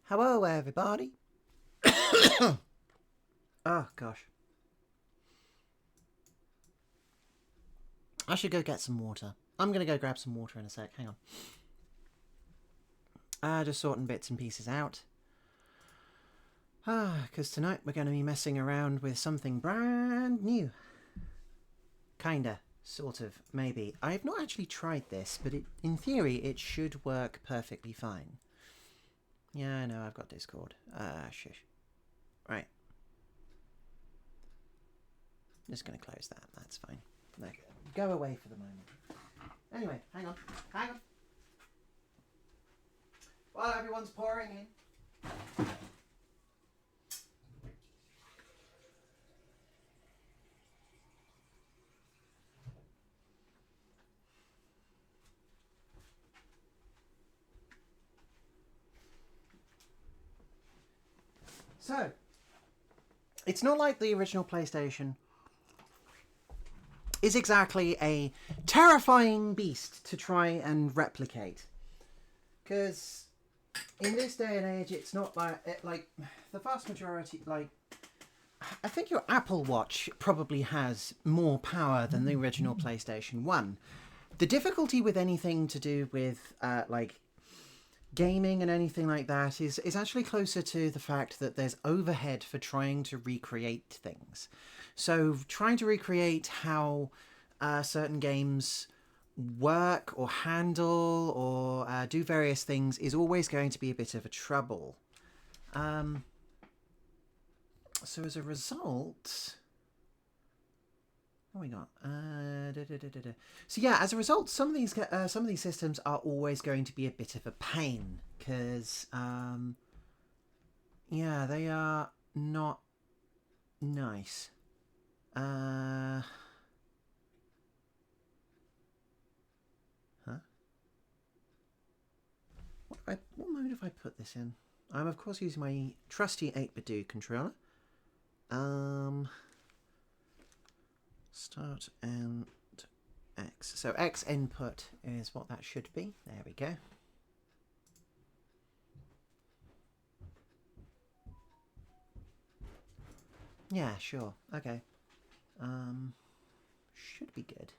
Hello, everybody. Oh, gosh. I should go get some water. I'm going to go grab some water in a sec. Hang on. Just sorting bits and pieces out. Because tonight we're going to be messing around with something brand new. Kinda. Sort of. Maybe. I've not actually tried this, but in theory it should work perfectly fine. Yeah, I know, I've got Discord. Shush. Right. Just going to close that. That's fine. Okay. Go away for the moment. Anyway, hang on. While everyone's pouring in. So, it's not like the original PlayStation is exactly a terrifying beast to try and replicate. Because in this day and age, it's not like the vast majority, I think your Apple Watch probably has more power than the original PlayStation 1. The difficulty with anything to do with, gaming and anything like that is actually closer to the fact that there's overhead for trying to recreate things. So trying to recreate how certain games work or handle or do various things is always going to be a bit of a trouble. So as a result... What we got? So yeah, as a result, some of these systems are always going to be a bit of a pain because, yeah, they are not nice. Huh? What mode have I put this in? I'm of course using my trusty 8-bit controller. Start and X. So X input is what that should be. There we go. Yeah, sure. Okay. Should be good.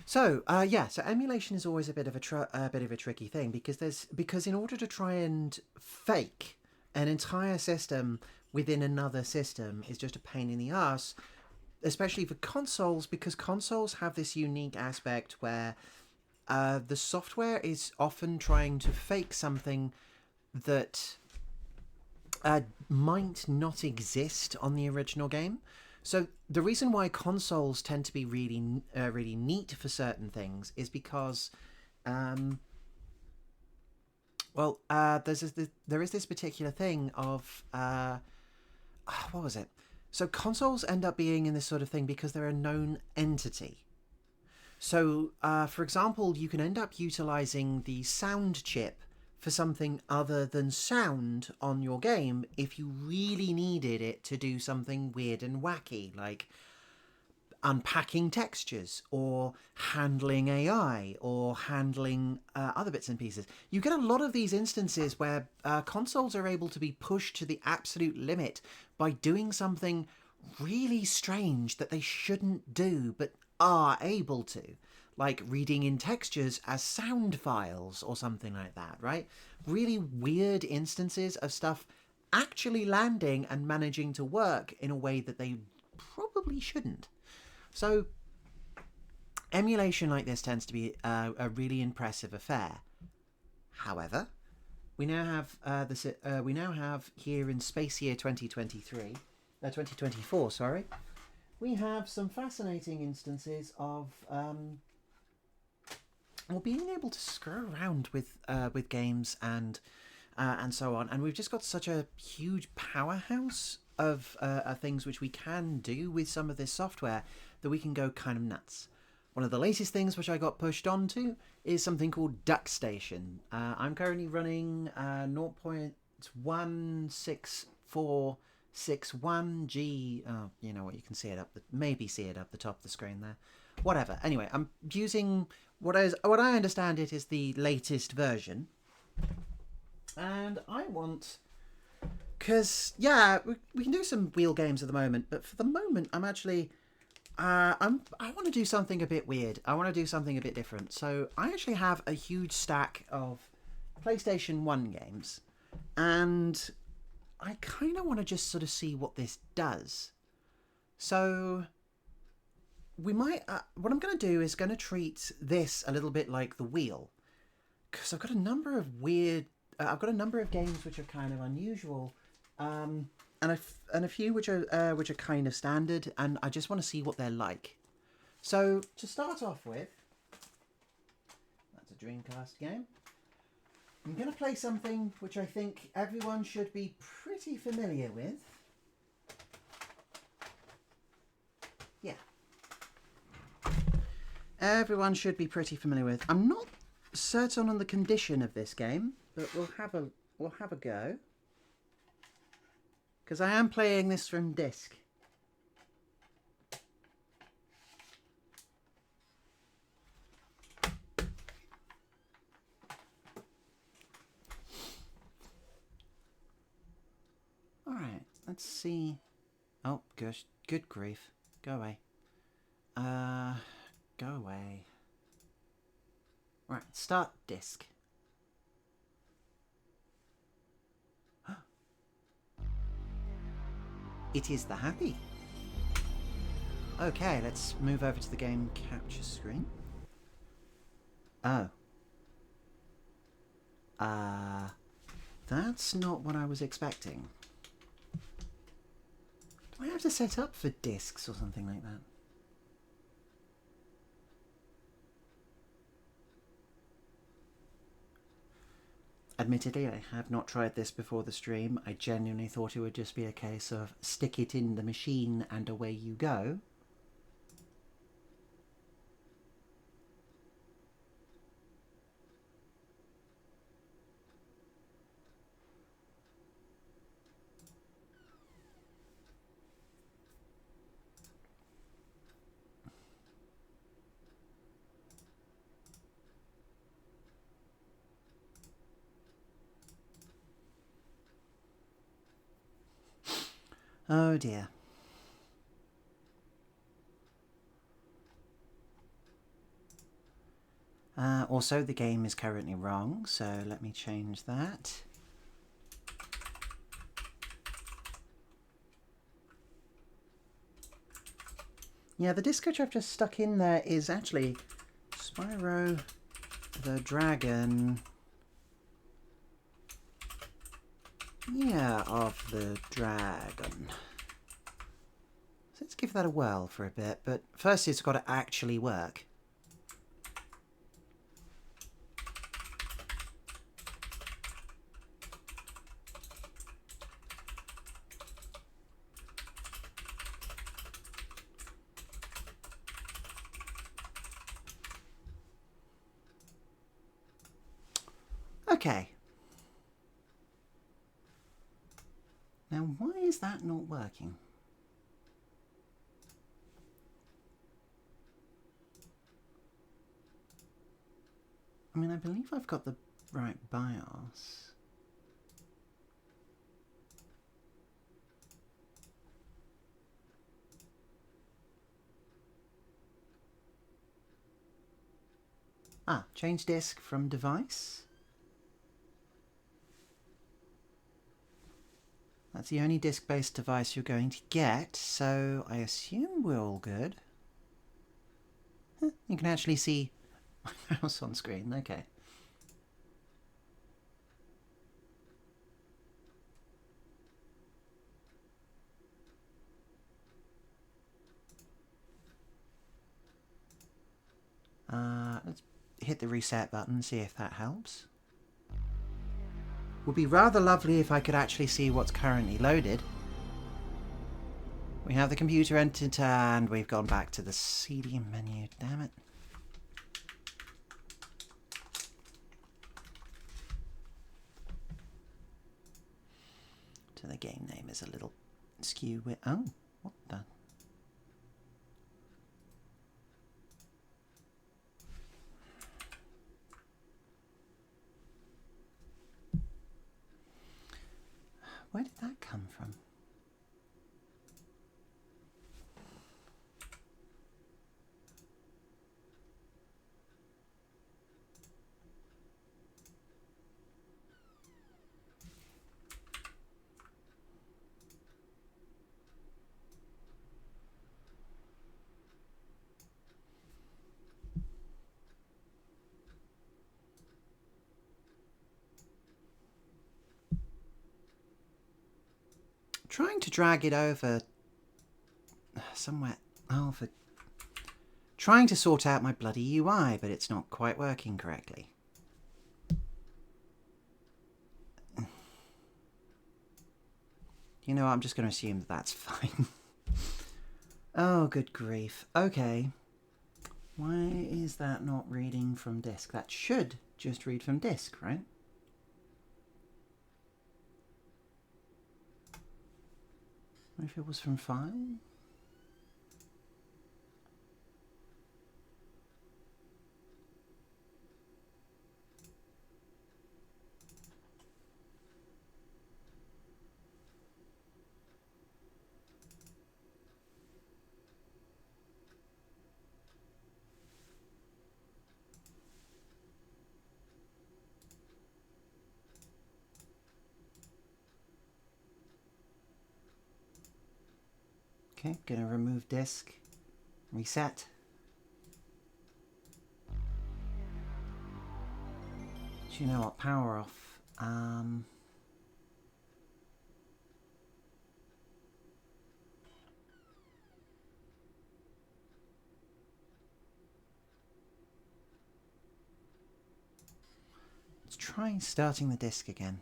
So so emulation is always a bit of a tricky thing because in order to try and fake an entire system within another system is just a pain in the ass, especially for consoles, because consoles have this unique aspect where the software is often trying to fake something that might not exist on the original game. So the reason why consoles tend to be really neat for certain things is because there is this particular thing of what was it? So consoles end up being in this sort of thing because they're a known entity. So, for example, you can end up utilizing the sound chip for something other than sound on your game if you really needed it to do something weird and wacky, like unpacking textures or handling AI or handling other bits and pieces. You get a lot of these instances where consoles are able to be pushed to the absolute limit by doing something really strange that they shouldn't do but are able to, like reading in textures as sound files or something like that, right? Really weird instances of stuff actually landing and managing to work in a way that they probably shouldn't. So emulation like this tends to be a really impressive affair. However, we now have here in Space Year 2024, sorry, we have some fascinating instances of being able to screw around with games and so on, and we've just got such a huge powerhouse of things which we can do with some of this software that we can go kind of nuts. One of the latest things which I got pushed onto is something called Duckstation. I'm currently running 0.16461G. Oh, you know what? You can see it maybe see it up the top of the screen there. Whatever. Anyway, I'm using what I understand it is the latest version, and I want, because yeah, we can do some wheel games at the moment, but for the moment I'm actually I want to do something a bit weird. I want to do something a bit different. So I actually have a huge stack of PlayStation 1 games, and I kind of want to just sort of see what this does. So we might. What I'm going to do is going to treat this a little bit like the wheel, because I've got a number of weird. I've got a number of games which are kind of unusual, and a few which are kind of standard, and I just want to see what they're like. So to start off with, that's a Dreamcast game. I'm going to play something which I think everyone should be pretty familiar with. Yeah. Everyone should be pretty familiar with. I'm not certain on the condition of this game, but we'll have a go. Because I am playing this from disc. Alright, let's see. Oh, gosh, good grief. Go away. Go away. Right, start disc. It is the happy. Okay, let's move over to the game capture screen. Oh. That's not what I was expecting. Do I have to set up for discs or something like that? Admittedly, I have not tried this before the stream. I genuinely thought it would just be a case of stick it in the machine and away you go. Oh dear. Also, the game is currently wrong, so let me change that. Yeah, the disc which I've just stuck in there is actually Spyro the Dragon. Yeah, of the Dragon. So let's give that a whirl for a bit, but first it's got to actually work. Okay. Now, why is that not working? I mean, I believe I've got the right BIOS. Ah, change disk from device. That's the only disk-based device you're going to get, so I assume we're all good. You can actually see my mouse on screen, okay. Let's hit the reset button and see if that helps. Would be rather lovely if I could actually see what's currently loaded. We have the computer entered and we've gone back to the CD menu, damn it. So the game name is a little skew with, oh, what the? Where did that come from? Trying to drag it over somewhere. Oh, for trying to sort out my bloody UI, but it's not quite working correctly. You know, I'm just going to assume that that's fine. Oh, good grief. Okay. Why is that not reading from disk? That should just read from disk, right? What if it was from file? Okay, gonna remove disk, reset. Do you know what? Power off. Let's try starting the disk again.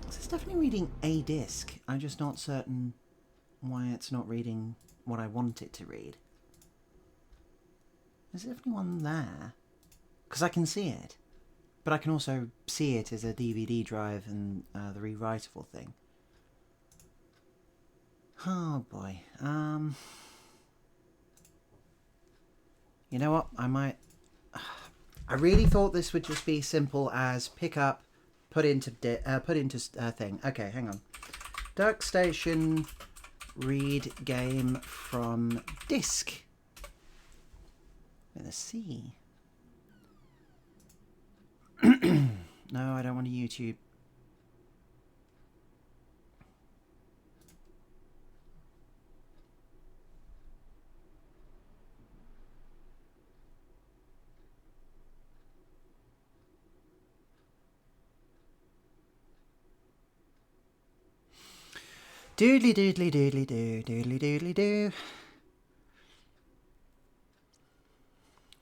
It's definitely reading a disk. I'm just not certain why it's not reading what I want it to read. There's definitely one there. Because I can see it. But I can also see it as a DVD drive and the rewritable thing. Oh boy. You know what? I really thought this would just be simple as pick up, put into thing. Okay, hang on. Duckstation, read game from disk. With a C. No, I don't want a YouTube. Doodly doodly doodly doo, doodly doodly doo.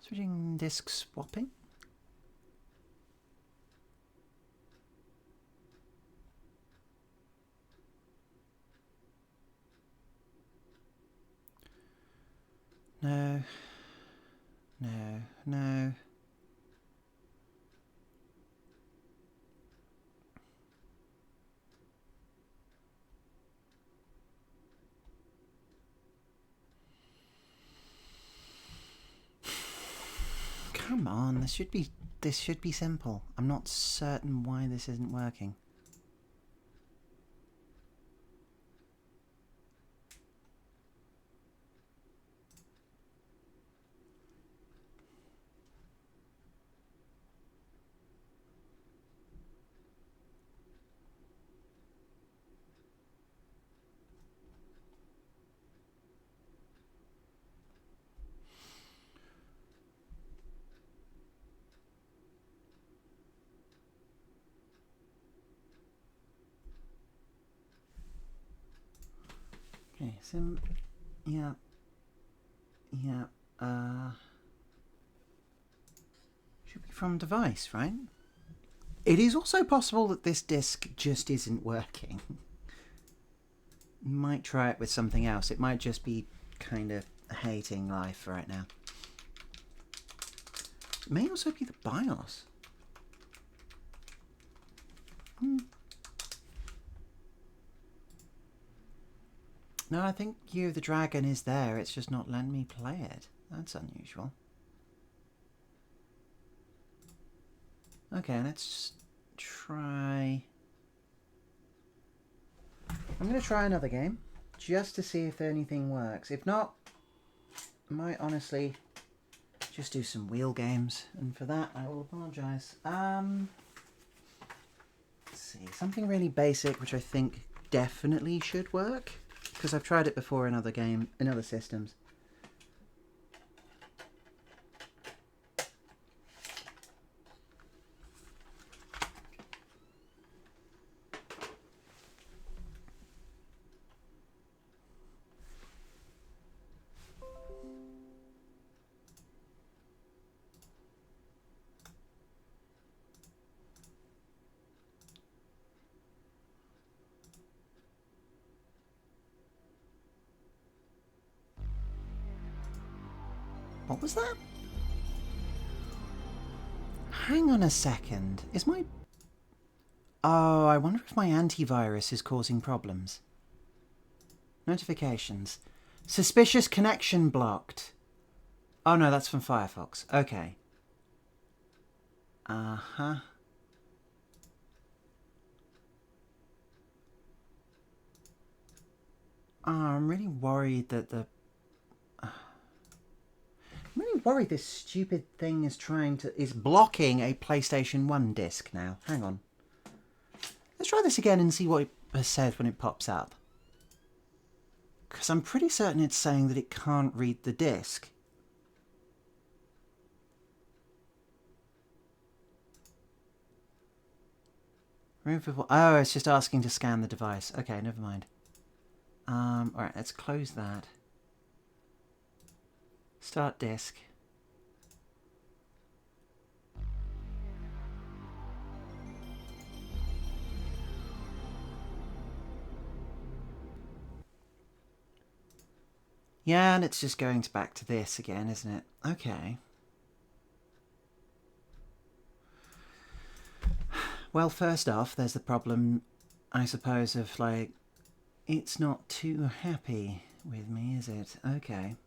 Switching disk swapping. No. No. No. Come on, this should be simple. I'm not certain why this isn't working. Okay, sim, yeah, should be from device, right? It is also possible that this disk just isn't working. Might try it with something else. It might just be kind of hating life right now. It may also be the BIOS. No, I think Year of the Dragon is there. It's just not letting me play it. That's unusual. Okay, let's try... I'm going to try another game, just to see if anything works. If not, I might honestly just do some wheel games, and for that I will apologise. Let's see, something really basic, which I think definitely should work, because I've tried it before in other systems. What was that? Hang on a second. Is my... Oh, I wonder if my antivirus is causing problems. Notifications. Suspicious connection blocked. Oh no, that's from Firefox. Okay. Uh-huh. Oh, I'm really worried that the... I'm really worried this stupid thing is blocking a PlayStation 1 disc now. Hang on. Let's try this again and see what it says when it pops up. Because I'm pretty certain it's saying that it can't read the disc. Oh, it's just asking to scan the device. Okay, never mind. Alright, let's close that. Start disk. Yeah, and it's just going back to this again, isn't it? Okay. Well, first off, there's the problem, I suppose, of, like, it's not too happy with me, is it? Okay.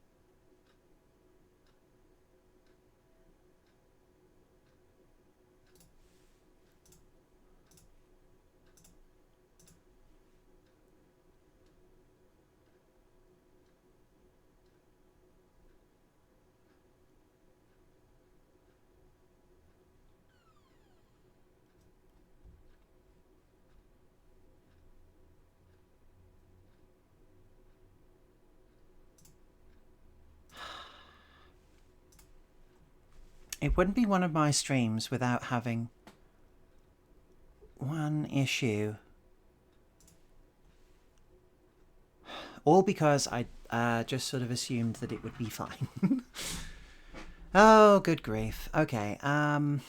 It wouldn't be one of my streams without having one issue. All because I just sort of assumed that it would be fine. Oh, good grief. Okay, I'm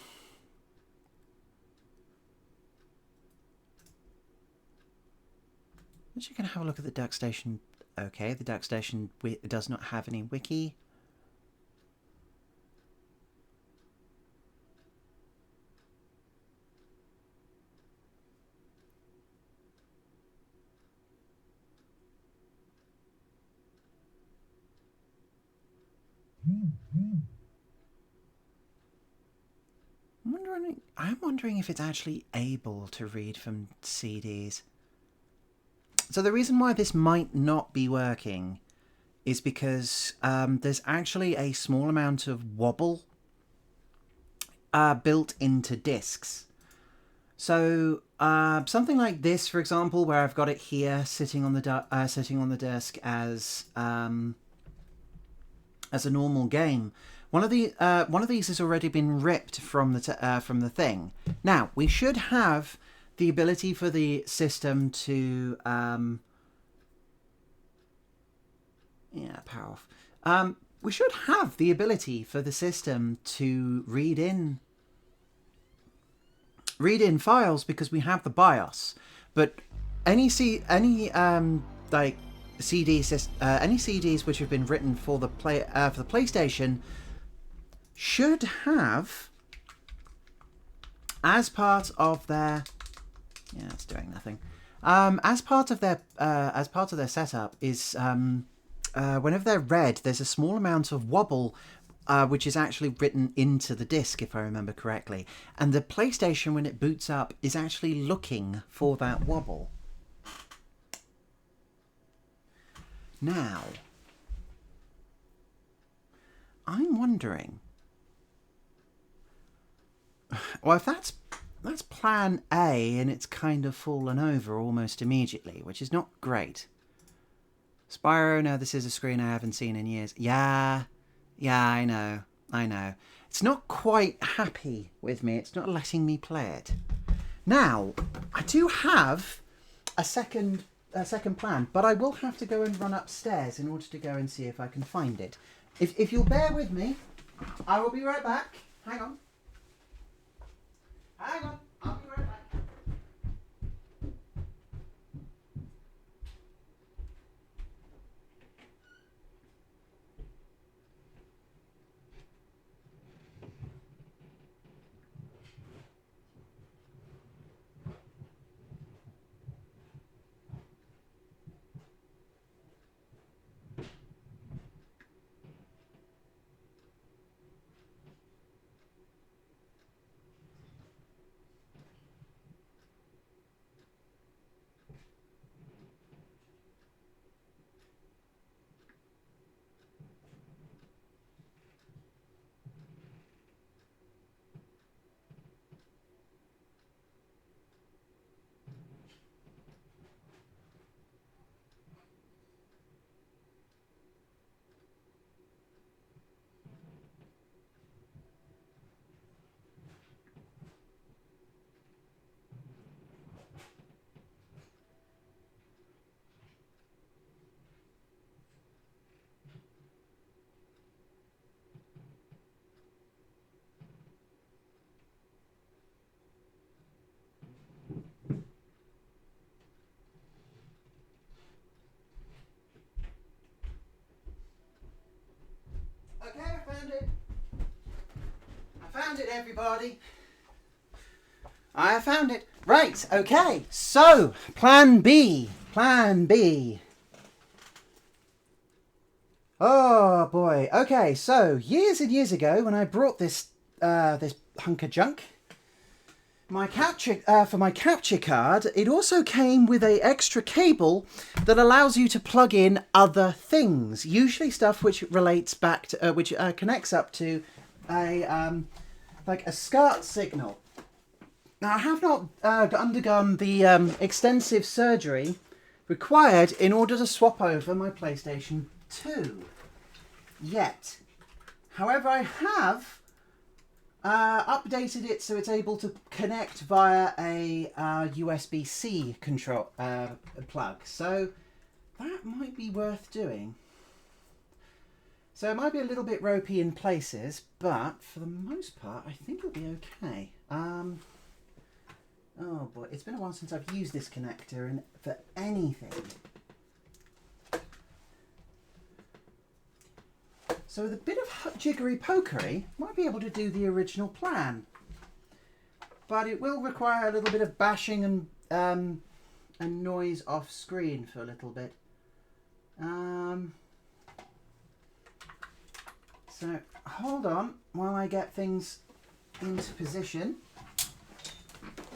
just going to have a look at the Duckstation. Okay, the Duckstation does not have any wiki. I'm wondering if it's actually able to read from CDs. So the reason why this might not be working is because there's actually a small amount of wobble built into discs. So something like this, for example, where I've got it here sitting on the desk as a normal game. One of these has already been ripped from the thing. Now we should have the ability for the system to power off. We should have the ability for the system to read in files because we have the BIOS. But any like any CDs which have been written for the PlayStation should have, as part of their it's doing nothing. As part of their setup is whenever they're red, there's a small amount of wobble, which is actually written into the disc, if I remember correctly. And the PlayStation, when it boots up, is actually looking for that wobble. Now, I'm wondering, well, if that's plan A and it's kind of fallen over almost immediately, which is not great. Spyro, no, this is a screen I haven't seen in years. Yeah, I know. It's not quite happy with me. It's not letting me play it. Now, I do have a second plan, but I will have to go and run upstairs in order to go and see if I can find it. If you'll bear with me, I will be right back. Hang on, I'll be right back. Okay, I found it. I found it, everybody. I found it. Right, okay. So, plan B. Oh, boy. Okay, so, years and years ago, when I brought this hunk of junk, for my capture card, it also came with an extra cable that allows you to plug in other things, usually stuff which relates back to, which connects up to like a SCART signal. Now, I have not undergone the extensive surgery required in order to swap over my PlayStation 2 yet. However, I have updated it so it's able to connect via a USB-C control plug. So that might be worth doing. So it might be a little bit ropey in places, but for the most part, I think it'll be okay. Oh boy, it's been a while since I've used this connector for anything. So with a bit of jiggery pokery, might be able to do the original plan. But it will require a little bit of bashing and noise off screen for a little bit. So hold on while I get things into position.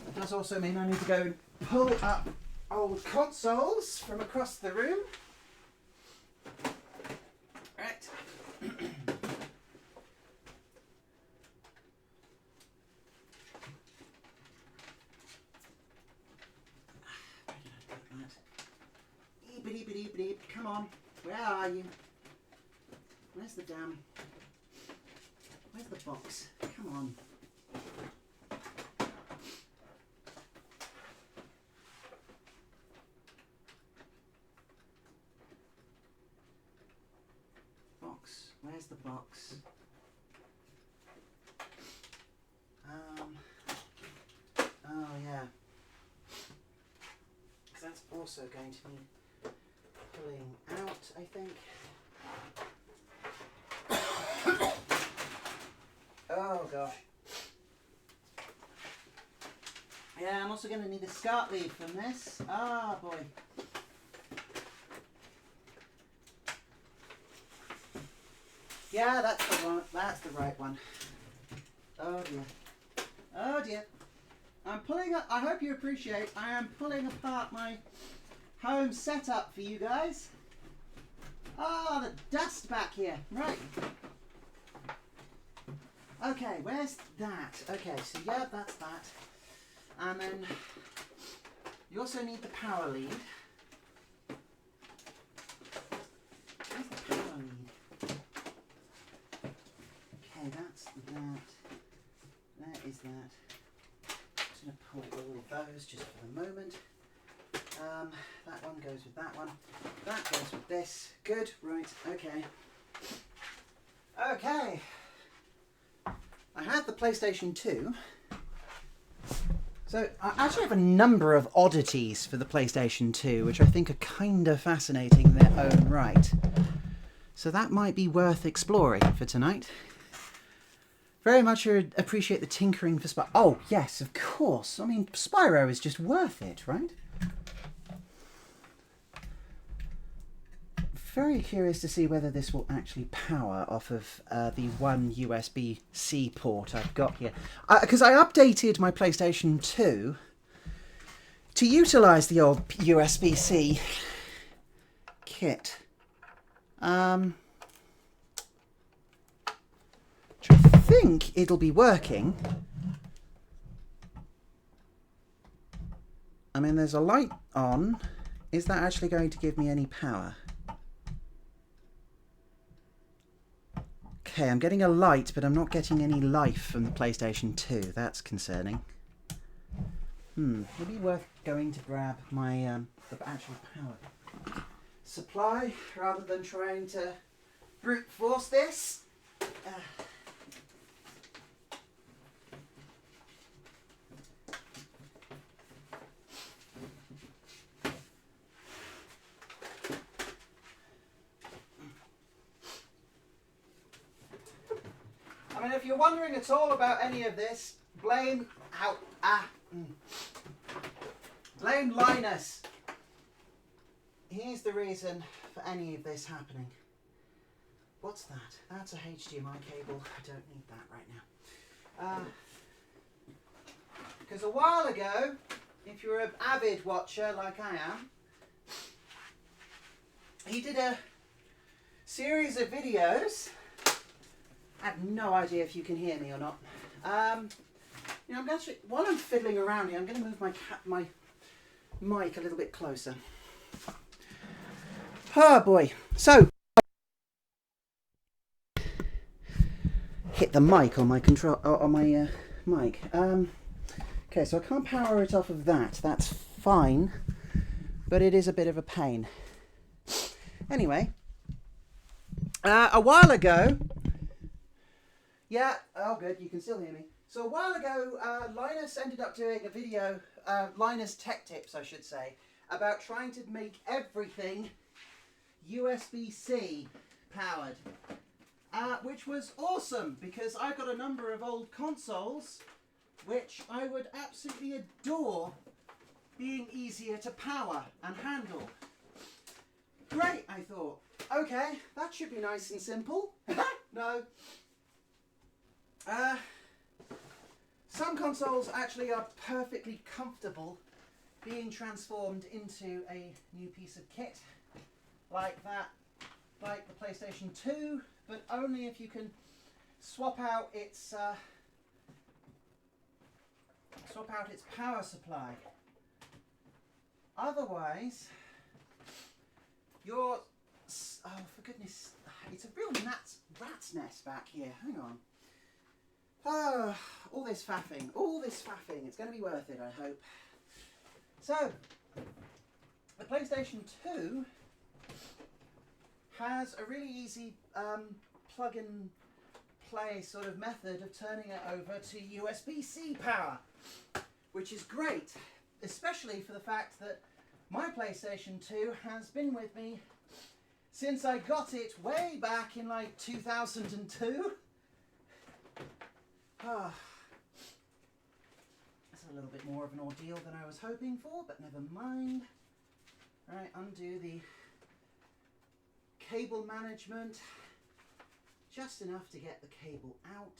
It does also mean I need to go and pull up old consoles from across the room. Right. Come on, where are you? Where's the box? Come on. Box, where's the box? Oh yeah. That's also going to need pulling out, I think. Oh gosh. Yeah, I'm also going to need a SCART lead from this. Ah, boy. Yeah, that's the one. That's the right one. Oh dear. Oh dear. I'm pulling up. I hope you appreciate. I am pulling apart my home setup for you guys. Ah, the dust back here. Right. Okay, where's that? Okay, so yeah, that's that. And then you also need the power lead. Where's the power lead? Okay, that's that. There is that. I'm just going to pull all of those just for the moment. That one goes with that one. That goes with this. Good, right, okay. Okay. I had the PlayStation 2. So I actually have a number of oddities for the PlayStation 2, which I think are kind of fascinating in their own right. So that might be worth exploring for tonight. Very much appreciate the tinkering for Spyro. Oh, yes, of course. I mean, Spyro is just worth it, right? Very curious to see whether this will actually power off of the one USB-C port I've got here. Because I updated my PlayStation 2 to utilise the old USB-C kit. Which I think it'll be working. I mean, there's a light on. Is that actually going to give me any power? Okay, I'm getting a light, but I'm not getting any life from the PlayStation 2. That's concerning. Maybe worth going to grab my the actual power supply rather than trying to brute force this. I mean, if you're wondering at all about any of this, blame Linus. Here's the reason for any of this happening. What's that? That's a HDMI cable. I don't need that right now. Because a while ago, if you're an avid watcher like I am, he did a series of videos. I have no idea if you can hear me or not. You know, I'm actually, while I'm fiddling around here, I'm going to move my mic a little bit closer. Oh boy! So hit the mic on my control on my mic. Okay, so I can't power it off of that. That's fine, but it is a bit of a pain. Anyway, a while ago. Yeah, oh good, you can still hear me. So a while ago, Linus ended up doing a video, Linus Tech Tips I should say, about trying to make everything USB-C powered. Which was awesome, because I've got a number of old consoles which I would absolutely adore being easier to power and handle. Great, I thought. Okay, that should be nice and simple. No. Some consoles actually are perfectly comfortable being transformed into a new piece of kit, like that, like the PlayStation 2, but only if you can swap out its power supply. Otherwise, you're, oh for goodness, it's a real rat's nest back here. Hang on. Oh, all this faffing, it's going to be worth it, I hope. So, the PlayStation 2 has a really easy plug and play sort of method of turning it over to USB-C power, which is great, especially for the fact that my PlayStation 2 has been with me since I got it way back in like 2002. That's a little bit more of an ordeal than I was hoping for, but never mind. Right, undo the cable management. just enough to get the cable out.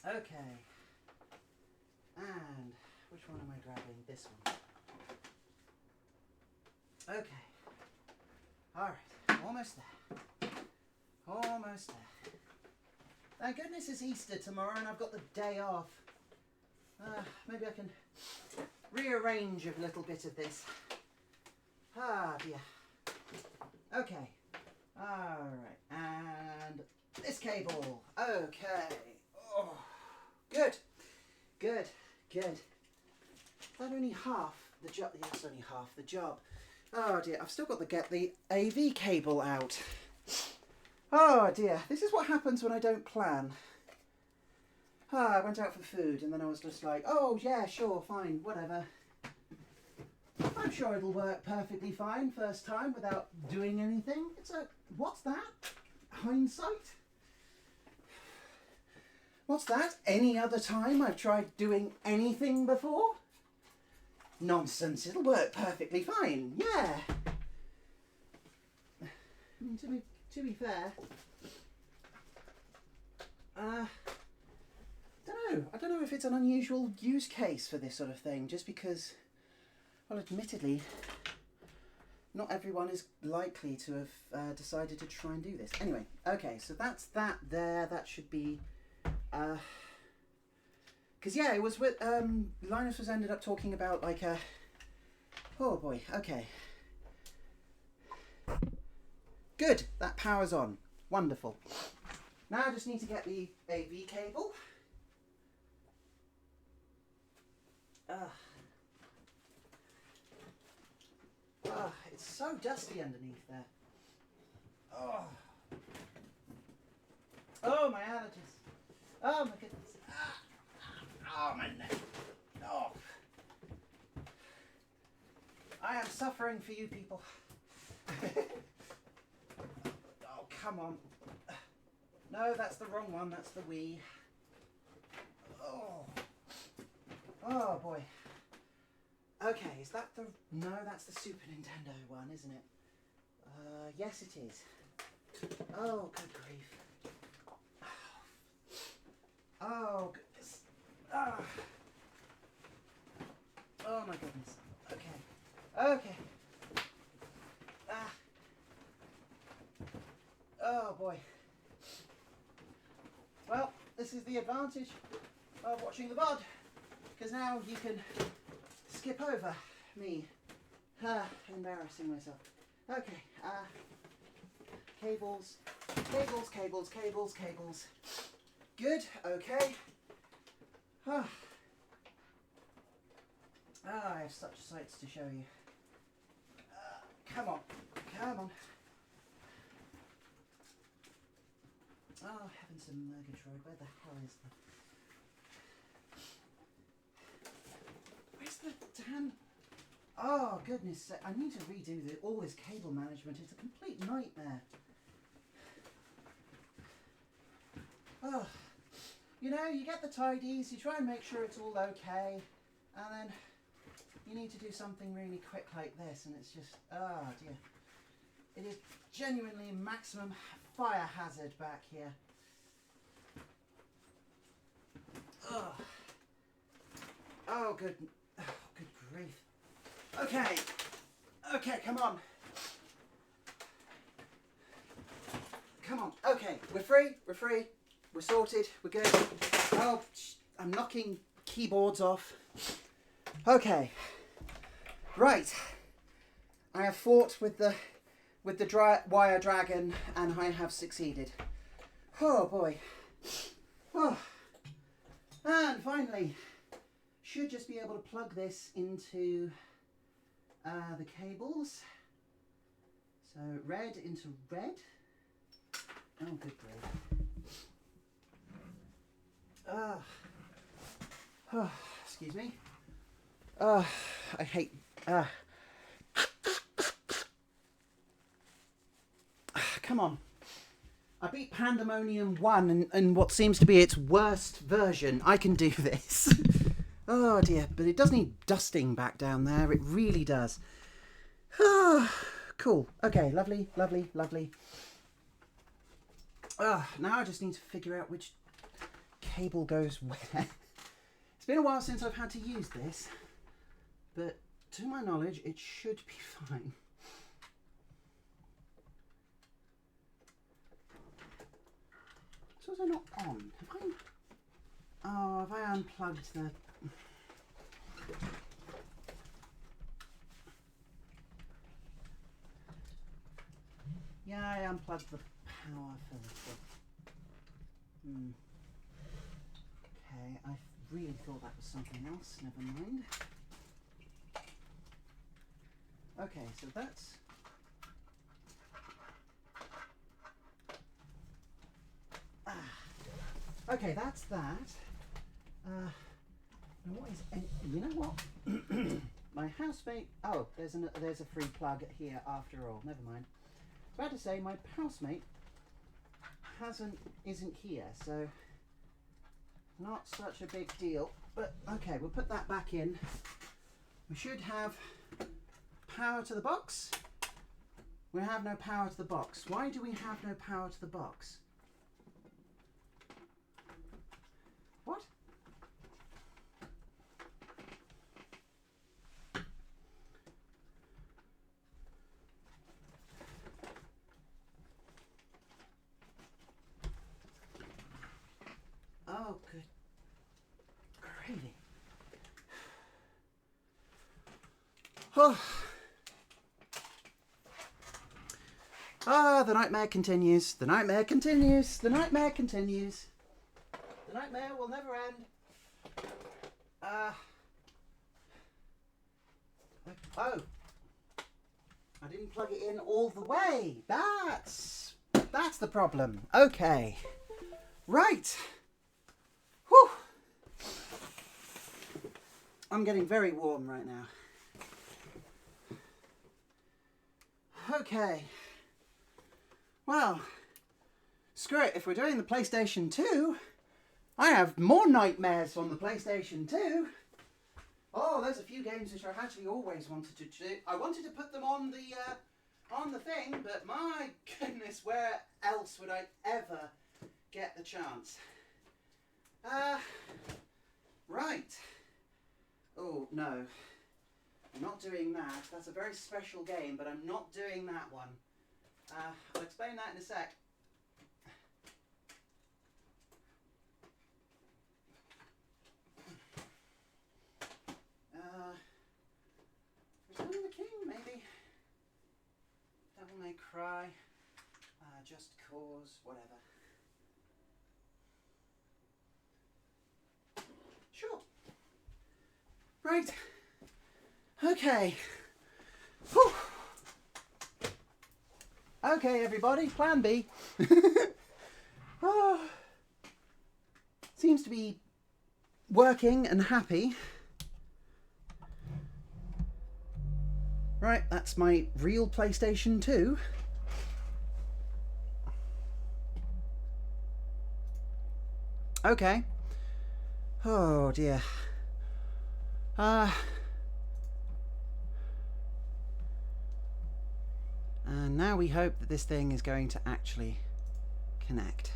Okay. And which one am I grabbing? This one. Okay. Alright, almost there. Almost there. Thank goodness it's Easter tomorrow and I've got the day off. Maybe I can rearrange a little bit of this. Ah dear. Okay. Alright, and this cable. Okay. Oh, good. Good. Good. That only half the job. Yes, only half the job. Oh dear, I've still got to get the AV cable out. Oh dear, this is what happens when I don't plan. I went out for food and then I was just like, oh yeah, sure, fine, whatever. I'm sure it'll work perfectly fine first time without doing anything. It's a, what's that? Hindsight? What's that? Any other time I've tried doing anything before? Nonsense, it'll work perfectly fine, yeah. I mean, to be fair, I don't know if it's an unusual use case for this sort of thing, just because, well, admittedly, not everyone is likely to have decided to try and do this. Anyway, okay, so that's that there. That should be, because yeah, it was with, Linus was ended up talking about like a, oh boy, okay. Good, that power's on. Wonderful. Now I just need to get the AV cable. It's so dusty underneath there. Oh, my allergies. Oh my goodness. Oh, my neck. Oh. I am suffering for you people. Oh, come on. No, that's the wrong one. That's the Wii. Oh. Oh, boy. Okay, is that the... No, that's the Super Nintendo one, isn't it? Yes, it is. Oh, good grief. Oh, goodness. Oh, oh my goodness. Okay. Okay. Oh, boy. Well, this is the advantage of watching the VOD, because now you can skip over me embarrassing myself. Okay, cables, cables, cables, cables, cables. Good, okay. I have such sights to show you. Come on, come on. Oh, heavens and Murgatroyd, where the hell is the... Where's the damn... Oh, goodness, I need to redo all this cable management. It's a complete nightmare. Oh, you know, you get the tidies, you try and make sure it's all okay, and then you need to do something really quick like this, and it's just, oh dear. It is genuinely maximum fire hazard back here. Oh, oh good grief. Okay, okay, come on. Come on, okay, we're free, we're sorted, we're good. Oh, I'm knocking keyboards off. Okay, right. I have fought with the wire dragon, and I have succeeded. Oh boy. Oh. And finally, should just be able to plug this into the cables. So red into red. Oh, good grief. Oh, excuse me. I hate... Come on. I beat Pandemonium 1 in what seems to be its worst version. I can do this. Oh dear, but it does need dusting back down there. It really does. Oh, cool. Okay, lovely, lovely, lovely. Now I just need to figure out which cable goes where. It's been a while since I've had to use this, but to my knowledge it should be fine. It's also not on. Have I unplugged the... Yeah, I unplugged the power for the thing. Okay, I really thought that was something else. Never mind. Okay, so that's... Okay, that's that. And what is... You know what? My housemate... Oh, there's a free plug here after all. Never mind. I was about to say, my housemate isn't here, so not such a big deal. But okay, we'll put that back in. We should have power to the box. We have no power to the box. Why do we have no power to the box? What? Oh, good gravy. Oh. The nightmare continues. The nightmare continues. The nightmare continues. The nightmare will never end. Oh. I didn't plug it in all the way. That's the problem. Okay. Right. Whew. I'm getting very warm right now. Okay. Well, screw it. If we're doing the PlayStation 2, I have more nightmares on the PlayStation 2. Oh, there's a few games which I've actually always wanted to do. I wanted to put them on the thing, but my goodness, where else would I ever get the chance? Right. Oh, no. I'm not doing that. That's a very special game, but I'm not doing that one. I'll explain that in a sec. Returning the King, maybe. Devil May Cry. Just Cause, whatever. Sure. Right. Okay. Whew. Okay, everybody, plan B. Oh, seems to be working and happy. Right, that's my real PlayStation 2. Okay. Oh dear. And now we hope that this thing is going to actually connect.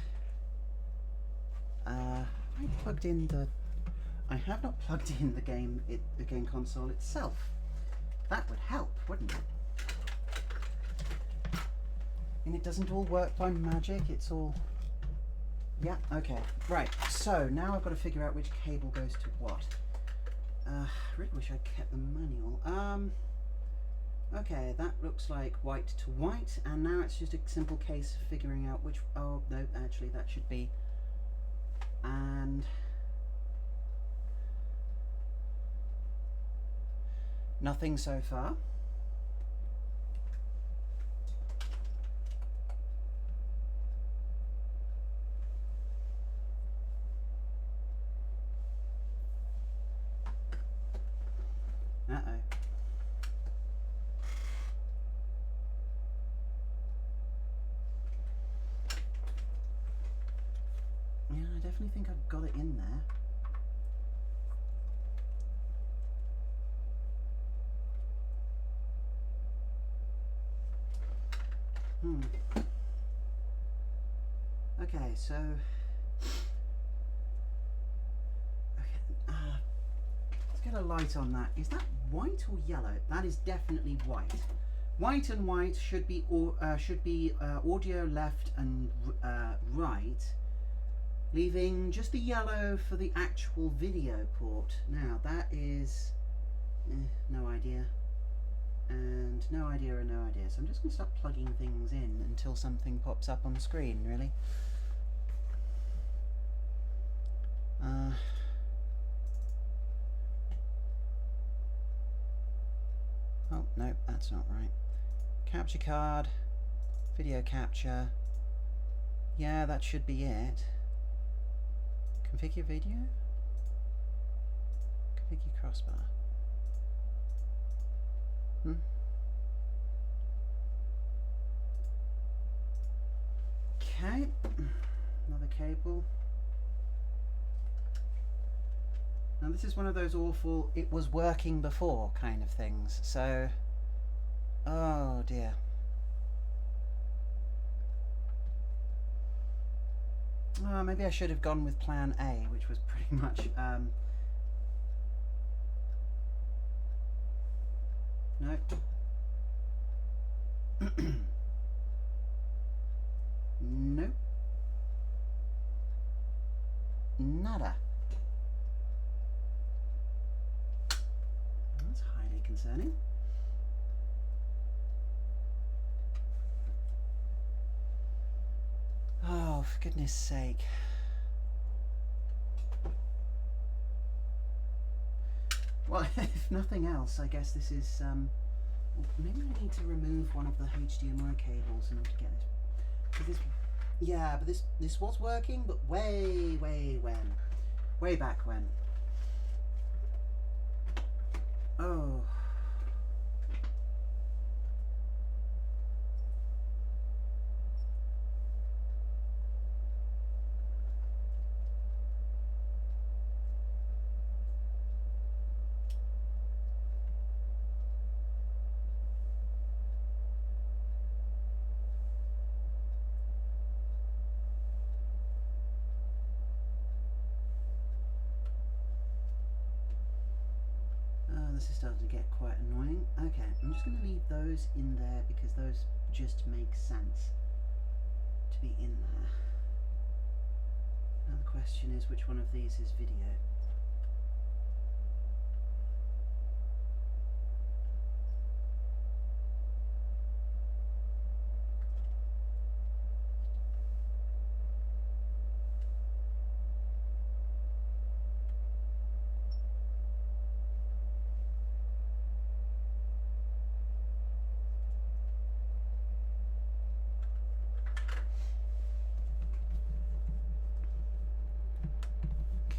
I have not plugged in the game console itself. That would help, wouldn't it? And it doesn't all work by magic, it's all... Yeah, okay. Right, so now I've got to figure out which cable goes to what. I really wish I'd kept the manual. Okay, that looks like white to white, and now it's just a simple case of figuring out which... Oh, no, actually that should be... And... Nothing so far. Uh-oh. Yeah, I definitely think I've got it in there. Okay, so let's get a light on that. Is that white or yellow? That is definitely white. White and white should be audio left and right, leaving just the yellow for the actual video port. Now that is no idea, and no idea and no idea. So I'm just going to start plugging things in until something pops up on the screen, really. Oh, no, that's not right. Capture card, video capture. Yeah, that should be it. Configure video? Configure crossbar. Okay, another cable. Now this is one of those awful "it was working before" kind of things, so oh dear. Maybe I should have gone with plan A, which was pretty much no. Nope. Nada. That's highly concerning. Oh, for goodness sake. Well, if nothing else, I guess this is maybe I need to remove one of the HDMI cables in order to get this. Because yeah, but this was working, but way back when. Oh. This is starting to get quite annoying. Okay, I'm just going to leave those in there because those just make sense to be in there. Now the question is, which one of these is video?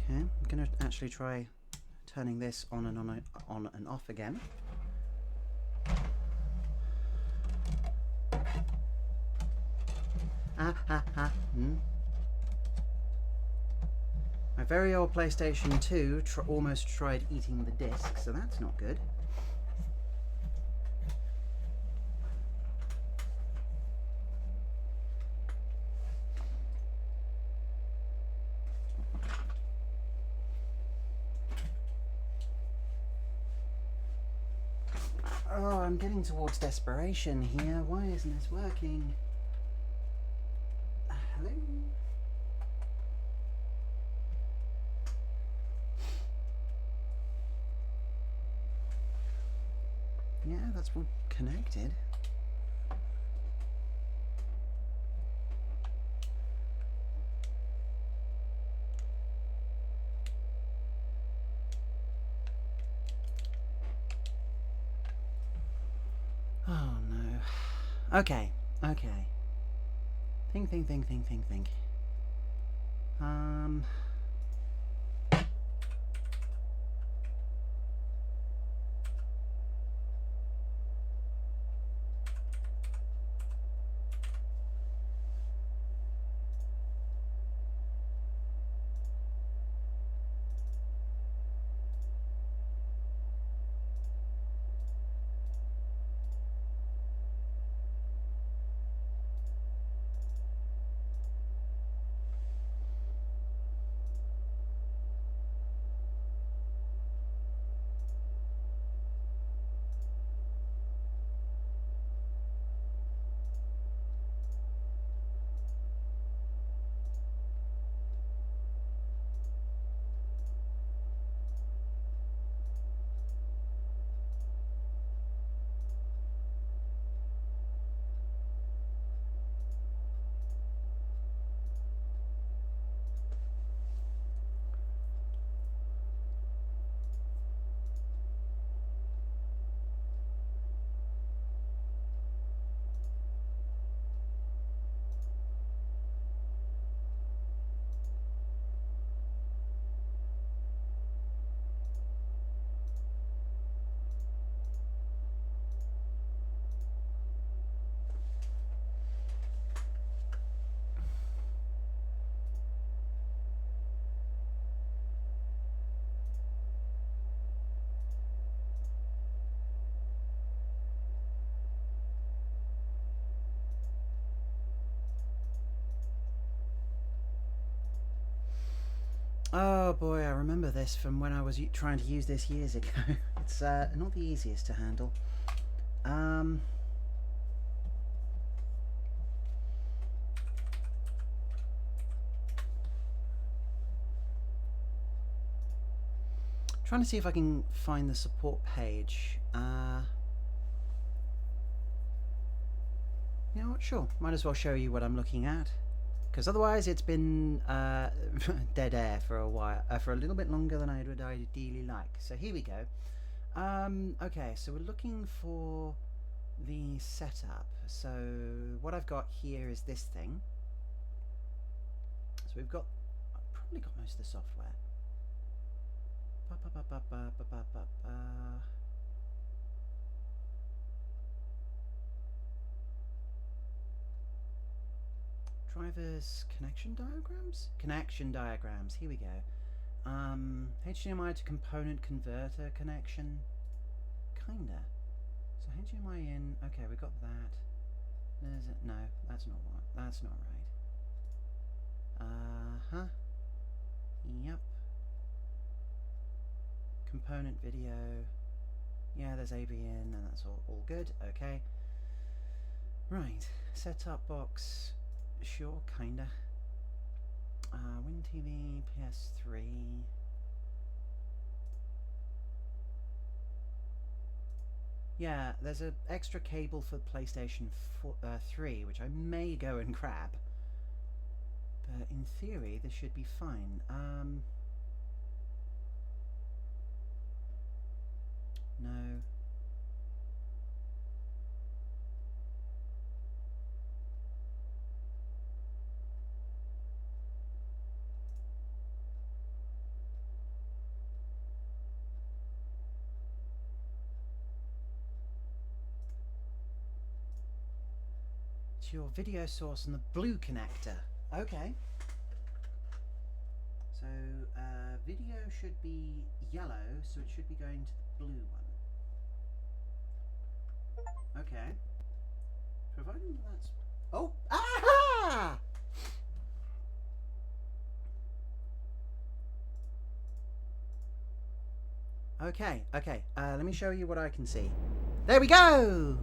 Okay, I'm going to actually try turning this on and off again. My very old PlayStation 2 almost tried eating the disc, so that's not good. Oh, I'm getting towards desperation here. Why isn't this working? Hello? Yeah, that's all connected. Oh no. Okay. Think. Oh boy, I remember this from when I was trying to use this years ago. It's not the easiest to handle. Trying to see if I can find the support page. You know what? Sure. Might as well show you what I'm looking at. Because otherwise it's been dead air for a while, for a little bit longer than I would ideally like. So here we go. Okay, so we're looking for the setup. So what I've got here is this thing. So I've probably got most of the software. Drivers connection diagrams? Connection diagrams, here we go. HDMI to component converter connection. Kinda. So HDMI in, okay, we got that. No, that's not right. Yep. Component video. Yeah, there's AV in, and that's all good, okay. Right, set-top box. Sure, kinda. Win TV, PS3. Yeah, there's an extra cable for PlayStation 3, which I may go and grab. But in theory, this should be fine. No. It's your video source and the blue connector. Okay. So video should be yellow, so it should be going to the blue one. Okay. Providing that's... Oh! Aha! Okay, let me show you what I can see. There we go!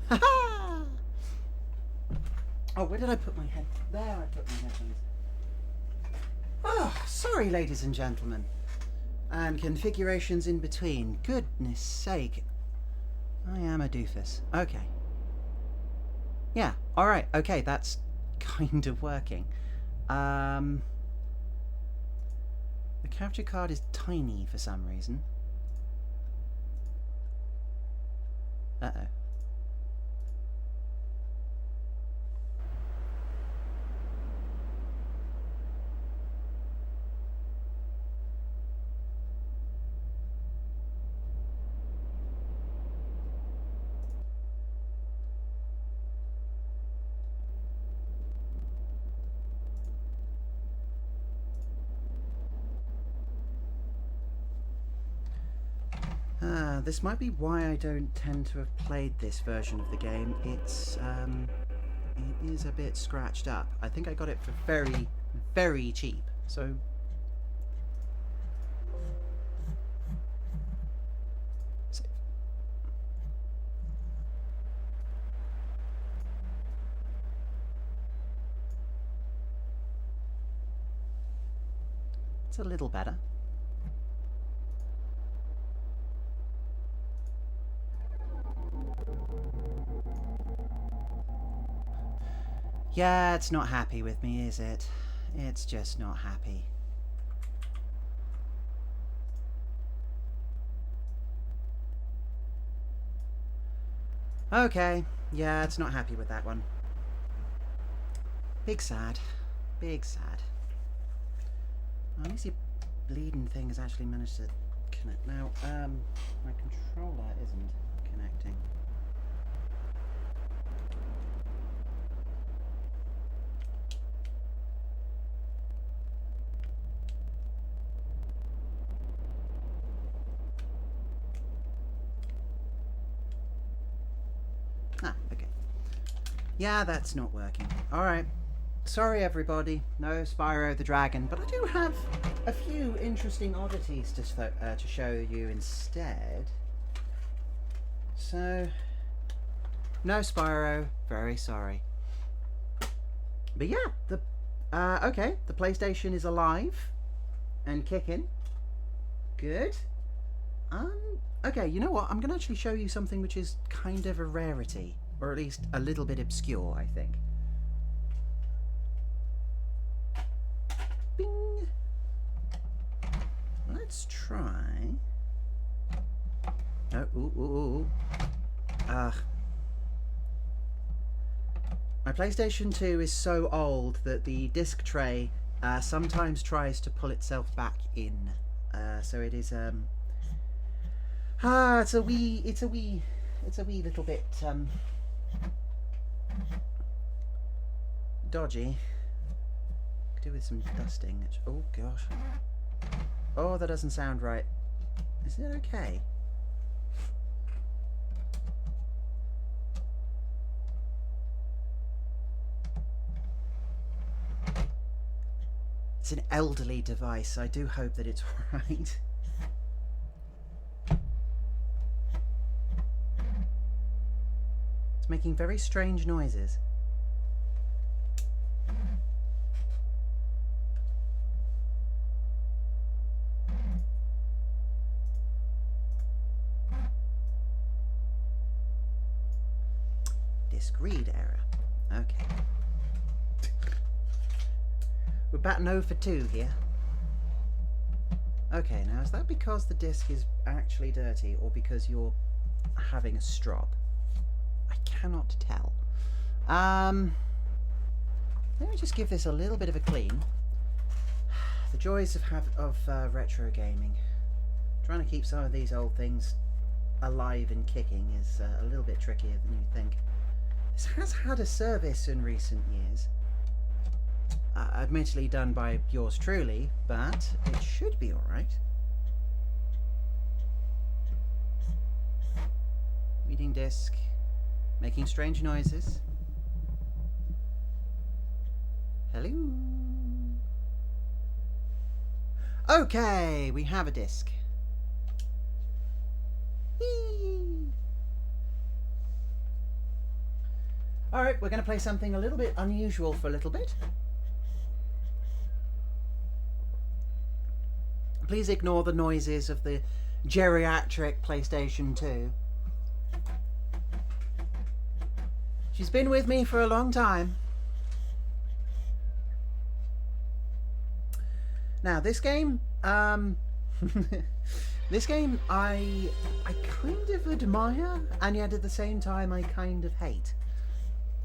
Ha-ha! Oh, where did I put my head? There I put my headphones. Oh, sorry, ladies and gentlemen. And configurations in between. Goodness sake. I am a doofus. Okay. Yeah, alright, okay, that's kind of working. The capture card is tiny for some reason. Uh-oh. This might be why I don't tend to have played this version of the game. It is a bit scratched up. I think I got it for very, very cheap. So it's a little better. Yeah, it's not happy with me, is it? It's just not happy. Okay, yeah, it's not happy with that one. Big sad. Big sad. At least the bleeding thing has actually managed to connect. Now, my controller isn't connecting. Ah, okay. Yeah, that's not working. Alright. sorry everybody, no Spyro the Dragon, but I do have a few interesting oddities to show you instead. So, no Spyro, very sorry. But yeah, okay, the PlayStation is alive and kicking. Good. Okay, you know what? I'm going to actually show you something which is kind of a rarity, or at least a little bit obscure, I think. Bing. Let's try. Oh, ooh. My PlayStation 2 is so old that the disc tray sometimes tries to pull itself back in. So it is it's a wee little bit dodgy. Could do with some dusting. Oh gosh. Oh, that doesn't sound right. Is it okay? It's an elderly device. I do hope that it's alright. It's making very strange noises. Disk read error. Okay. We're batting 0 for 2 here. Okay, now is that because the disc is actually dirty or because you're having a strop? I cannot tell. Let me just give this a little bit of a clean. The joys of retro gaming. Trying to keep some of these old things alive and kicking is a little bit trickier than you think. This has had a service in recent years. Admittedly done by yours truly, but it should be alright. Reading disc, making strange noises. Hello. Okay, we have a disc. Alright, we're going to play something a little bit unusual for a little bit. Please ignore the noises of the geriatric PlayStation 2. She's been with me for a long time. Now, this game, this game I kind of admire, and yet at the same time I kind of hate.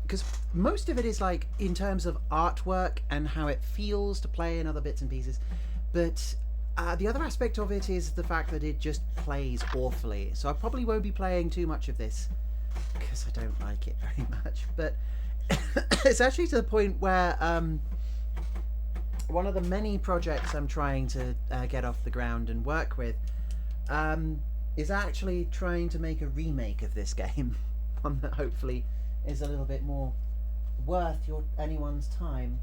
Because most of it is like in terms of artwork and how it feels to play and other bits and pieces. But the other aspect of it is the fact that it just plays awfully. So I probably won't be playing too much of this because I don't like it very much. But it's actually to the point where one of the many projects I'm trying to get off the ground and work with is actually trying to make a remake of this game. One that hopefully is a little bit more worth anyone's time.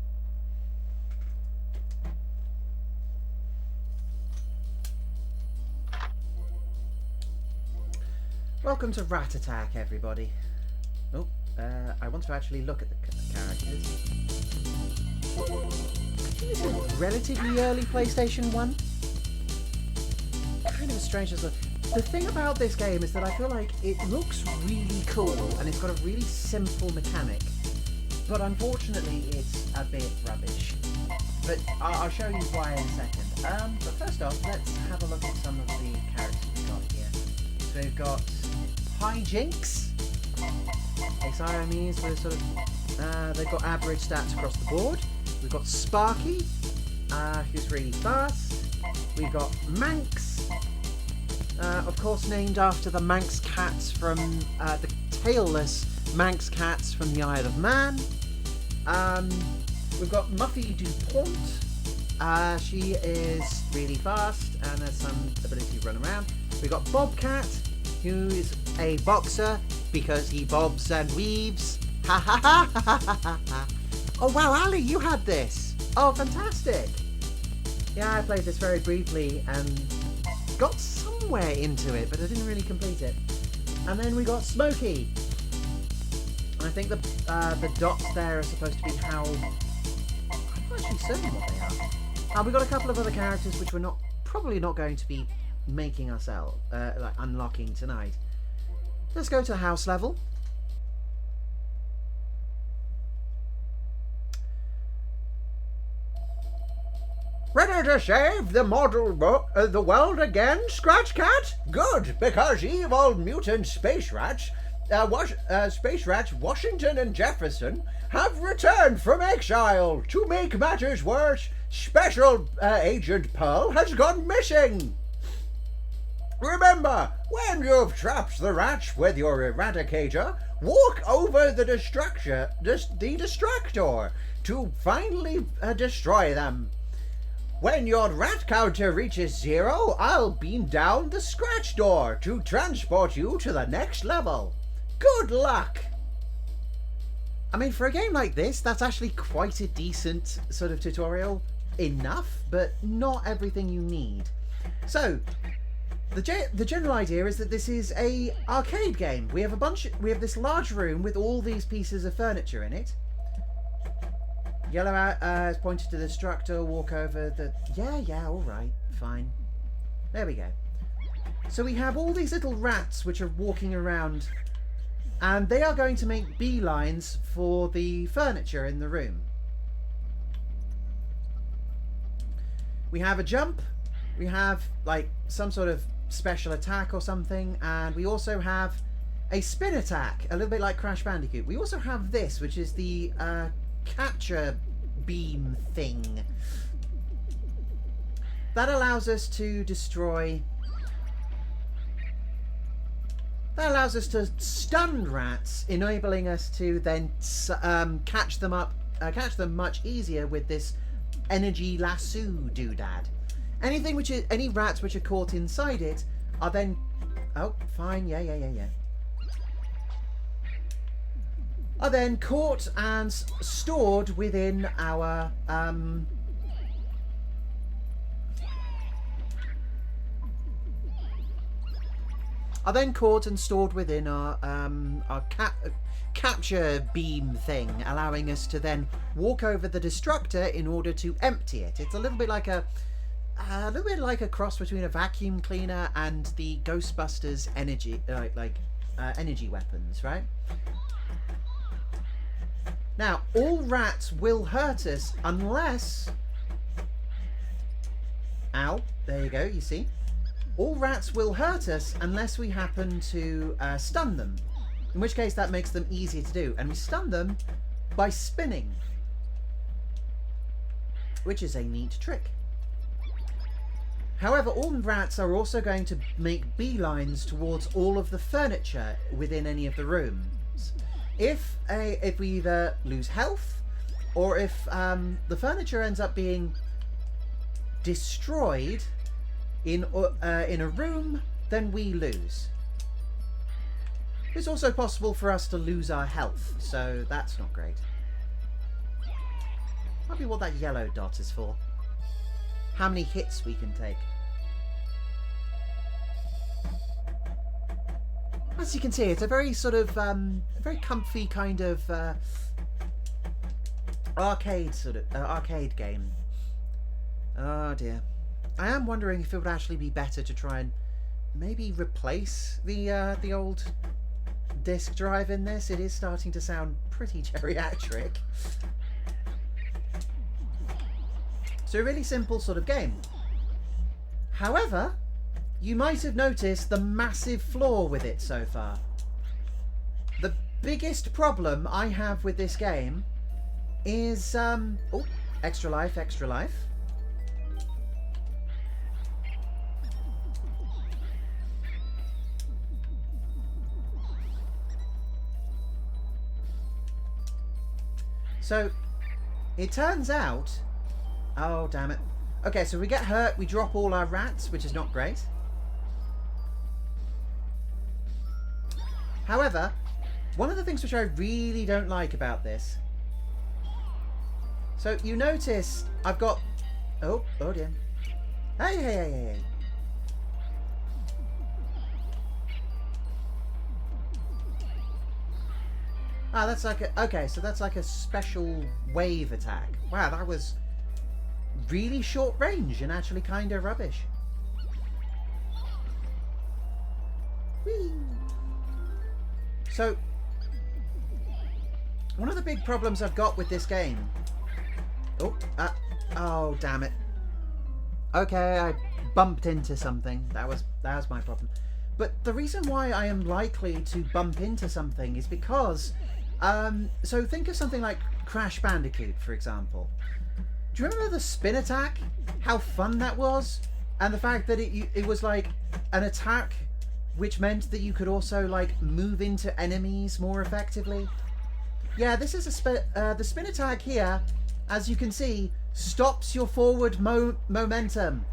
Welcome to Rat Attack, everybody. Oh, I want to actually look at the characters. This is relatively early PlayStation 1. Kind of a strange as well. The thing about this game is that I feel like it looks really cool and it's got a really simple mechanic, but unfortunately it's a bit rubbish. But I'll show you why in a second. But first off, let's have a look at some of the characters we've got here. So we've got Hijinks, a Siamese with sort of, they've got average stats across the board. We've got Sparky, who's really fast. We've got Manx, of course named after the Manx cats from, the tailless Manx cats from the Isle of Man. We've got Muffy DuPont. She is really fast and has some ability to run around. We've got Bobcat, who is a boxer because he bobs and weaves. Ha ha ha ha ha ha ha. Oh wow, Ali, you had this! Oh, fantastic! Yeah, I played this very briefly and got somewhere into it, but I didn't really complete it. And then we got Smokey. I think the dots there are supposed to be how... I'm not actually certain what they are. We got a couple of other characters which we're probably not going to be making ourselves, like unlocking tonight. Let's go to the house level. Ready to save the the world again, Scratch Cat? Good, because evil mutant space rats, Washington and Jefferson, have returned from exile. To make matters worse, Special Agent Pearl has gone missing. Remember, when you've trapped the rats with your Eradicator, walk over the Distractor to finally destroy them. When your rat counter reaches 0, I'll beam down the Scratch Door to transport you to the next level. Good luck! I mean, for a game like this, that's actually quite a decent sort of tutorial. Enough, but not everything you need. So, the general idea is that this is a arcade game. We have this large room with all these pieces of furniture in it. Yellow has pointed to the destructor, walk over the... Yeah, alright, fine. There we go. So we have all these little rats which are walking around, and they are going to make beelines for the furniture in the room. We have a jump, we have like some sort of special attack or something, and we also have a spin attack, a little bit like Crash Bandicoot. We also have this, which is the capture beam thing that allows us to destroy, that allows us to stun rats, enabling us to then catch them much easier with this energy lasso doodad. Any rats which are caught inside it are then... Oh, fine, yeah. Are then caught and stored within our capture beam thing, allowing us to then walk over the destructor in order to empty it. It's a little bit like a cross between a vacuum cleaner and the Ghostbusters energy energy weapons, right? Now, all rats will hurt us unless... Ow, there you go, you see? All rats will hurt us unless we happen to stun them. In which case that makes them easier to do. And we stun them by spinning. Which is a neat trick. However, all rats are also going to make beelines towards all of the furniture within any of the rooms. If we either lose health, or if the furniture ends up being destroyed in a room, then we lose. It's also possible for us to lose our health, so that's not great. Might be what that yellow dot is for. How many hits we can take. As you can see, it's a very sort of very comfy kind of arcade game. Oh dear. I am wondering if it would actually be better to try and maybe replace the old disk drive in this. It is starting to sound pretty geriatric. So a really simple sort of game. However, you might have noticed the massive flaw with it so far. The biggest problem I have with this game is oh, extra life. So it turns out, oh damn it. Okay, so we get hurt, we drop all our rats, which is not great. However, one of the things which I really don't like about this So you notice I've got... Oh dear. Hey. Ah, that's like a... Okay, so that's like a special wave attack. Wow, that was really short range and actually kind of rubbish. Whee! So, one of the big problems I've got with this game... Oh, damn it. Okay, I bumped into something. That was my problem. But the reason why I am likely to bump into something is because... so think of something like Crash Bandicoot, for example. Do you remember the spin attack? How fun that was? And the fact that it was like an attack which meant that you could also like move into enemies more effectively. Yeah, this is the spin attack here, as you can see, stops your forward momentum.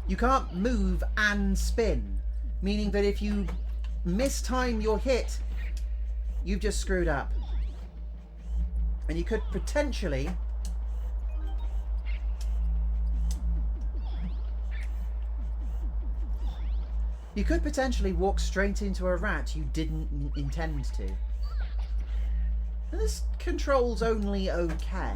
You can't move and spin, meaning that if you mistime your hit, you've just screwed up. And you could potentially... You could potentially walk straight into a rat you didn't intend to. And this control's only okay.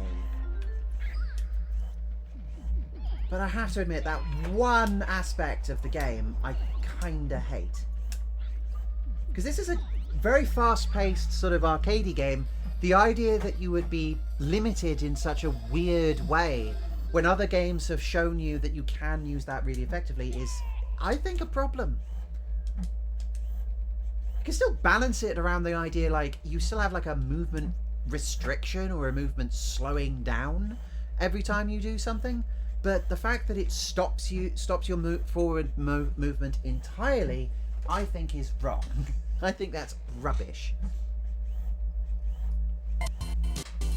But I have to admit, that one aspect of the game I kinda hate. Because this is a very fast-paced sort of arcadey game. The idea that you would be limited in such a weird way when other games have shown you that you can use that really effectively is, I think, a problem. You can still balance it around the idea, like, you still have like a movement restriction or a movement slowing down every time you do something, but the fact that it stops your forward movement entirely, I think is wrong. I think that's rubbish.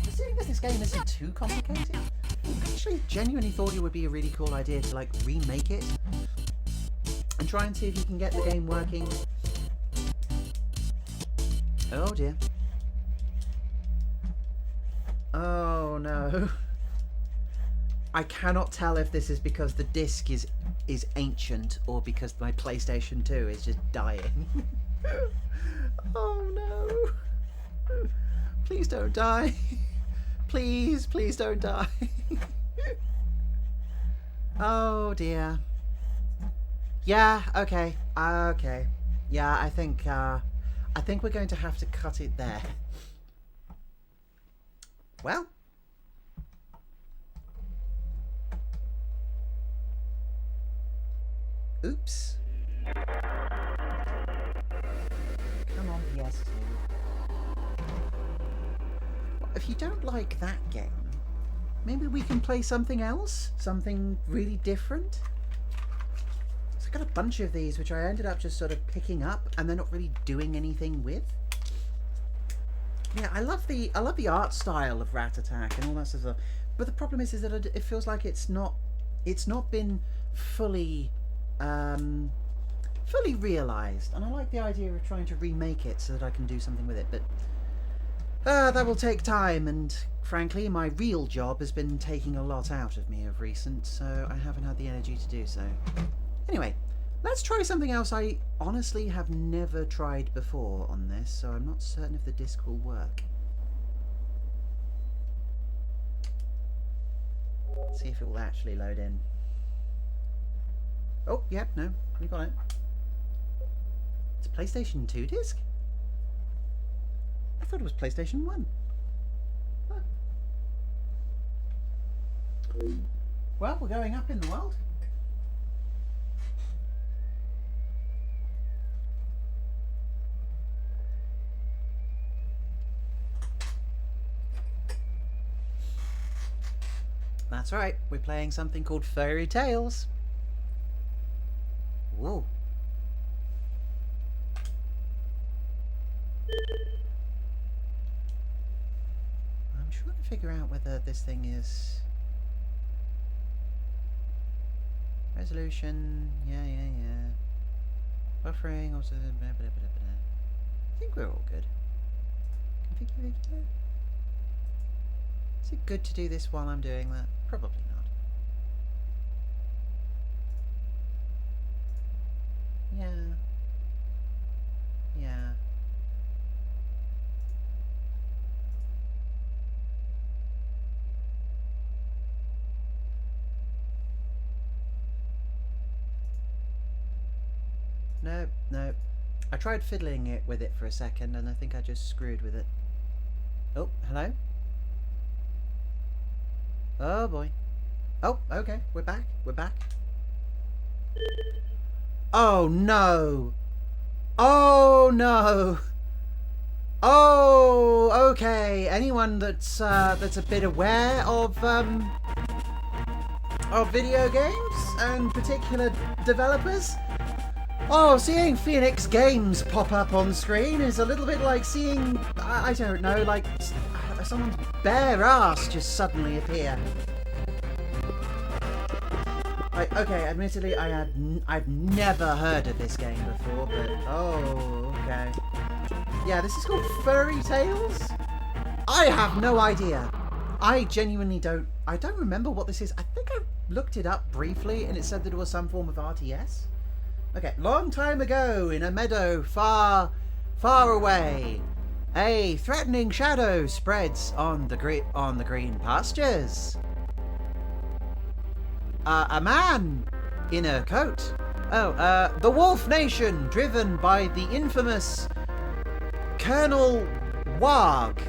Considering that this game isn't too complicated, I actually genuinely thought it would be a really cool idea to like remake it and try and see if you can get the game working. Oh dear. Oh no. I cannot tell if this is because the disc is ancient or because my PlayStation 2 is just dying. Oh no. Please don't die. Please don't die. Oh dear. Yeah, okay. Okay. Yeah, I think we're going to have to cut it there. Well. Oops. Come on, PS2. Well, if you don't like that game, maybe we can play something else? Something really different? So I've got a bunch of these which I ended up just sort of picking up and they're not really doing anything with. Yeah, I love the art style of Rat Attack and all that sort of stuff. But the problem is that it feels like it's not been fully realised, and I like the idea of trying to remake it so that I can do something with it, but that will take time, and frankly my real job has been taking a lot out of me of recent, so I haven't had the energy to do so. Anyway, let's try something else I honestly have never tried before on this, so I'm not certain if the disc will work. Let's see if it will actually load in. Oh, yep, no, we got it. It's a PlayStation 2 disc? I thought it was PlayStation 1. Huh. Well, we're going up in the world. That's right, we're playing something called Furry Tales. Whoa. I'm trying to figure out whether this thing is... Resolution, yeah. Buffering, also... I think we're all good. Configure. Is it good to do this while I'm doing that? Probably not. Yeah. Yeah. No, no. I tried fiddling with it for a second and I think I just screwed with it. Oh, hello? Oh boy. Oh, okay, we're back. We're back. Oh no! Oh no! Oh, okay. Anyone that's a bit aware of video games and particular developers. Oh, seeing Phoenix Games pop up on screen is a little bit like seeing, I don't know, like someone's bare ass just suddenly appear. Like, okay, admittedly, I've never heard of this game before, but oh, okay. Yeah, this is called Furry Tales? I have no idea. I genuinely don't remember what this is. I think I looked it up briefly and it said that it was some form of RTS. Okay, long time ago in a meadow far, far away, a threatening shadow spreads on the green pastures. A man in a coat. Oh, the Wolf Nation, driven by the infamous Colonel Warg.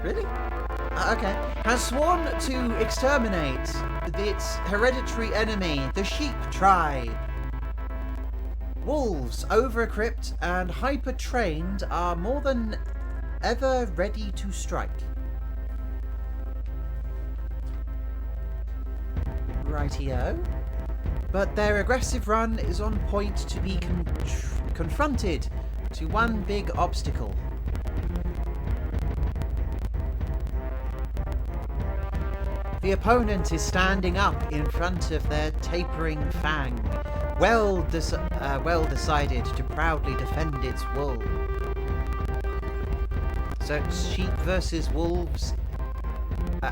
Really? Okay. Has sworn to exterminate its hereditary enemy, the sheep tribe. Wolves, over-equipped and hyper-trained, are more than ever ready to strike. Rightio. But their aggressive run is on point to be confronted to one big obstacle. The opponent is standing up in front of their tapering fang, well decided to proudly defend its wool. So it's sheep versus wolves.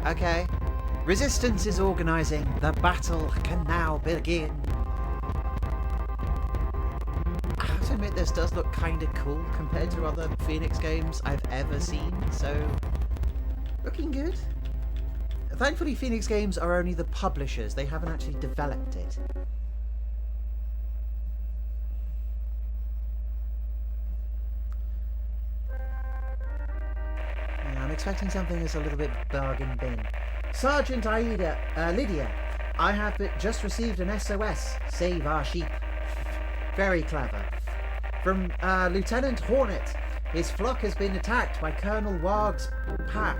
Okay. Resistance is organising. The battle can now begin. I have to admit, this does look kind of cool compared to other Phoenix games I've ever seen, so looking good. Thankfully, Phoenix Games are only the publishers. They haven't actually developed it. Yeah, I'm expecting something that's a little bit bargain bin. Sergeant Lydia, I have just received an SOS. Save our sheep. Very clever. From Lieutenant Hornet. His flock has been attacked by Colonel Warg's pack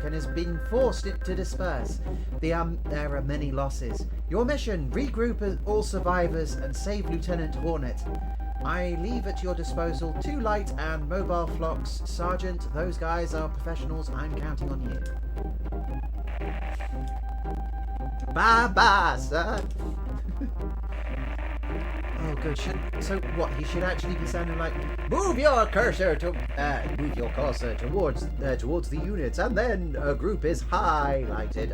and has been forced to disperse. There are many losses. Your mission, regroup all survivors and save Lieutenant Hornet. I leave at your disposal 2 light and mobile flocks. Sergeant, those guys are professionals. I'm counting on you. Bye-bye, sir. Oh, good. So what? He should actually be sounding like, move your cursor towards the units, and then a group is highlighted.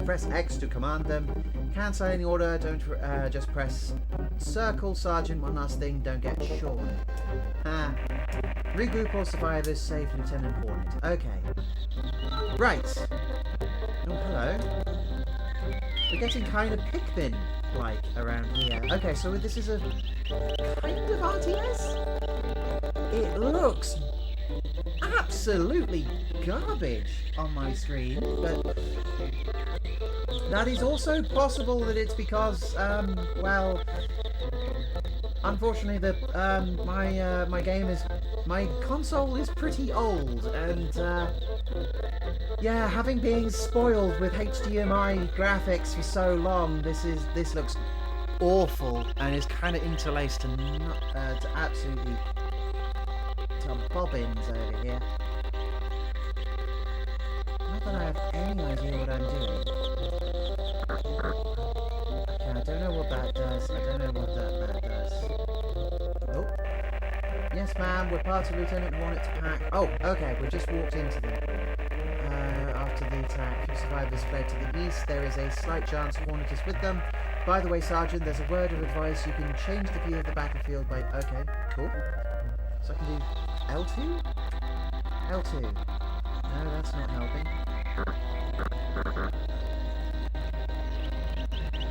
Press X to command them. Cancel any order. Don't just press circle. Sergeant, one last thing. Don't get short. Regroup all survivors. Save Lieutenant Hornet. Okay. Right. Oh, hello. We're getting kind of Pikmin-like around here. Okay, so this is a kind of RTS? It looks absolutely garbage on my screen, but that is also possible that it's because, well, unfortunately, my console is pretty old, and yeah, having been spoiled with HDMI graphics for so long, this looks awful and is kind of interlaced to absolutely to bobbins over here. Not that I have any idea what I'm doing. Okay, I don't know what that does. I don't know what that does. Oh. Yes, ma'am, we're part of Lieutenant Hornet's pack. Oh, okay, we just walked into them. after the attack. Few survivors fled to the east. There is a slight chance Hornet is with them. By the way, Sergeant, there's a word of advice. You can change the view of the battlefield by... Okay, cool. So I can do L2? L2. No, that's not helping.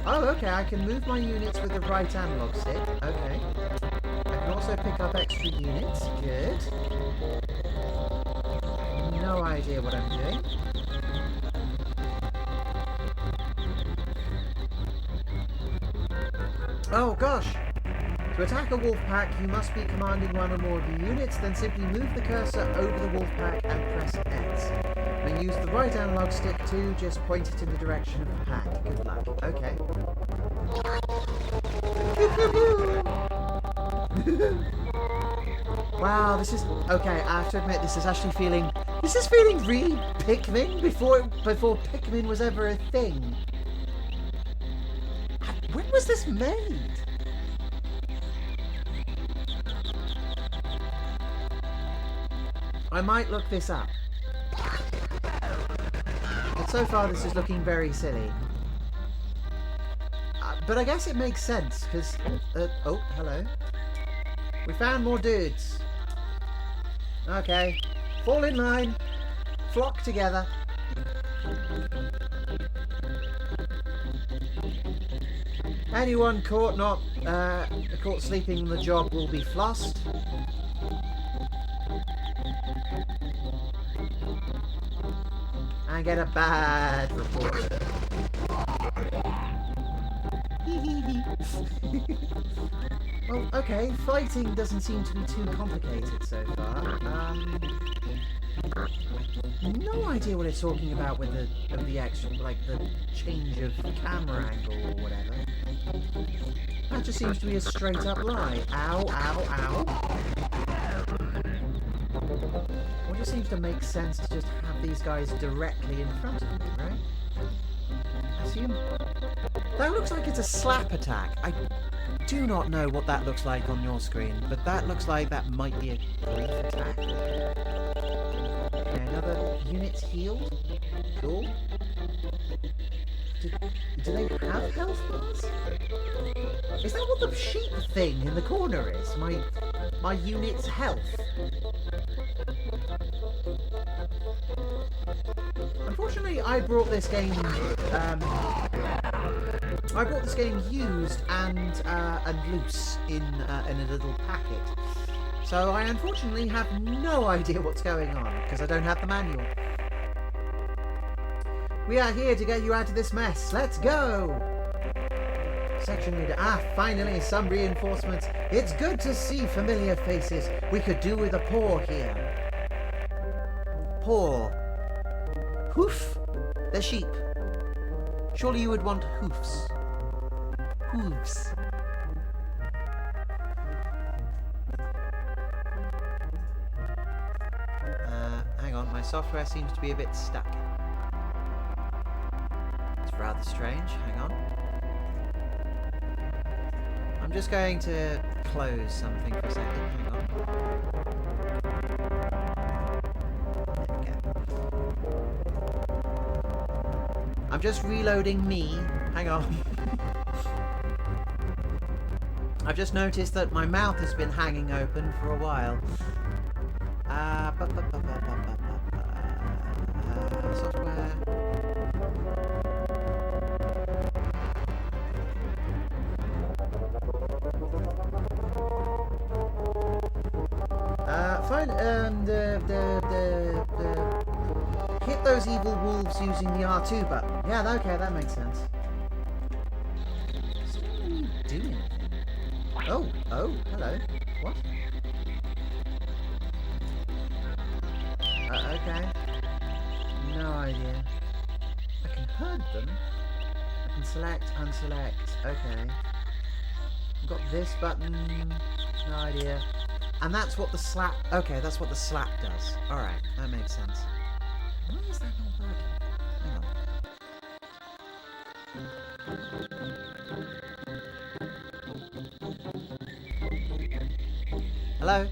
Oh, okay, I can move my units with the right analog stick. Okay. I can also pick up extra units. Good. No idea what I'm doing. Oh, gosh! To attack a wolf pack, you must be commanding one or more of the units, then simply move the cursor over the wolf pack and press X. When you use the right analog stick too, just point it in the direction of the pack. Good luck. Okay. Wow, this is... Okay, I have to admit, this is actually feeling... This is feeling really Pikmin before Pikmin was ever a thing. When was this made? I might look this up. But so far this is looking very silly. But I guess it makes sense, because... oh, hello. We found more dudes. Okay. Fall in line. Flock together. Anyone caught caught sleeping on the job will be flossed. And get a bad report. Well, okay, fighting doesn't seem to be too complicated so far. No idea what it's talking about with the extra, like the change of camera angle or whatever. That just seems to be a straight up lie. Ow, ow, ow. Well, it just seems to make sense to just have these guys directly in front of me, right? I assume... That looks like it's a slap attack. I do not know what that looks like on your screen, but that looks like that might be a grief attack. Okay, another unit's healed. Cool. Do they have health bars? Is that what the sheep thing in the corner is? My unit's health? Unfortunately, I brought this game used and loose in a little packet. So I unfortunately have no idea what's going on because I don't have the manual. We are here to get you out of this mess. Let's go! Section leader. Ah, finally some reinforcements. It's good to see familiar faces. We could do with a paw here. Paw. Hoof. They're sheep. Surely you would want hoofs. Hooves. Hang on, my software seems to be a bit stuck. It's rather strange. Hang on. I'm just going to close something for a second. Hang on. There we go. I'm just reloading me. Hang on. I've just noticed that my mouth has been hanging open for a while. Software. Fine. Hit those evil wolves using the R2 button. Yeah, okay, that makes sense. Still doing anything. Oh, hello. What? Okay. No idea. I can herd them. I can select, unselect. Okay. I've got this button. No idea. And that's what the slap... Okay, that's what the slap does. Alright, that makes sense. Why is that not working? Hang on. Hello?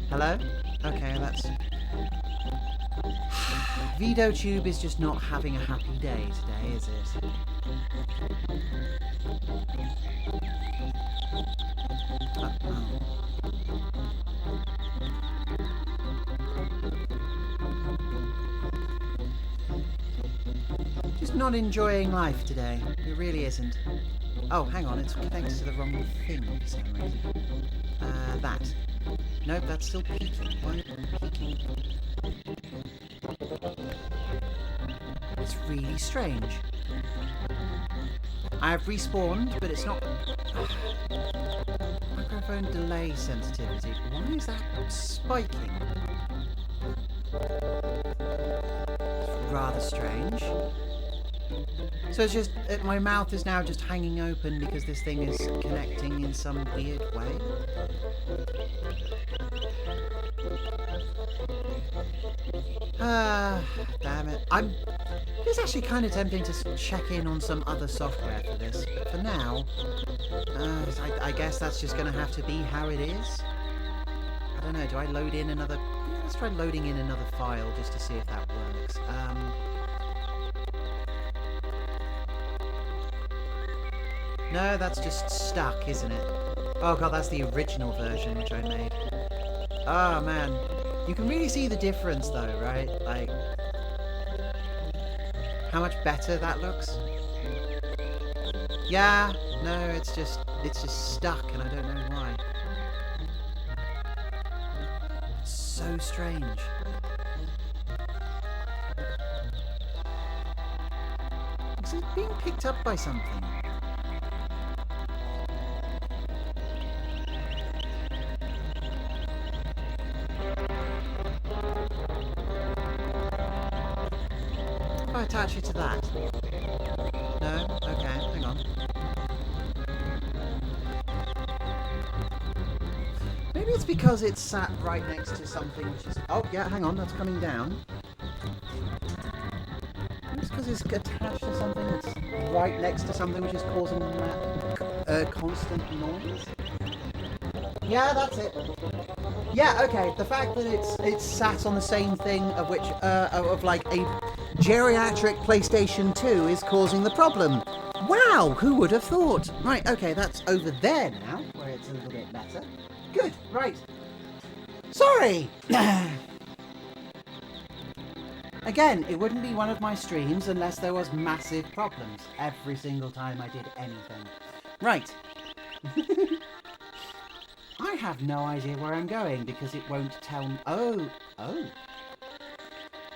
Hello? Okay, that's... VideoTube is just not having a happy day today, is it? Just not enjoying life today. It really isn't. Oh, hang on, it's connected to the wrong thing for some reason. That. Nope, that's still peaking. Why is it peaking? It's really strange. I have respawned, but it's not... Microphone delay sensitivity. Why is that spiking? It's rather strange. So it's just... my mouth is now just hanging open because this thing is connecting in some weird way. Damn it. It's actually kind of tempting to check in on some other software for this, but for now, I guess that's just going to have to be how it is. I don't know, do I load in another... Yeah, let's try loading in another file just to see if that works. No, that's just stuck, isn't it? Oh god, that's the original version which I made. Oh man. You can really see the difference though, right? Like, how much better that looks. Yeah, no, it's just stuck and I don't know why. It's so strange. Is it being picked up by something? Attach it to that? No? Okay, hang on. Maybe it's because it's sat right next to something which is... Oh, yeah, hang on, that's coming down. Maybe it's because it's attached to something that's right next to something which is causing that constant noise. Yeah, that's it. Yeah, okay, the fact that it's sat on the same thing of which, of like a geriatric PlayStation 2 is causing the problem. Wow, who would have thought? Right, okay, that's over there now, where it's a little bit better. Good, right. Sorry! Again, it wouldn't be one of my streams unless there was massive problems every single time I did anything. Right. I have no idea where I'm going because it won't tell me...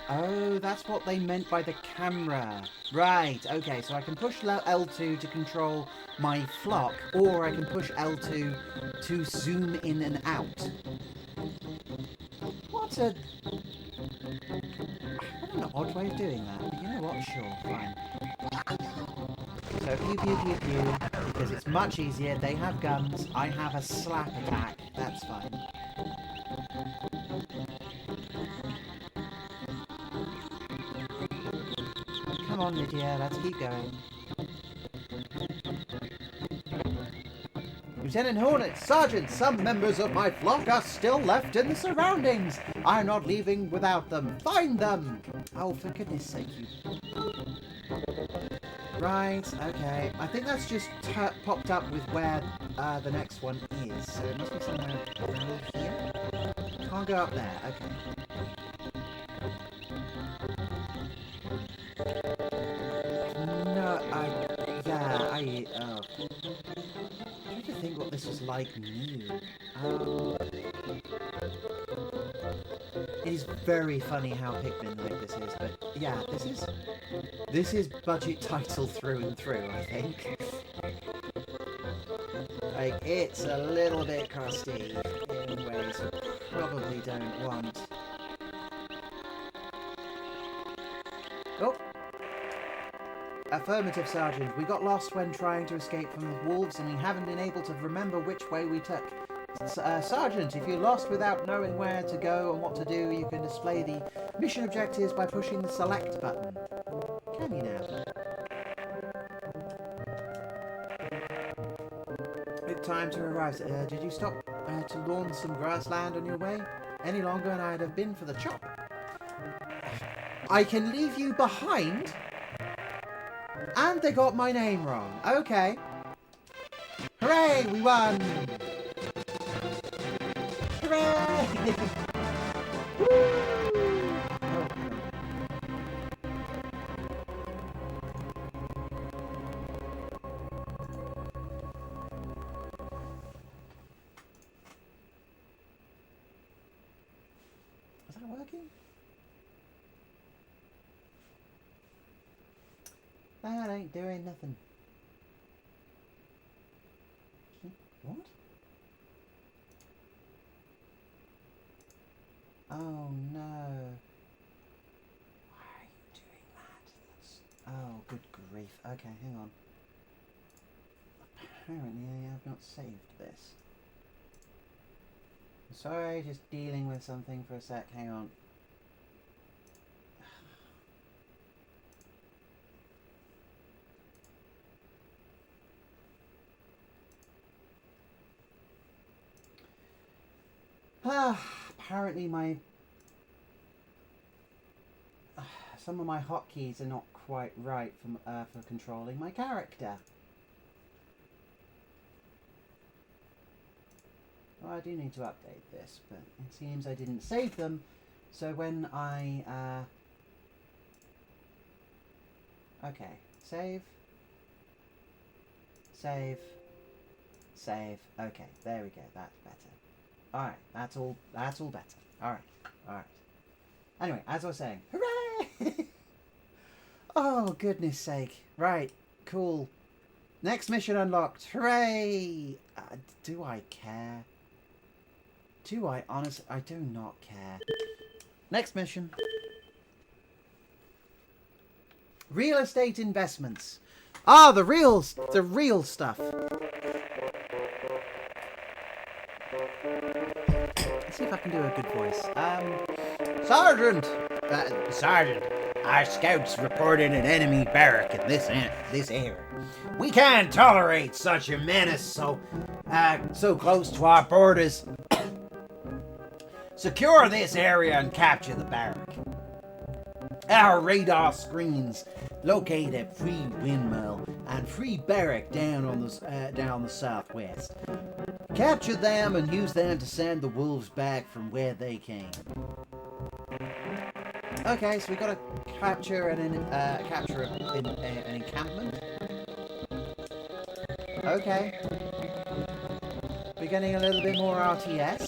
Oh, that's what they meant by the camera. Right, okay, so I can push L2 to control my flock, or I can push L2 to zoom in and out. What an odd way of doing that, but you know what, sure, fine. So pew pew pew pew, because it's much easier, they have guns, I have a slap attack, that's fine. Come on, Lydia, let's keep going. Lieutenant Hornet, Sergeant, some members of my flock are still left in the surroundings. I'm not leaving without them. Find them! Oh, for goodness sake, you... Right, okay. I think that's just popped up with where the next one is. So it must be somewhere over here. Can't go up there, okay. I'm trying to think what this was like new. It is very funny how Pikmin-like this is, but yeah, this is budget title through and through, I think. Like, it's a little bit crusty in ways you probably don't want. Oh! Affirmative, Sergeant. We got lost when trying to escape from the wolves and we haven't been able to remember which way we took. Sergeant, if you're lost without knowing where to go and what to do, you can display the mission objectives by pushing the select button. Can you now? Good time to arrive. Did you stop to lawn some grassland on your way? Any longer and I'd have been for the chop. I can leave you behind. And they got my name wrong. Okay. Hooray, we won! Hooray! Woo! Oh. Is that working? That ain't doing nothing. What? Oh no. Why are you doing that? That's... Oh, good grief. Okay, hang on. Apparently I have not saved this. Sorry, just dealing with something for a sec. Hang on. Apparently my... some of my hotkeys are not quite right for controlling my character. Well, I do need to update this, but it seems I didn't save them, so when I... Okay, save. Save. Save. Okay, there we go, that's better. Alright, that's all better. Alright. Anyway, as I was saying, hooray! Oh, goodness sake. Right, cool. Next mission unlocked. Hooray! Do I care? Do I honestly? I do not care. Next mission. Real estate investments. Ah, the real stuff. Let's see if I can do a good voice. Sergeant! Sergeant, our scouts reported an enemy barrack in this area. We can't tolerate such a menace so close to our borders. Secure this area and capture the barrack. Our radar screens locate a free windmill and free barrack down the southwest. Capture them and use them to send the wolves back from where they came. Okay, so we got to capture an encampment. Okay, we're getting a little bit more RTS.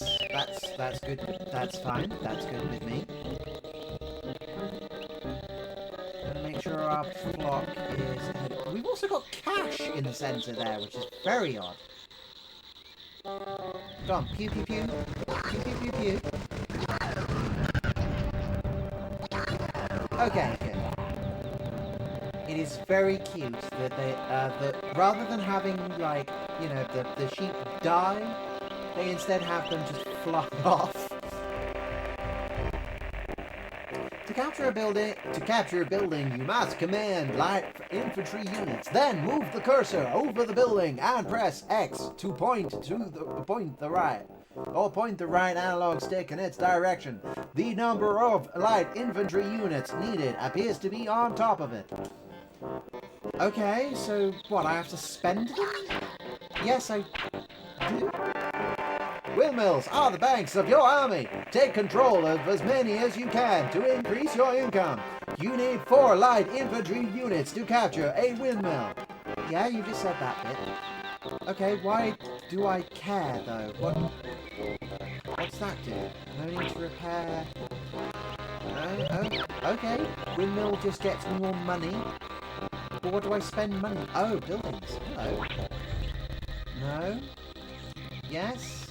That's good. That's fine. That's good with me. Gotta make sure our flock is ahead. We've also got cash in the centre there, which is very odd. Go on, pew pew pew. Pew pew pew pew. Okay, good. It is very cute that they, that rather than having, like, you know, the sheep die, they instead have them just fly off. To capture a building, you must command light infantry units. Then move the cursor over the building and press X to point the right analog stick in its direction. The number of light infantry units needed appears to be on top of it. Okay, so what, I have to spend them? Yes, I do. Windmills are the banks of your army. Take control of as many as you can to increase your income. You need 4 light infantry units to capture a windmill. Yeah, you just said that bit. Okay, why do I care though? What's that do? No need to repair. Oh, okay. Windmill just gets me more money. But what do I spend money? Oh, buildings. Hello. No. Yes.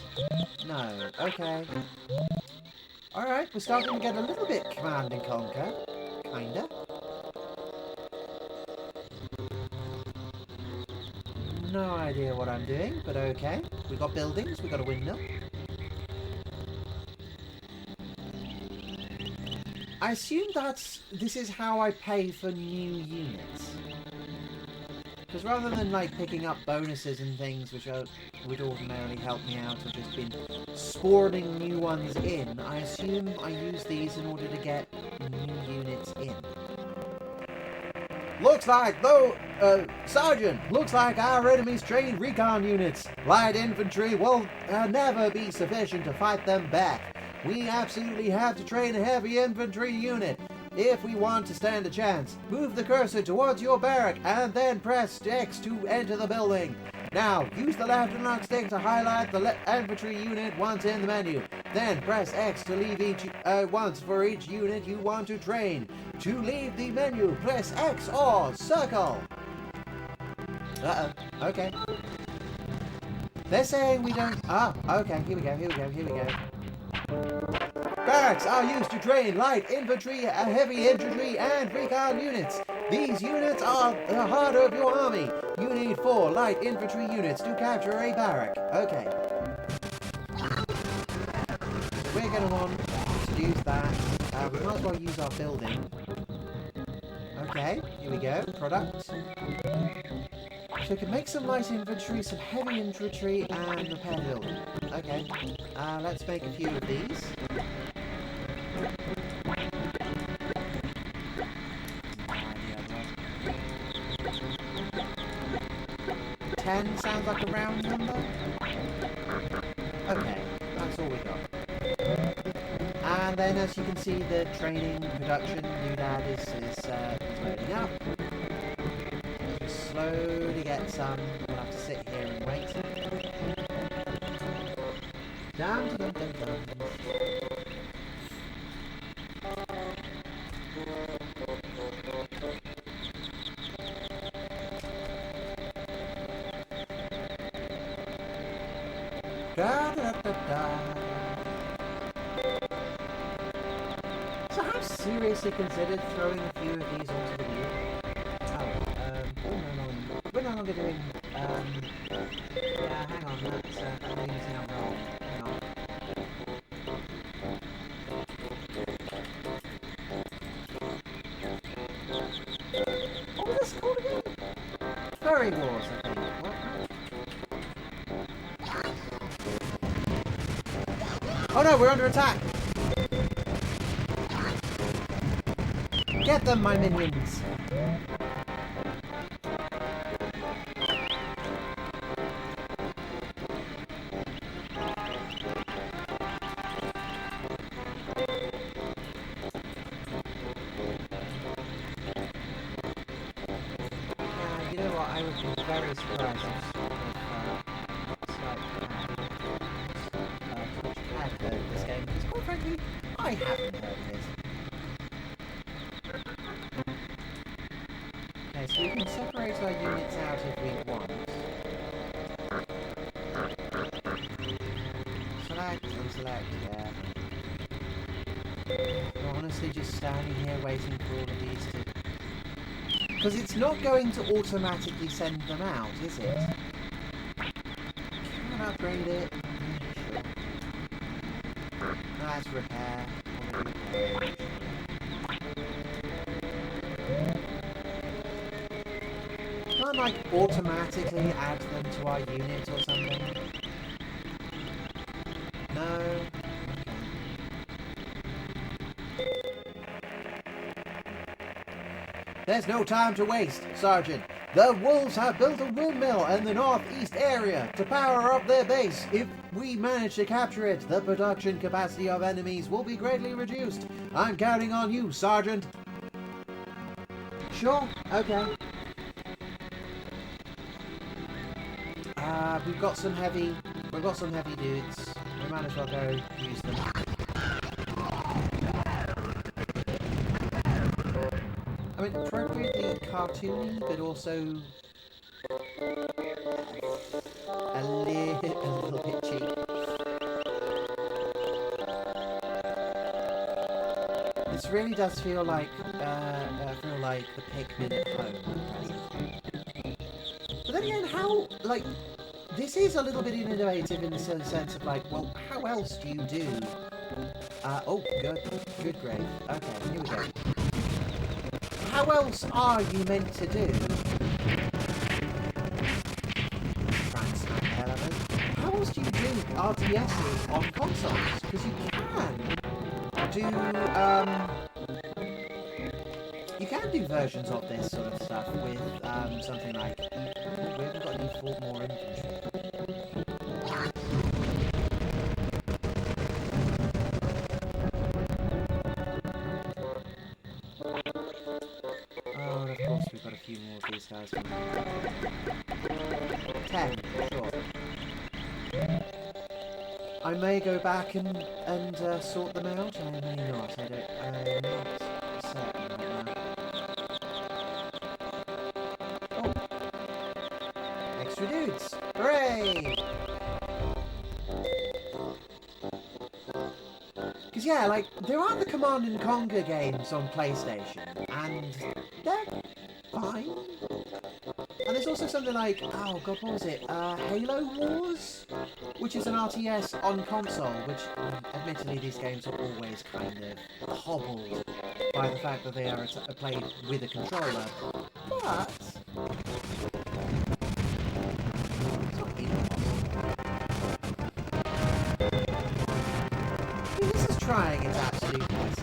No. Okay. Alright, we're starting to get a little bit Command and Conquer. Kinda. No idea what I'm doing, but okay. We've got buildings, we've got a windmill. I assume this is how I pay for new units. Because rather than like picking up bonuses and things which would ordinarily help me out, I've just been spawning new ones in. I assume I use these in order to get new units in. Looks like, though, Sergeant, looks like our enemy's trained recon units. Light infantry will never be sufficient to fight them back. We absolutely have to train a heavy infantry unit if we want to stand a chance. Move the cursor towards your barrack and then press X to enter the building. Now, use the left analog stick to highlight the infantry unit once in the menu. Then press X to leave each once for each unit you want to train. To leave the menu, press X or circle. Uh-oh. Okay. They're saying we don't... Ah, okay. Here we go. Barracks are used to train light infantry, heavy infantry, and recon units. These units are the heart of your army. You need 4 light infantry units to capture a barrack. Okay. We're going to want to use that. We might as well use our building. Okay, here we go. Product. So we can make some light infantry, some heavy infantry, and repair the building. Okay. Let's make a few of these. 10 sounds like a round number. Okay, that's all we got. And then, as you can see, the training production new dad is loading up. Slowly get some. We'll have to sit here and wait. Dum dum dum dum. Da, da, da, da. So have seriously considered throwing a few of these onto the wheel? We're no longer doing, yeah, hang on, that's, I'm using our roll. Hang on. What was this called again? Furry Wars, I think. What? Oh no, we're under attack! Get them, my minions! You know what, I would be very surprised if this game, because quite frankly, I haven't heard of it. Okay, so we can separate our units out if we want. Select and select, yeah. We're honestly just standing here waiting for all of these to... Because it's not going to automatically send them out, is it? Can I upgrade it? Sure. That's repair. Can't I, like, automatically add them to our unit or something? No? There's no time to waste, Sergeant. The wolves have built a windmill in the northeast area to power up their base. If we manage to capture it, the production capacity of enemies will be greatly reduced. I'm counting on you, Sergeant. Sure, okay. We've got some heavy dudes. We might as well go use them. I mean, appropriately cartoony, but also a little bit cheap. This really does feel like the Pikmin at home. But then again, how, like, this is a little bit innovative in the sense of, like, well, how else do you do? Oh, good grave. Okay, here we go. How else are you meant to do? Try and smack the hell out of it. How else do you do RTSs on consoles? Because you can do, you can do versions of this sort of stuff with something like... Oh, we haven't got any more infantry. Oh, and of course we've got a few more of these guys. 10, sure. I may go back and sort them out. I may not. I'm not certain right now. Oh, extra dudes! Hooray! Because yeah, like there are the Command and Conquer games on PlayStation, and they're fine. And there's also something like, oh god, what was it? Halo Wars? Which is an RTS on console, which, admittedly, these games are always kind of hobbled by the fact that they are played with a controller. But... it's not impossible. I mean, this is trying its absolute best.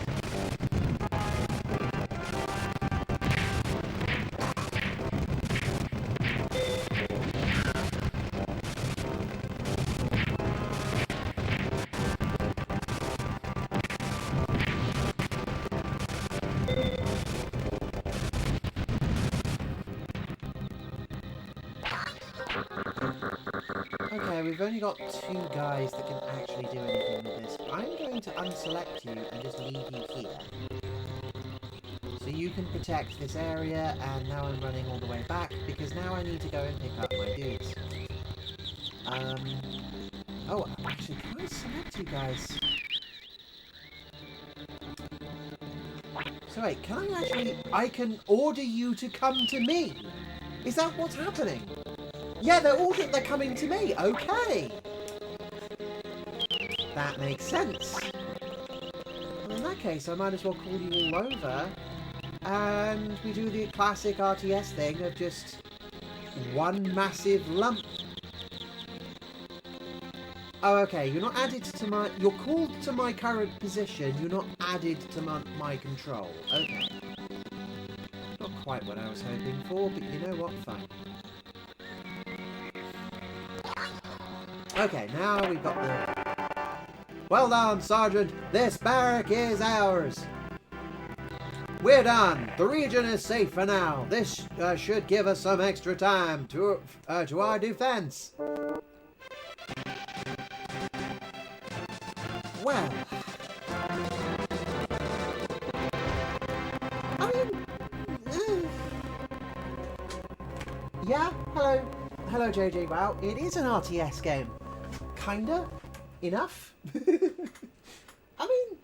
Okay, we've only got 2 guys that can actually do anything with this. I'm going to unselect you and just leave you here. So you can protect this area, and now I'm running all the way back, because now I need to go and pick up my dudes. Oh, actually, can I select you guys? So wait, can I actually... I can order you to come to me? Is that what's happening? Yeah, they're coming to me. Okay. That makes sense. Well, in that case, I might as well call you all over, and we do the classic RTS thing of just one massive lump. Oh, okay. You're not added to my... You're called to my current position. You're not added to my control. Okay. Not quite what I was hoping for, but you know what? Fine. Okay, now we've got the... Well done, Sergeant. This barrack is ours. We're done. The region is safe for now. This should give us some extra time to our defense. Well... I mean... yeah, hello. Hello, JJ. Wow, it is an RTS game. Kinda. Enough. I mean,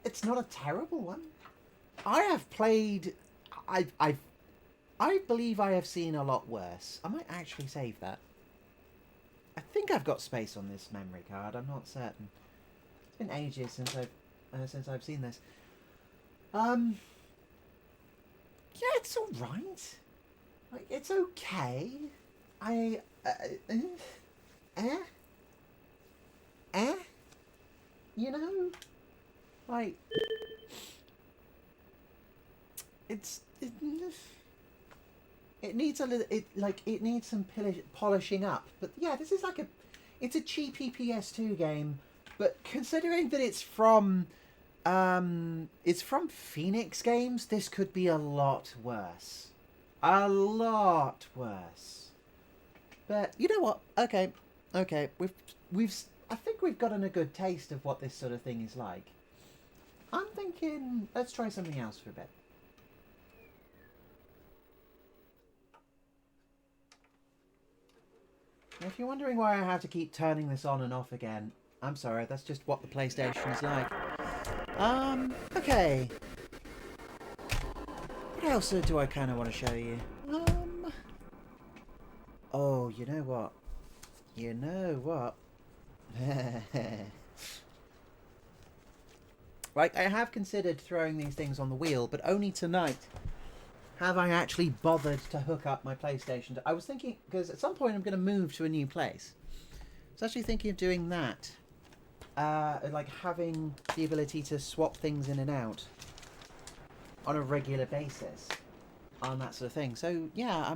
it's not a terrible one. I have played... I believe I have seen a lot worse. I might actually save that. I think I've got space on this memory card. I'm not certain. It's been ages since I've seen this. Yeah, it's all right. Like, it's okay. You know, like, it needs a little, it needs some polishing up. But yeah, this is like it's a cheapy PS2 game. But considering that it's from Phoenix Games, this could be a lot worse. A lot worse. But you know what? Okay. I think we've gotten a good taste of what this sort of thing is like. I'm thinking, let's try something else for a bit. If you're wondering why I have to keep turning this on and off again, I'm sorry, that's just what the PlayStation is like. Okay. What else do I kind of want to show you? Oh, you know what? You know what? Right, I have considered throwing these things on the wheel, but only tonight have I actually bothered to hook up my PlayStation. I was thinking, because at some point I'm going to move to a new place. I was actually thinking of doing that. Like having the ability to swap things in and out. on a regular basis on that sort of thing. So yeah,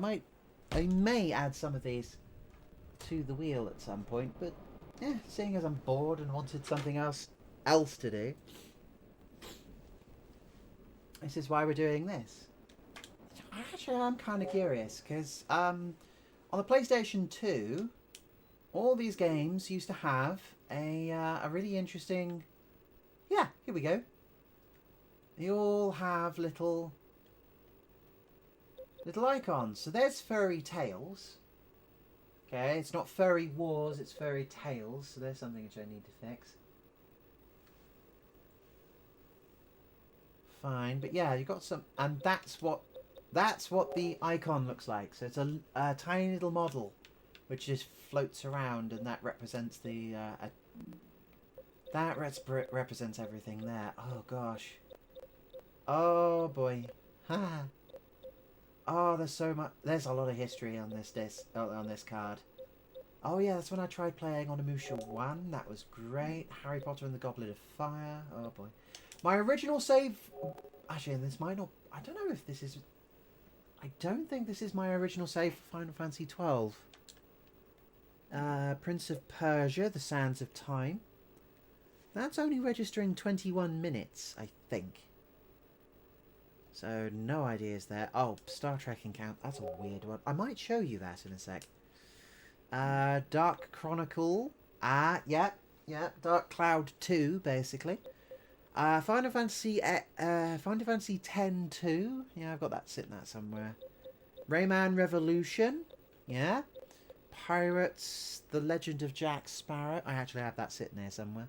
I may add some of these to the wheel at some point. But yeah, seeing as I'm bored and wanted something else to do, this is why we're doing this. Actually, I'm kind of curious because on the PlayStation 2, all these games used to have a really interesting. Yeah, here we go. They all have little icons. So there's Furry Tales. Okay, it's not Furry Wars, it's Furry Tales. So there's something which I need to fix. Fine, but yeah, you got some, and that's what the icon looks like. So it's a tiny little model, which just floats around, and that represents the represents everything there. Oh gosh. Oh boy. Ha. Oh, there's so much. There's a lot of history on on this card. Oh yeah, that's when I tried playing on Onimusha 1. That was great. Harry Potter and the Goblet of Fire. Oh boy. My original save... Actually, this might not... I don't know if this is... I don't think this is my original save for Final Fantasy 12. Prince of Persia, The Sands of Time. That's only registering 21 minutes, I think. So, no ideas there. Oh, Star Trek Encounter. That's a weird one. I might show you that in a sec. Dark Chronicle. Yeah. Dark Cloud 2, basically. Final Fantasy X-2. Yeah, I've got that sitting there somewhere. Rayman Revolution. Yeah. Pirates, The Legend of Jack Sparrow. I actually have that sitting there somewhere.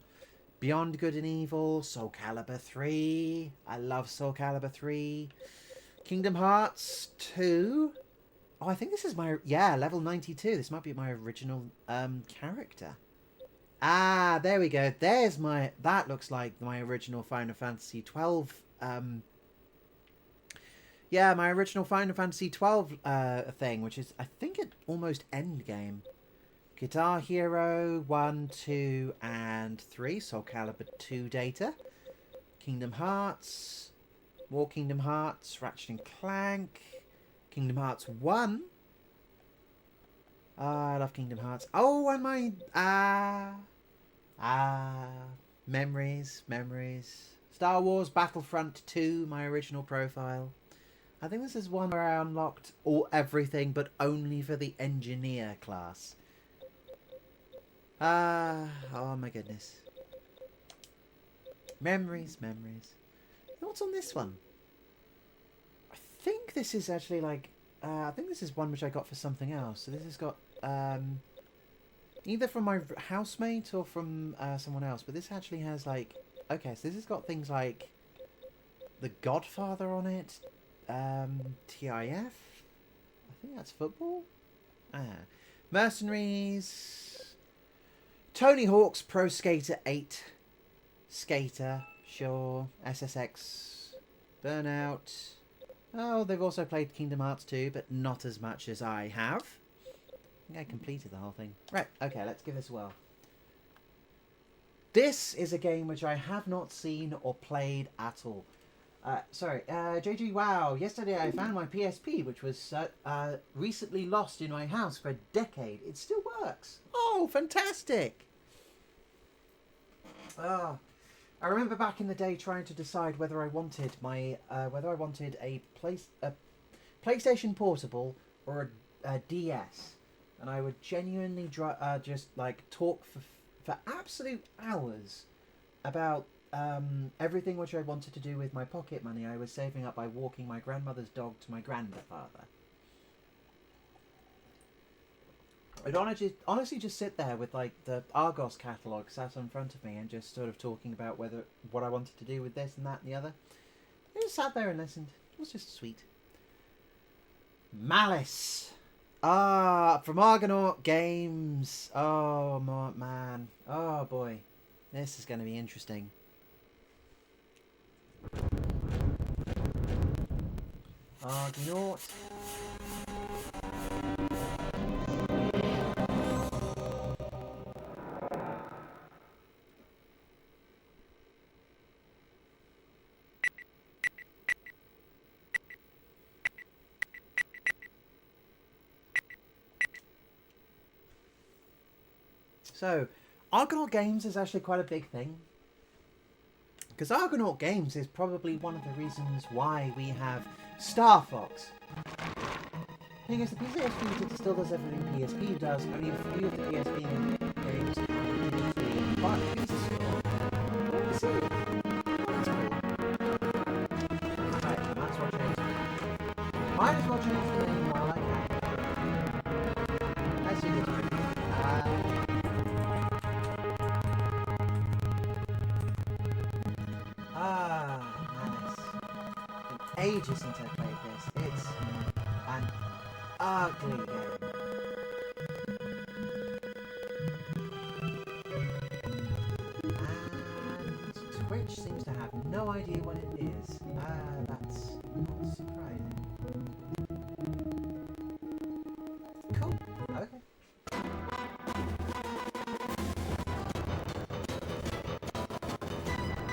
Beyond Good and Evil, Soul Calibur 3. I love Soul Calibur 3. Kingdom Hearts 2. Oh, I think this is my... Yeah, level 92. This might be my original character. Ah, there we go. There's my... That looks like my original Final Fantasy 12... Yeah, my original Final Fantasy 12 thing, which is, I think, it almost endgame. Guitar Hero 1, 2, and 3. Soul Calibur 2 data. Kingdom Hearts. More Kingdom Hearts. Ratchet and Clank. Kingdom Hearts 1. I love Kingdom Hearts. Oh, and my... Memories. Star Wars Battlefront 2, my original profile. I think this is one where I unlocked everything, but only for the engineer class. Oh my goodness. Memories. What's on this one? I think this is actually like... I think this is one which I got for something else. So this has got... either from my housemate or from someone else. But this actually has like... Okay, so this has got things like... The Godfather on it. TIF. I think that's football. Mercenaries. Tony Hawk's Pro Skater 8. Skater. Sure. SSX. Burnout. Oh, they've also played Kingdom Hearts 2, but not as much as I have. I think I completed the whole thing. Right, okay, let's give this a whirl. This is a game which I have not seen or played at all. JG, wow. Yesterday I found my PSP, which was recently lost in my house for a decade. It still works. Oh, fantastic. I remember back in the day trying to decide whether I wanted a PlayStation Portable or a DS, and I would genuinely just like talk for absolute hours about everything which I wanted to do with my pocket money I was saving up by walking my grandmother's dog to my grandfather. I'd honestly just sit there with like the Argos catalogue sat in front of me and just sort of talking about what I wanted to do with this and that and the other. I just sat there and listened. It was just sweet. Malace. From Argonaut Games. Oh man. Oh boy. This is going to be interesting. Argonaut. So, Argonaut Games is actually quite a big thing. Because Argonaut Games is probably one of the reasons why we have Star Fox. The thing is, the PSP still does everything PSP does, only a few of the PSP games are digitally but let's see. Right, might as well change the name while I can. As you did. Nice. Ages since I played this. It's an ugly game. And Twitch seems to have no idea what it is. That's not surprising. Cool. Okay.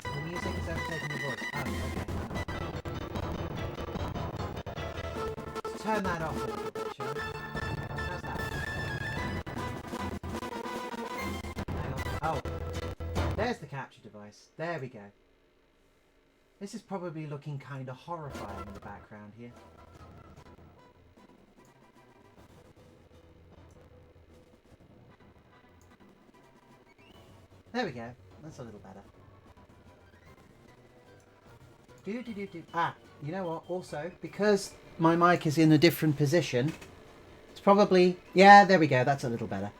The music is overtaking the voice. Oh, okay. Let's turn that off a little bit, shall we? How's that? Hang on. Oh. There's the capture device. There we go. This is probably looking kind of horrifying in the background here. There we go. That's a little better. Ah, you know what? Also, because my mic is in a different position, it's probably... Yeah, there we go. That's a little better.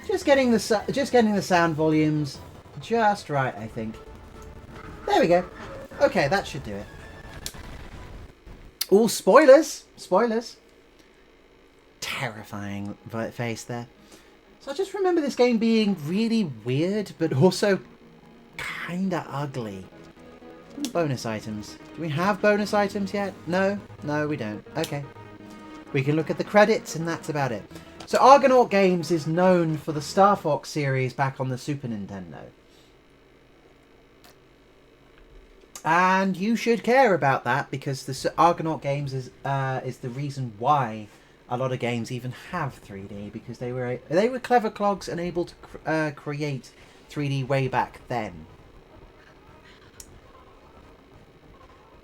Just getting the sound volumes just right, I think. There we go. Okay, that should do it. All spoilers! Spoilers. Terrifying face there. So I just remember this game being really weird, but also kinda ugly. Bonus items. Do we have bonus items yet? No? No, we don't. Okay. We can look at the credits and that's about it. So Argonaut Games is known for the Star Fox series back on the Super Nintendo. And you should care about that because the Argonaut Games is the reason why a lot of games even have 3D, because they were clever clogs and able to create 3D way back then.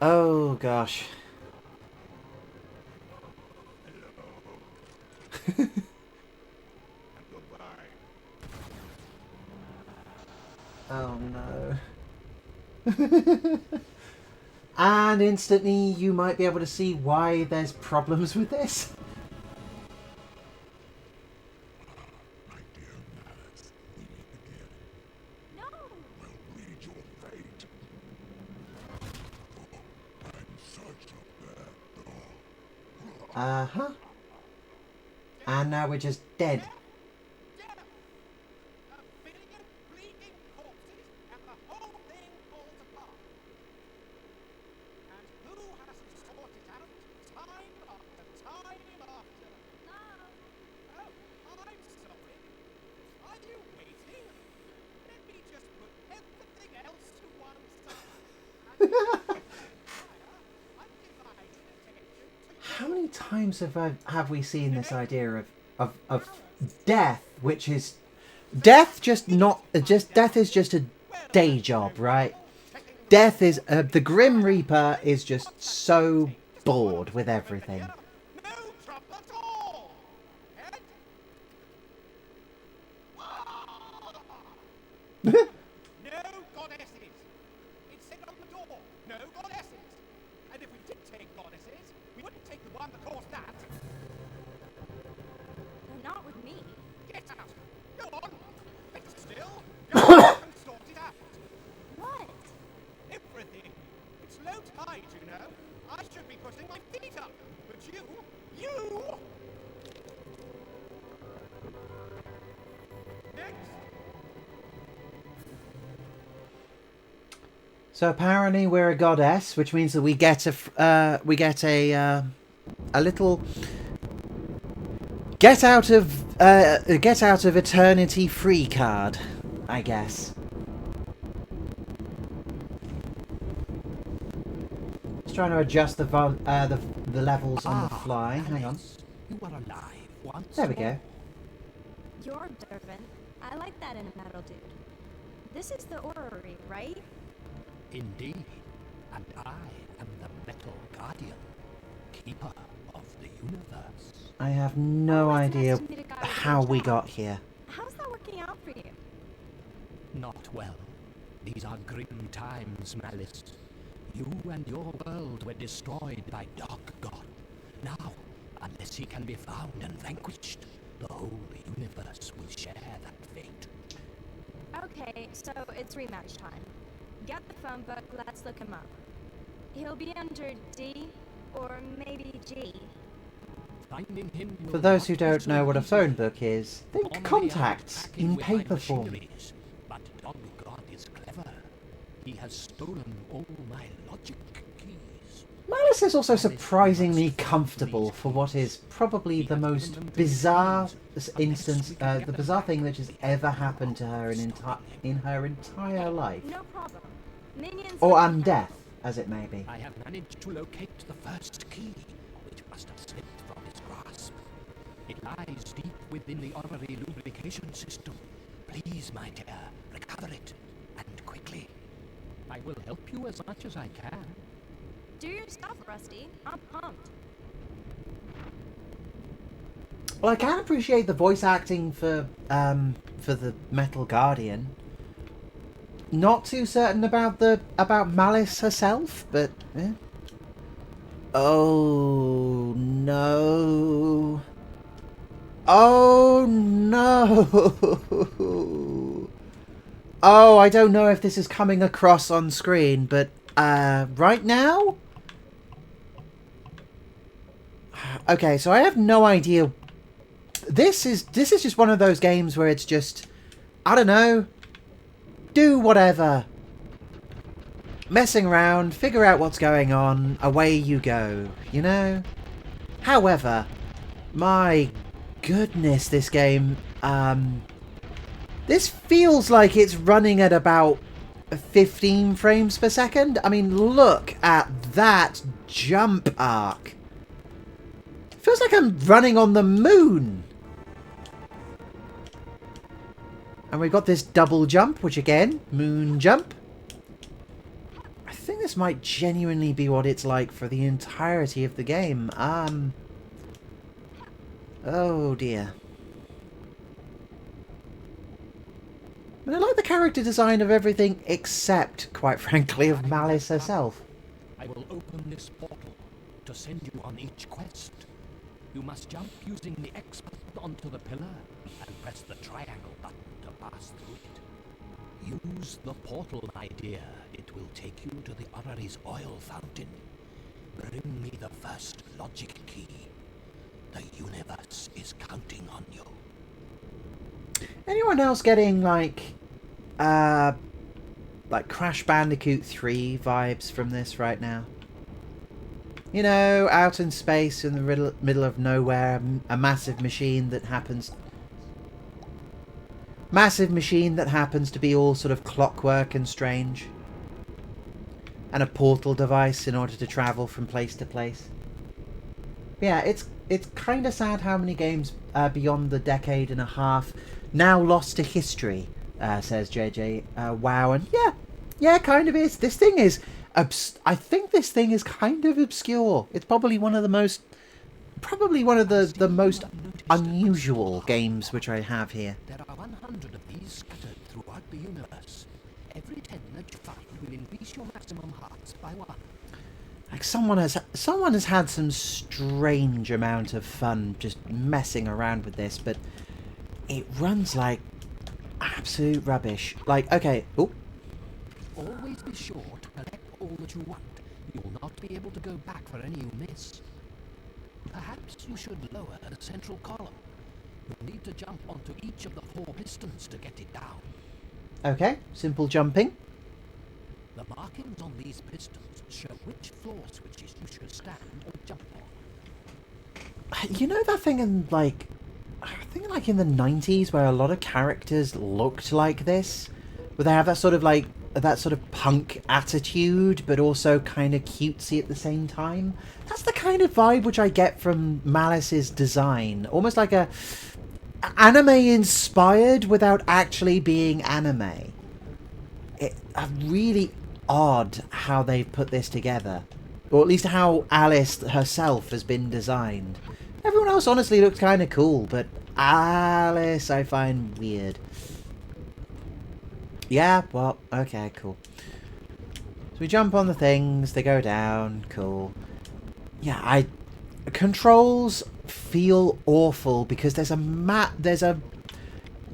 Oh gosh. Oh no. And instantly you might be able to see why there's problems with this. My dear Malace, we meet again. No! We'll read your fate. Oh, I'm such a bad dog. And now we're just dead. How many times have we seen this idea of death, which is death is just a day job, right? Death is the Grim Reaper is just so bored with everything. So apparently we're a goddess, which means that we get a little get out of eternity free card, I guess. Let's trying to adjust the levels on the fly. Hang on. You are alive once There we go. You're observant. I like that in a metal dude. This is the orrery, right? Indeed. And I am the Metal Guardian, keeper of the universe. I have no Oh, it's idea nice to meet a guy with how your we job. got here. How's that working out for you? Not well. These are grim times, Malace. You and your world were destroyed by Dark God. Now, unless he can be found and vanquished, the whole universe will share that fate. Okay, so it's rematch time. Get the phone book, let's look him up. He'll be under D or maybe G. Finding him will For those who not be don't so know what a easy. phone book is, think Only contacts attacking in with paper my form. machineries. But Dark God is clever. He has stolen all my logic keys. Malice is also surprisingly comfortable for what is probably the most bizarre instance, the bizarre thing that has ever happened to her in her entire life. No problem. Minions Or will be undeath, as it may be. I have managed to locate the first key, which must have slipped from his grasp. It lies deep within the orrery lubrication system. Please, my dear, recover it, and quickly. I will help you as much as I can. Do your stuff, Rusty. I'm pumped. Well, I can appreciate the voice acting for the Metal Guardian. Not too certain about Malice herself, but oh no. Oh no. Oh, I don't know if this is coming across on screen, but right now. Okay, so I have no idea. This is just one of those games where it's just, I don't know, do whatever. Messing around, figure out what's going on, away you go, you know? However, my goodness, this game, this feels like it's running at about 15 frames per second. I mean, look at that jump arc. Feels like I'm running on the moon. And we've got this double jump, which again, moon jump. I think this might genuinely be what it's like for the entirety of the game. Oh dear. But I like the character design of everything except, quite frankly, of Malice herself. I will open this portal to send you on each quest. You must jump using the X button onto the pillar and press the triangle button to pass through it. Use the portal, my dear. It will take you to the orrery's oil fountain. Bring me the first logic key. The universe is counting on you. Anyone else getting like Crash Bandicoot 3 vibes from this right now? You know, out in space in the middle of nowhere, a massive machine that happens to be all sort of clockwork and strange. And a portal device in order to travel from place to place. Yeah, it's kind of sad how many games beyond the decade and a half now lost to history, says JJ. Wow, and yeah, kind of is. This thing is, I think this thing is kind of obscure. It's probably one of the most unusual games which I have here. There are 100 of these scattered throughout the universe. Every 10 that you find will increase your maximum hearts by 1. Like someone has had some strange amount of fun just messing around with this, but it runs like absolute rubbish. Like, okay, oh. Always be sure to collect all that you want. You will not be able to go back for any you miss. Perhaps you should lower the central column. You'll need to jump onto each of the 4 pistons to get it down. Okay, simple jumping. The markings on these pistons show which floor switches you should stand or jump on. You know that thing in like in the 90s where a lot of characters looked like this? Where they have that sort of like that sort of punk attitude, but also kind of cutesy at the same time. That's the kind of vibe which I get from Malice's design. Almost like a anime inspired without actually being anime. Really odd how they've put this together. Or at least how Alice herself has been designed. Everyone else honestly looks kind of cool, but Alice I find weird. Yeah, well, okay, cool. So we jump on the things, they go down, cool. Yeah, controls feel awful because there's a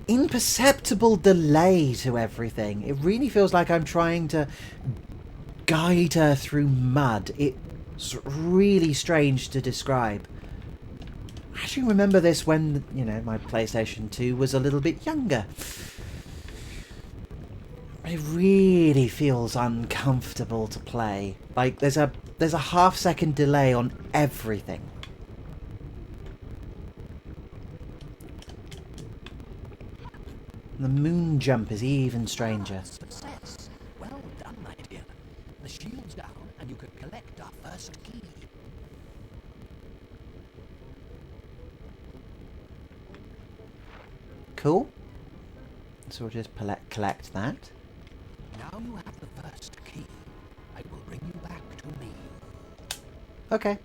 imperceptible delay to everything. It really feels like I'm trying to guide her through mud. It's really strange to describe. I actually remember this when, you know, my PlayStation 2 was a little bit younger. It really feels uncomfortable to play. Like there's a half-second delay on everything. The moon jump is even stranger. Success. Well done, my dear. The shield's down, and you can collect our first key. Cool. So we'll just collect that. Now you have the first key. I will bring you back to me. Okay.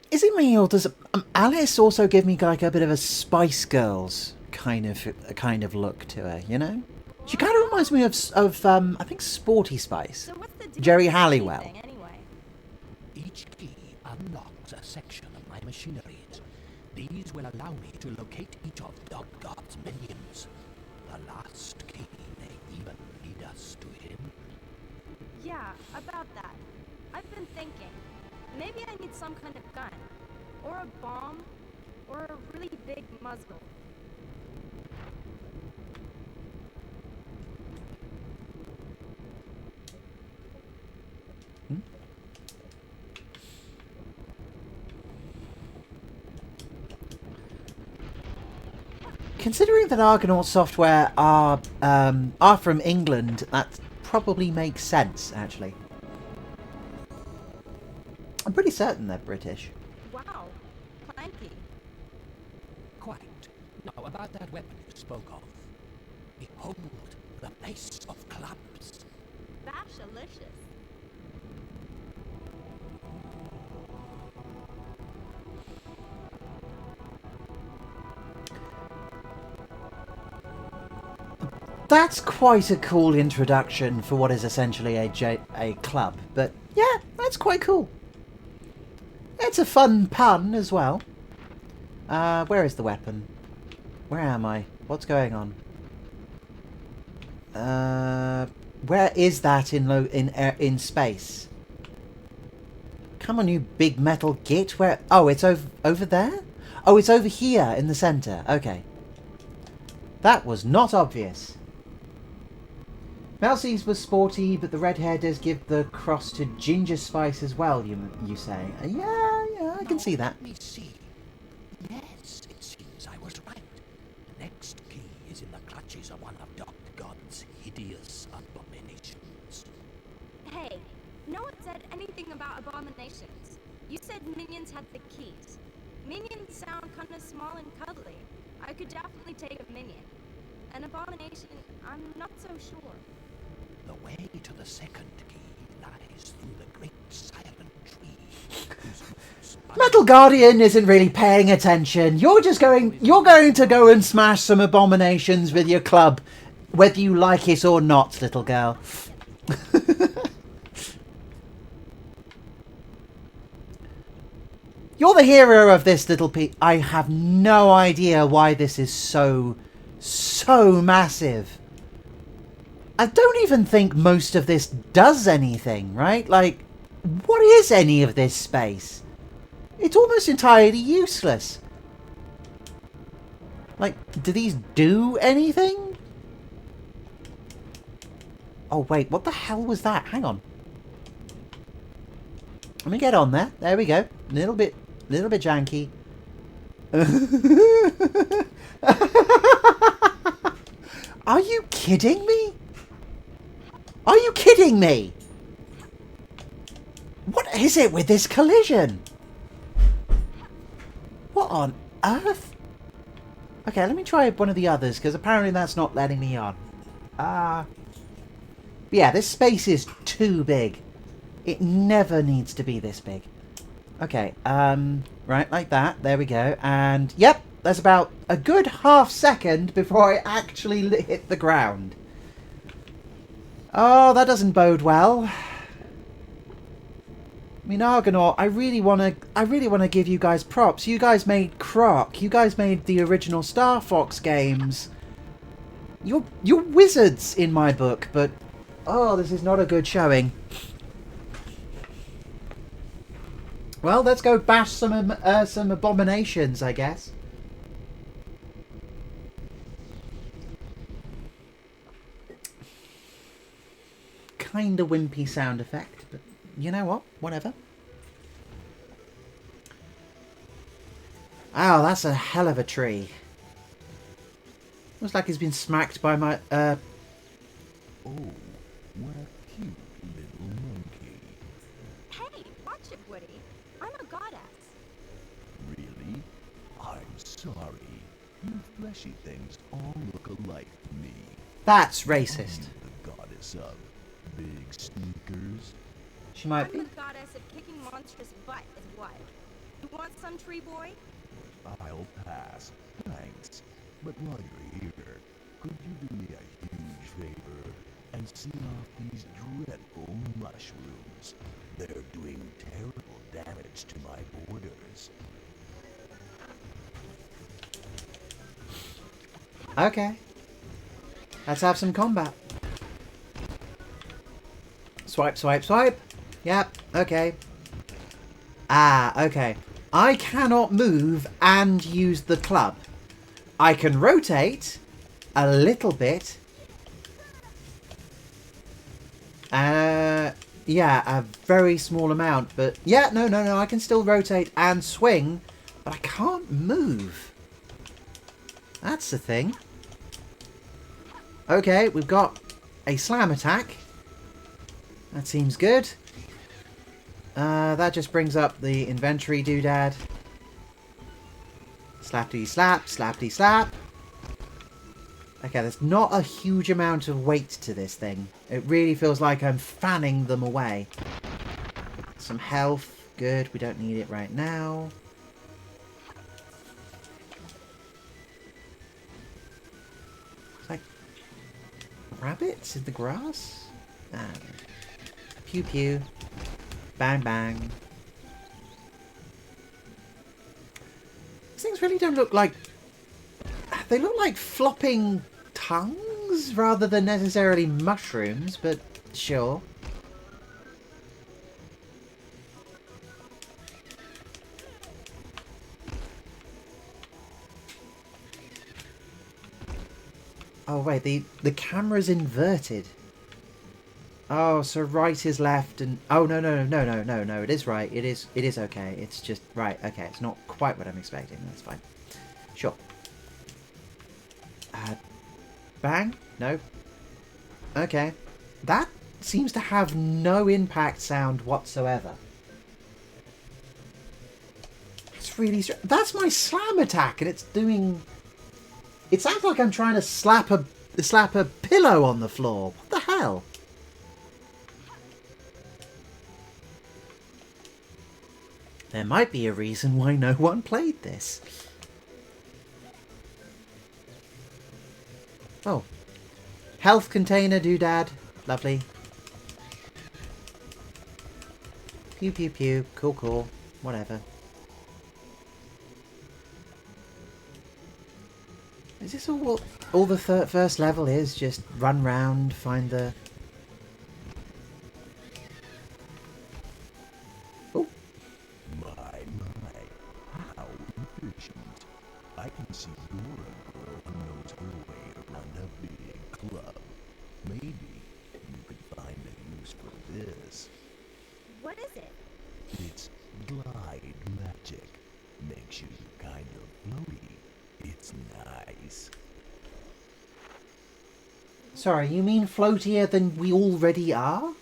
Is it me, or does Alice also give me like a bit of a Spice Girls kind of look to her? You know, she kind of reminds me of I think Sporty Spice. So what's the deal Jerry with this key Halliwell. thing anyway? Each key unlocks a section of my machineries. These will allow me to locate each of Dog God's minions. The last key may even lead us to him. Yeah, about that. I've been thinking. Maybe I need some kind of gun. Or a bomb. Or a really big muzzle. Considering that Argonaut Software are from England, that probably makes sense, actually. I'm pretty certain they're British. Wow. Clanky. Quite. Now, about that weapon you spoke of. Behold, the Mace of Clubs. Bashalicious. That's quite a cool introduction for what is essentially a club, but yeah, that's quite cool. It's a fun pun as well. Where is the weapon? Where am I? What's going on? Where is that in space? Come on, you big metal git. Where? Oh, it's over there? Oh, it's over here in the center. Okay. That was not obvious. Malcy's was sporty, but the red hair does give the cross to Ginger Spice as well, you say? Yeah, I can see that. Let me see. Yes, it seems I was right. The next key is in the clutches of one of Dog God's hideous abominations. Hey, no one said anything about abominations. You said minions had the keys. Minions sound kind of small and cuddly. I could definitely take a minion. An abomination, I'm not so sure. The way to the second key lies through the great silent tree. whose roots Metal Guardian isn't really paying attention. You're going to go and smash some abominations with your club, whether you like it or not, little girl. You're the hero of this little piece. I have no idea why this is so massive. I don't even think most of this does anything, right? Like, what is any of this space? It's almost entirely useless. Like, do these do anything? Oh, wait, what the hell was that? Hang on. Let me get on there. There we go. Little bit janky. Are you kidding me? Are you kidding me? What is it with this collision? What on earth? Okay, let me try one of the others, because apparently that's not letting me on. Yeah, this space is too big. It never needs to be this big. Okay, right, like that. There we go. And, yep, there's about a good half second before I actually hit the ground. Oh, that doesn't bode well. I mean, Argonaut, I really wanna give you guys props. You guys made Croc. You guys made the original Star Fox games. You're wizards in my book, but oh, this is not a good showing. Well, let's go bash some abominations, I guess. Kinda wimpy sound effect, but you know what? Whatever. Oh, that's a hell of a tree. Looks like he's been smacked by my, Oh, what a cute little monkey. Hey, watch it, Woody. I'm a goddess. Really? I'm sorry. You fleshy things all look alike to me. That's Are racist. you the goddess of big sneakers? She might I'm be. the goddess of kicking monstrous butt, is what. You want some, tree boy? I'll pass. Thanks. But while you're here, could you do me a huge favor and see off these dreadful mushrooms? They're doing terrible damage to my borders. Okay. Let's have some combat. Swipe, swipe, swipe. Yep, okay. Ah, okay. I cannot move and use the club. I can rotate a little bit. Yeah, a very small amount, but yeah, no, I can still rotate and swing, but I can't move. That's the thing. Okay, we've got a slam attack. That seems good. That just brings up the inventory doodad. Slappity slap, slappity slap. Okay, there's not a huge amount of weight to this thing. It really feels like I'm fanning them away. Some health. Good, we don't need it right now. It's like rabbits in the grass? Pew pew. Bang bang. These things really don't look like... They look like flopping tongues rather than necessarily mushrooms, but sure. Oh wait, the camera's inverted. Oh, so right is left and... Oh, no, it is right. It is okay. It's just... Right, okay. It's not quite what I'm expecting. That's fine. Sure. Bang? No. Okay. That seems to have no impact sound whatsoever. It's really... That's my slam attack and it's doing... It sounds like I'm trying to slap a pillow on the floor. What the hell? There might be a reason why no one played this. Oh. Health container doodad. Lovely. Pew pew pew. Cool cool. Whatever. Is this all the first level is? Just run round, find the... Oh. My, how efficient. I can see you're a girl who knows her way around a big club. Maybe you could find a use for this. What is it? It's glide magic. Makes you kind of floaty. It's nice. Sorry, you mean floatier than we already are?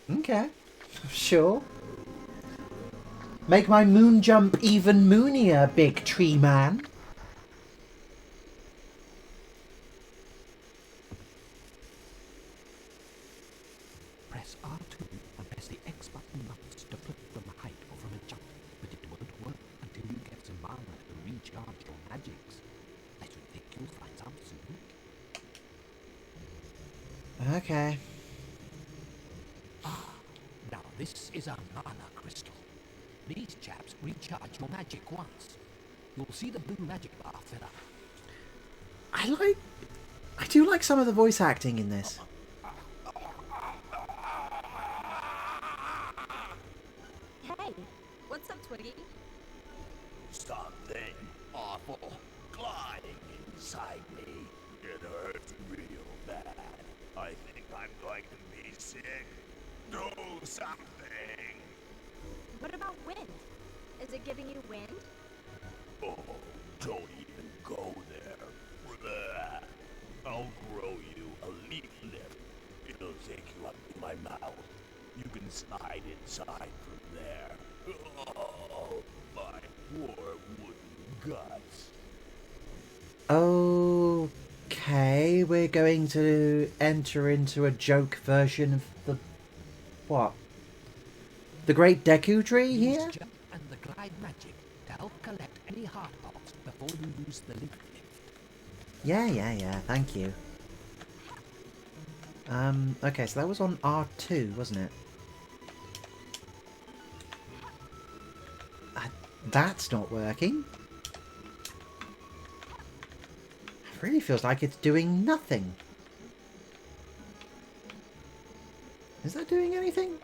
Okay, sure. Make my moon jump even moonier, big tree man. Press R2 and press the X button once to flip from a height or from a jump, but it won't work until you get some mana to recharge your magics. I should think you'll find some soon. Okay. Now this is a mana crystal. These chaps recharge your magic once. You'll see the blue magic bar fill up. I do like some of the voice acting in this. Hey, what's up, Twiggy? Something awful gliding inside me. It hurts real bad. I think I'm going to be sick. Do something. What about wind? Is it giving you wind? Oh, don't even go there. Blah. I'll grow you a leaf lift. It'll take you up to my mouth. You can slide inside from there. Oh, my poor wooden guts. Okay, we're going to enter into a joke version of the... what? The Great Deku Tree here? Use jump and the glide magic to help collect any heart pots before you use the leaf lift. Yeah, thank you. Okay, so that was on R2, wasn't it? That's not working. It really feels like it's doing nothing. Is that doing anything?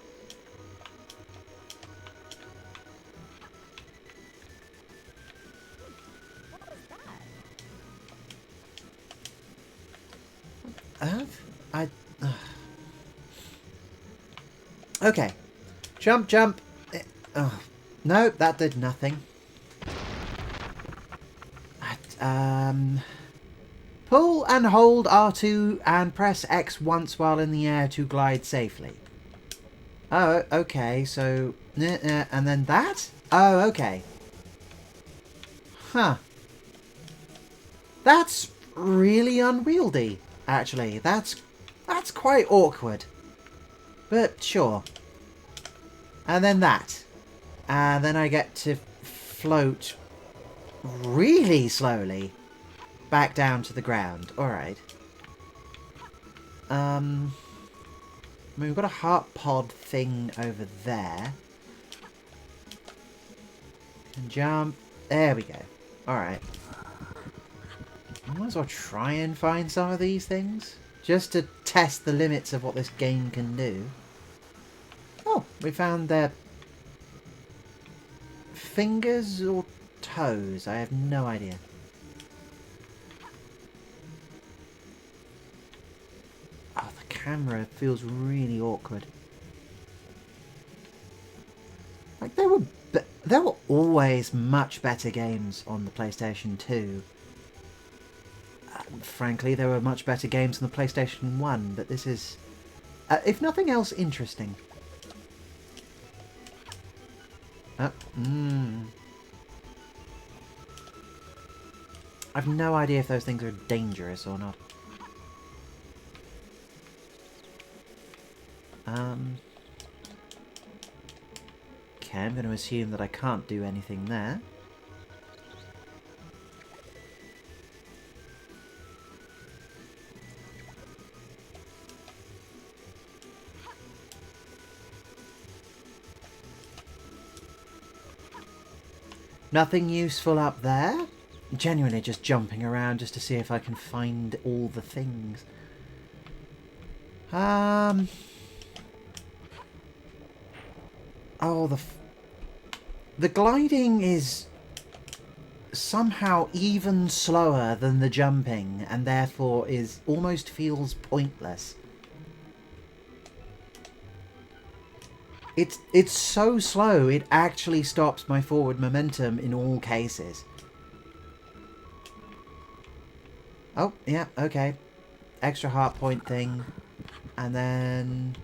What was that? Okay. Jump. Oh. No, that did nothing. Pull and hold R2 and press X once while in the air to glide safely. Oh, okay, so... and then that? Oh, okay. Huh. That's really unwieldy, actually. That's quite awkward. But sure. And then that. And then I get to float really slowly back down to the ground. Alright. I mean, we've got a heart pod thing over there. And jump. There we go. Alright. Might as well try and find some of these things. Just to test the limits of what this game can do. Oh, we found their fingers or toes. I have no idea. Oh, the camera feels really awkward. Like there were always much better games on the PlayStation 2. Frankly, there were much better games on the PlayStation 1, but this is, if nothing else, interesting. I've no idea if those things are dangerous or not. Okay, I'm going to assume that I can't do anything there. Nothing useful up there. Genuinely just jumping around just to see if I can find all the things. Oh, the gliding is somehow even slower than the jumping, and therefore is almost feels pointless. It's so slow, it actually stops my forward momentum in all cases. Oh, yeah, okay. Extra heart point thing. And then...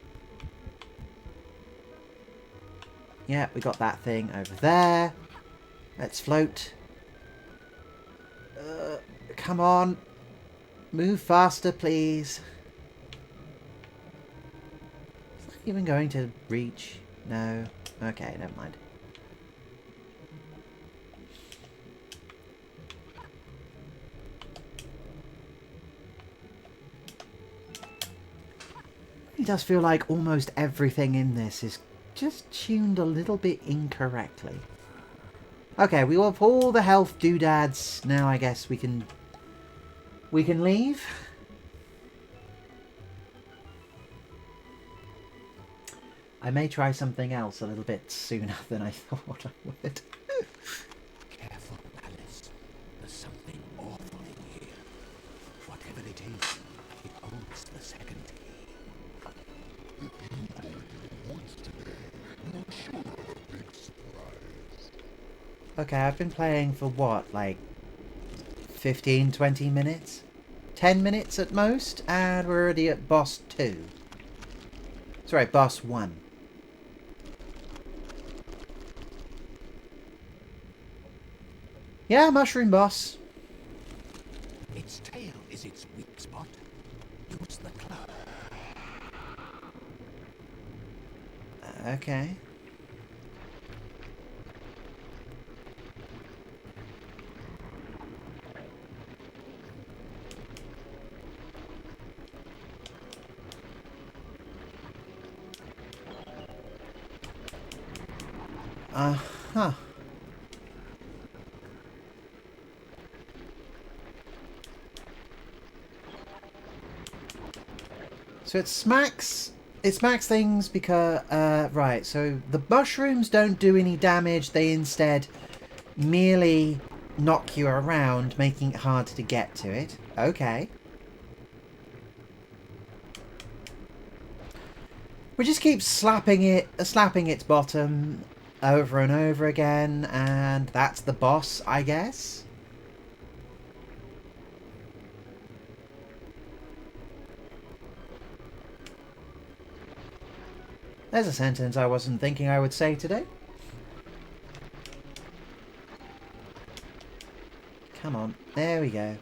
yeah, we got that thing over there. Let's float. Come on. Move faster, please. Is that even going to reach? No. Okay, never mind. It does feel like almost everything in this is just tuned a little bit incorrectly. Okay, we have all the health doodads. Now I guess we can leave. I may try something else a little bit sooner than I thought I would. Careful, Malace. There's something awful in here. Whatever it is, it holds the second key. Okay, I've been playing for what, like 15, 20 minutes? 10 minutes at most, and we're already at boss 2. Sorry, boss 1. Yeah, mushroom boss. Its tail is its weak spot. Use the club. Okay. Uh-huh. So it smacks things because, right, so the mushrooms don't do any damage, they instead merely knock you around, making it hard to get to it. Okay. We just keep slapping its bottom over and over again, and that's the boss, I guess. There's a sentence I wasn't thinking I would say today. Come on, there we go.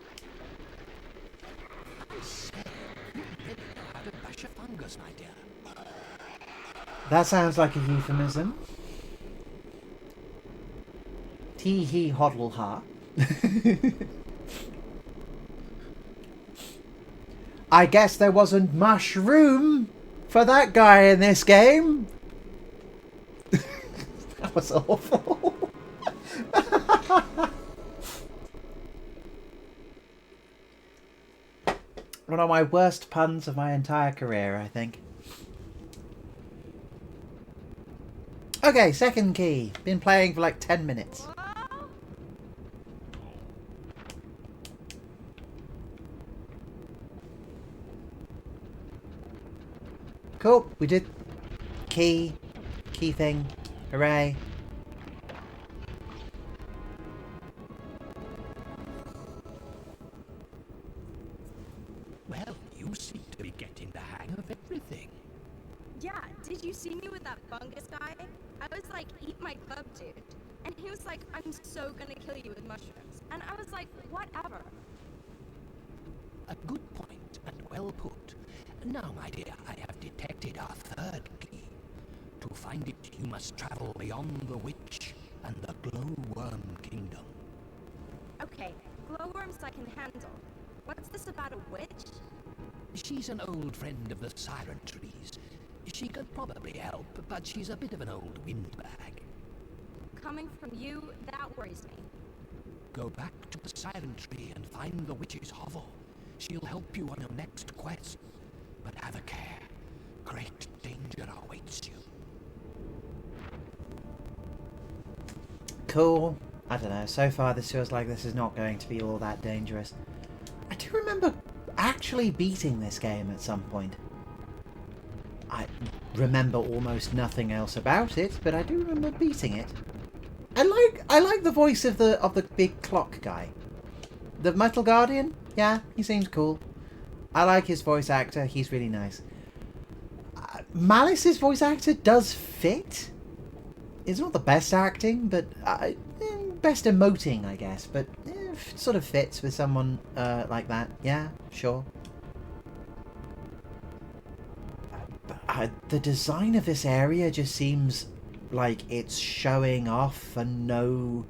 That sounds like a euphemism. Tee hee hoddle ha. I guess there wasn't much room for that guy in this game. That was awful. One of my worst puns of my entire career, I think. Okay, second key. Been playing for like 10 minutes. Cool, we did key thing, hooray. Well, you seem to be getting the hang of everything. Yeah, did you see me with that fungus guy? I was like, eat my club, dude. And he was like, I'm so gonna kill you with mushrooms. And I was like, whatever. A good point and well put. Now, my dear, I have detected our third key. To find it, you must travel beyond the witch and the glowworm kingdom. Okay, glowworms I can handle. What's this about a witch? She's an old friend of the siren trees. She could probably help, but she's a bit of an old windbag. Coming from you, that worries me. Go back to the siren tree and find the witch's hovel. She'll help you on your next quest. But have a care. Great danger awaits you. Cool. I don't know. So far, this feels like this is not going to be all that dangerous. I do remember actually beating this game at some point. remember almost nothing else about it, but I do remember beating it. I like the voice of the big clock guy. The Metal Guardian? Yeah, he seems cool. I like his voice actor, he's really nice. Malice's voice actor does fit. It's not the best acting, but best emoting, I guess. But sort of fits with someone like that. Yeah, sure. The design of this area just seems like it's showing off for no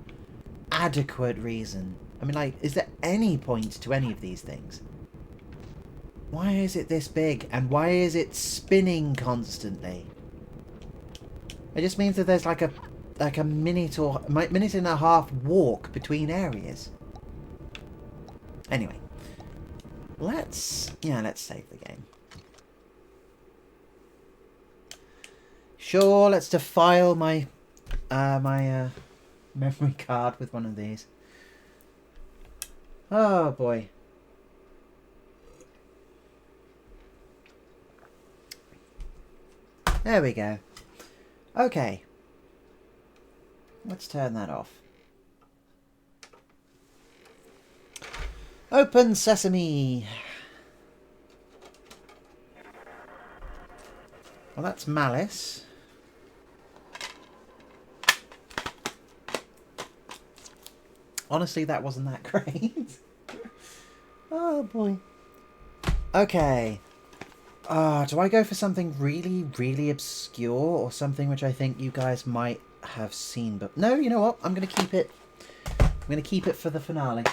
adequate reason. I mean, like, is there any point to any of these things? Why is it this big? And why is it spinning constantly? It just means that there's like a minute or minute and a half walk between areas. Anyway, let's save the game. Sure, let's defile my memory card with one of these. Oh boy. There we go. Okay. Let's turn that off. Open sesame. Well, that's Malice. Honestly, that wasn't that great. Oh boy. Okay. Do I go for something really, really obscure or something which I think you guys might have seen? But no, you know what? I'm going to keep it. I'm going to keep it for the finale.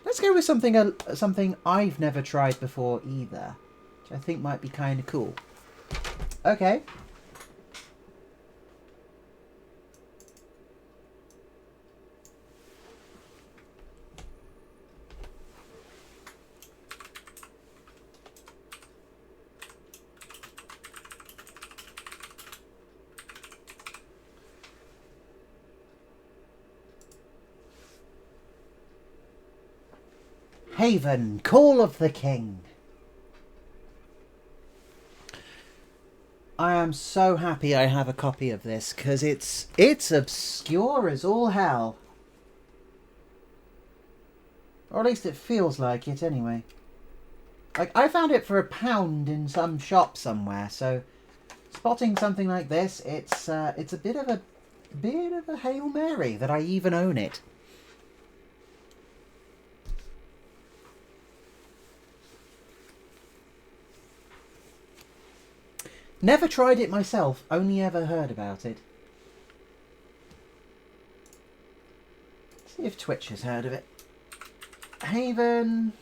Let's go with something I've never tried before either, which I think might be kind of cool. Okay. Haven, Call of the King. I am so happy I have a copy of this, because it's obscure as all hell. Or at least it feels like it anyway. Like, I found it for £1 in some shop somewhere, so spotting something like this, it's a bit of a Hail Mary that I even own it. Never tried it myself, only ever heard about it. See if Twitch has heard of it. Haven.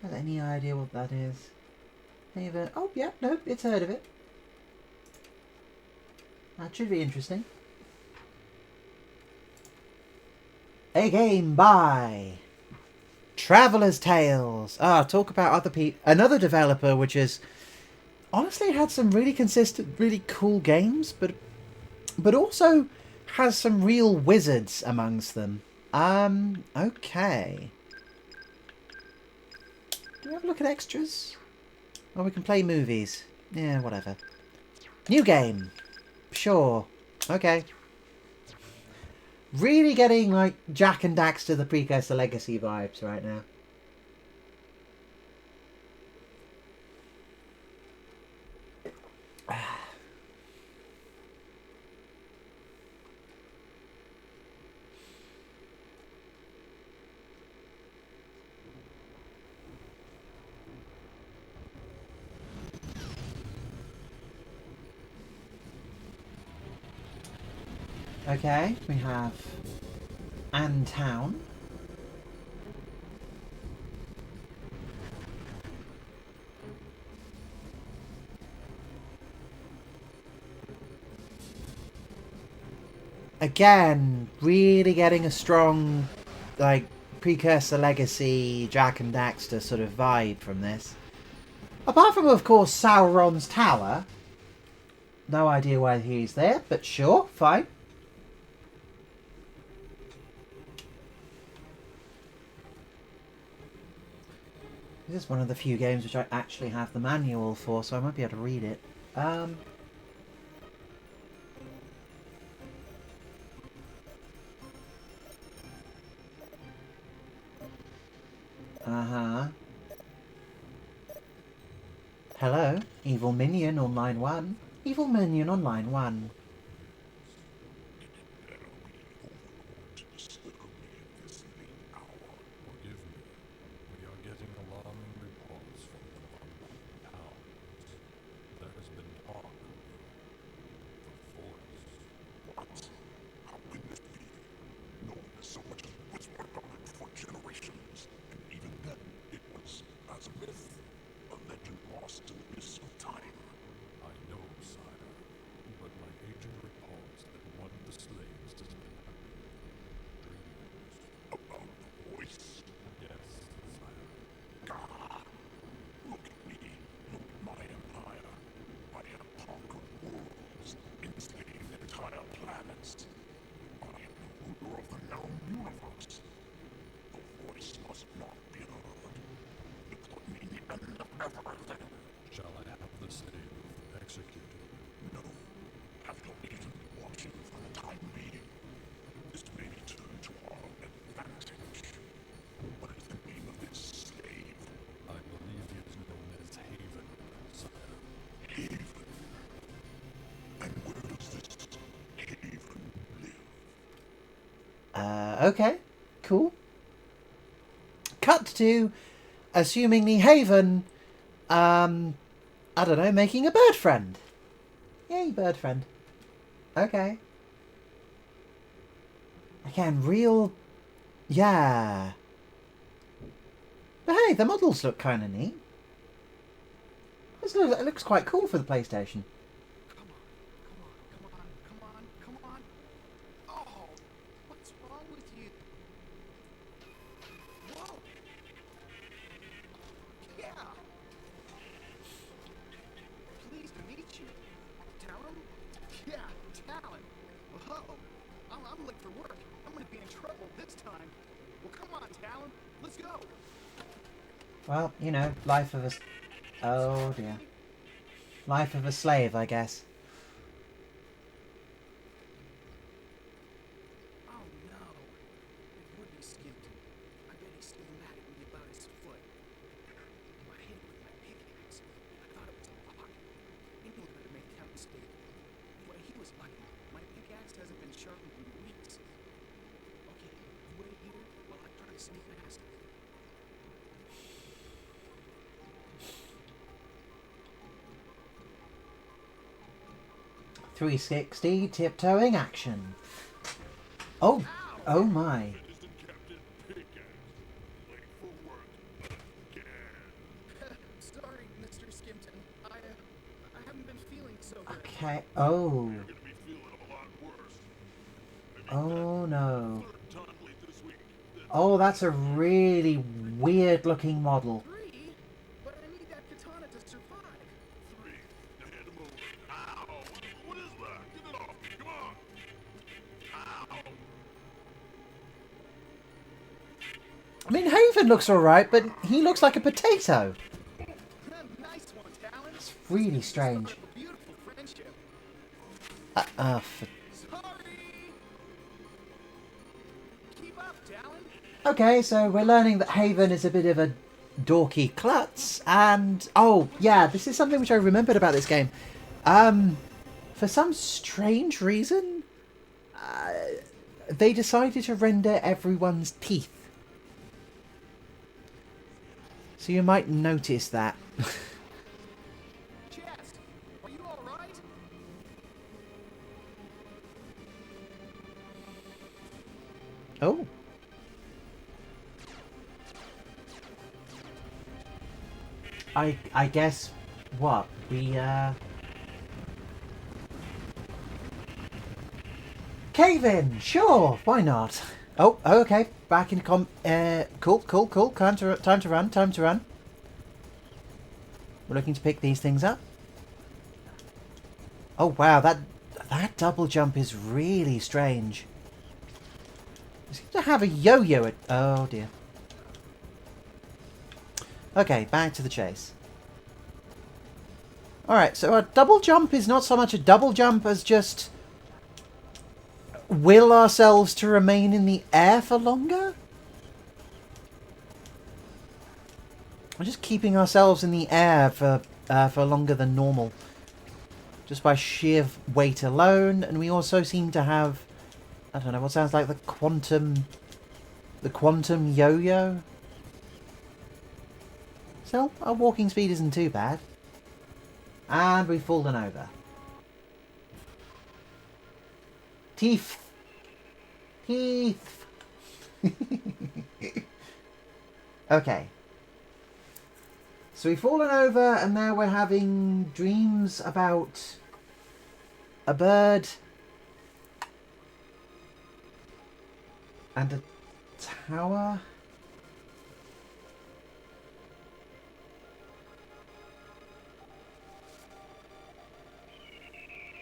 Has any idea what that is? Haven. Oh, yeah, no, it's heard of it. That should be interesting. A game by Traveller's Tales. Talk about another developer which has honestly had some really consistent, really cool games, but also has some real wizards amongst them. Okay. Do we have a look at extras? Or we can play movies. Yeah, whatever. New game. Sure. Okay. Really getting, like, Jak and Daxter the Precursor Legacy vibes right now. Okay, we have Ann Town. Again, really getting a strong, like, Precursor Legacy, Jak and Daxter sort of vibe from this. Apart from, of course, Sauron's Tower. No idea why he's there, but sure, fine. This is one of the few games which I actually have the manual for, so I might be able to read it. Uh-huh. Hello, Evil Minion on line 1. Evil Minion on line 1. Shall I have the save executed? No. Have your agent watching for the time being. This may be turned to our advantage. What is the name of this slave? I believe he is known as Haven, sire. Haven? And where does this Haven live? Okay. Cool. Cut to, assumingly Haven, I don't know, making a bird friend. Yay, bird friend. Okay. Again, real... Yeah. But hey, the models look kind of neat. It looks quite cool for the PlayStation. Come on. Oh, what's wrong with you? Whoa. Yeah. Pleased to meet you. Talon? Yeah, Talon. Whoa. I'm late for work. I'm gonna be in trouble this time. Well, come on, Talon. Let's go. Well, you know, life of a... Oh dear. Life of a slave, I guess. Oh no. It would be Skimpton. I bet he's still mad at me about his foot. I hit it with my pickaxe. I thought it was a rock. Anyone could have made that mistake. But he was lucky. My pickaxe hasn't been sharpened in weeks. Okay, you wait here while I try to sneak past him. 360 tiptoeing action. Oh, oh my. Sorry, Mr. Skimpton. I haven't been feeling so good. Okay, oh. Oh no. Oh, that's a really weird looking model. 3? But I need that katana to survive. 3. Hand him over. Ow! What is that? Get it off! Come on! Ow! I mean, Haven looks alright, but he looks like a potato. Nice one, Talon. It's really strange. Start a beautiful friendship. Sorry. Keep up, Talon. Okay, so we're learning that Haven is a bit of a dorky klutz, and... Oh, yeah, this is something which I remembered about this game. For some strange reason, they decided to render everyone's teeth. So you might notice that. Chest, are you all right? Oh. I guess what we cave in, sure, why not? Oh, okay, back in cool. Time to run. We're looking to pick these things up. Oh wow, that double jump is really strange. You seem to have a yo-yo at... Oh dear. Okay, back to the chase. Alright, so our double jump is not so much a double jump as just will ourselves to remain in the air for longer? We're just keeping ourselves in the air for longer than normal. Just by sheer weight alone, and we also seem to have, I don't know, what sounds like the quantum yo-yo? So, our walking speed isn't too bad. And we've fallen over. Teeth! Teeth! Okay. So we've fallen over, and now we're having dreams about a bird and a tower.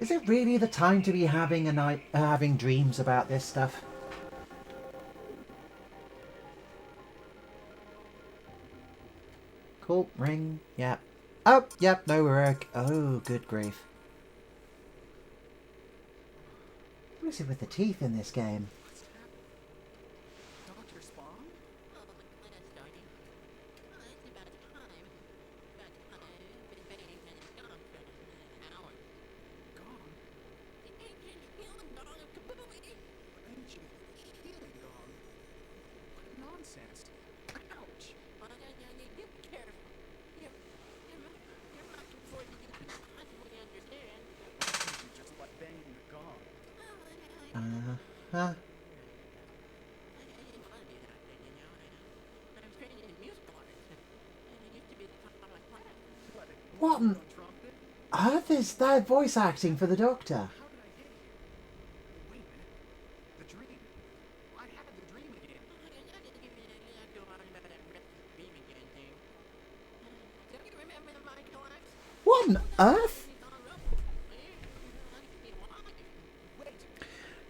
Is it really the time to be having having dreams about this stuff? Cool, ring, yep. Oh, yep, no work. Oh, good grief. What is it with the teeth in this game? What's happening? Dr. Spawn? Oh, when it's starting. Well, it's about time. But I've been waiting and it's gone for an hour. Gone? The ancient human dog of Kabooey. Ancient healing gone? What nonsense. Ouch. Well, you be careful. You're much before you can possibly understand. Just like banging the gong. Oh, Uh-huh. I didn't want to be that thing, you know. I was trained in musical arts. And it used to be the top of my class. What? What on Trumpet? earth is that voice acting for the Doctor? How did I get here? Wait a minute. The dream. I had the dream again. I didn't give you that go on about that dream again thing. Don't you remember the mind collapse? What on earth?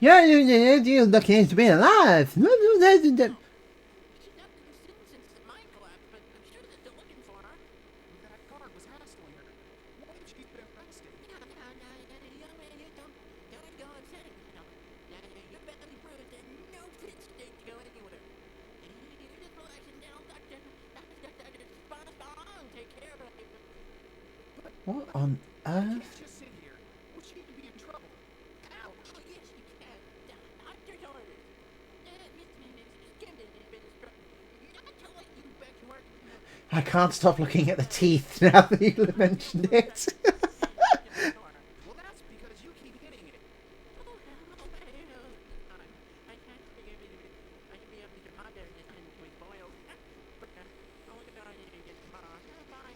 Yeah, you're looking to be alive. She's not been seen since the mind collapse, but I'm sure they're still looking for her. That guard was hassling her. What if she's been arrested? No, young man, you don't go upsetting yourself. You're badly bruised and no fit state to go anywhere. You're just relaxing down, Doctor. Spawn, take care of it. What on Can't earth? just sit here. Well, she could be in trouble. Ouch. Oh, yes, you can. Doctor's orders. Miss Camden has been instructed not to let you back to work. I can't stop looking at the teeth now that you mentioned it. Well, that's because you keep hitting it. I can't figure it. I can be up to your mother and we boil. But I'll look at it again tomorrow. Bye.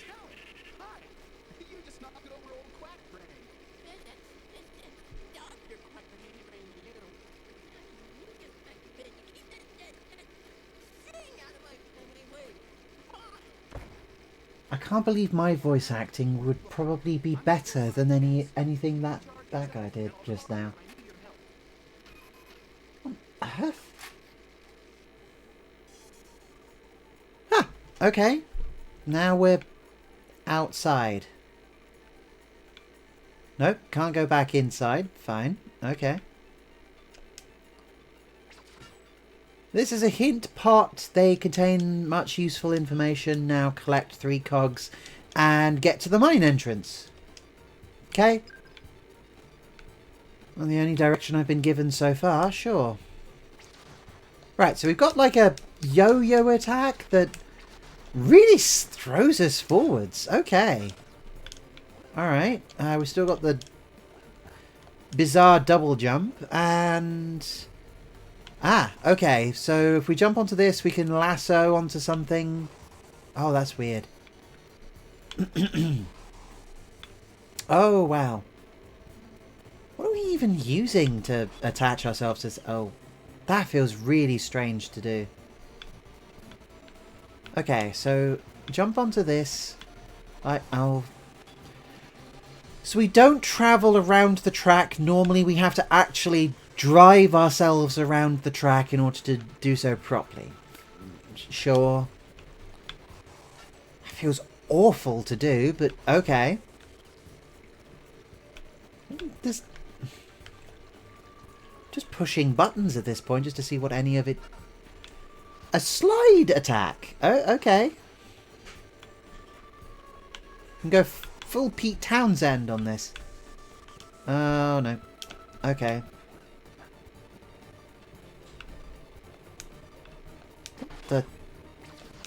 Helen, hi. You just knocked it over old Quack Brain. That's Dr. Quack for anybody to you. You just like to keep that thing out of my way. I can't believe my voice acting would probably be better than anything that guy did just now. Earth? Ah, okay. Now we're outside. Nope, can't go back inside. Fine. Okay. This is a hint pot. They contain much useful information. Now collect 3 cogs and get to the mine entrance. Okay. Well, the only direction I've been given so far, sure. Right, so we've got like a yo-yo attack that really throws us forwards. Okay. Alright. We've still got the bizarre double jump and... Ah, okay. So if we jump onto this, we can lasso onto something. Oh, that's weird. Oh, wow. What are we even using to attach ourselves to... Oh, that feels really strange to do. Okay, so jump onto this. So we don't travel around the track. Normally we have to actually drive ourselves around the track in order to do so properly. Sure. It feels awful to do, but okay. Just pushing buttons at this point just to see what any of it... A slide attack! Oh, okay. Can go full Pete Townsend on this. Oh, no. Okay.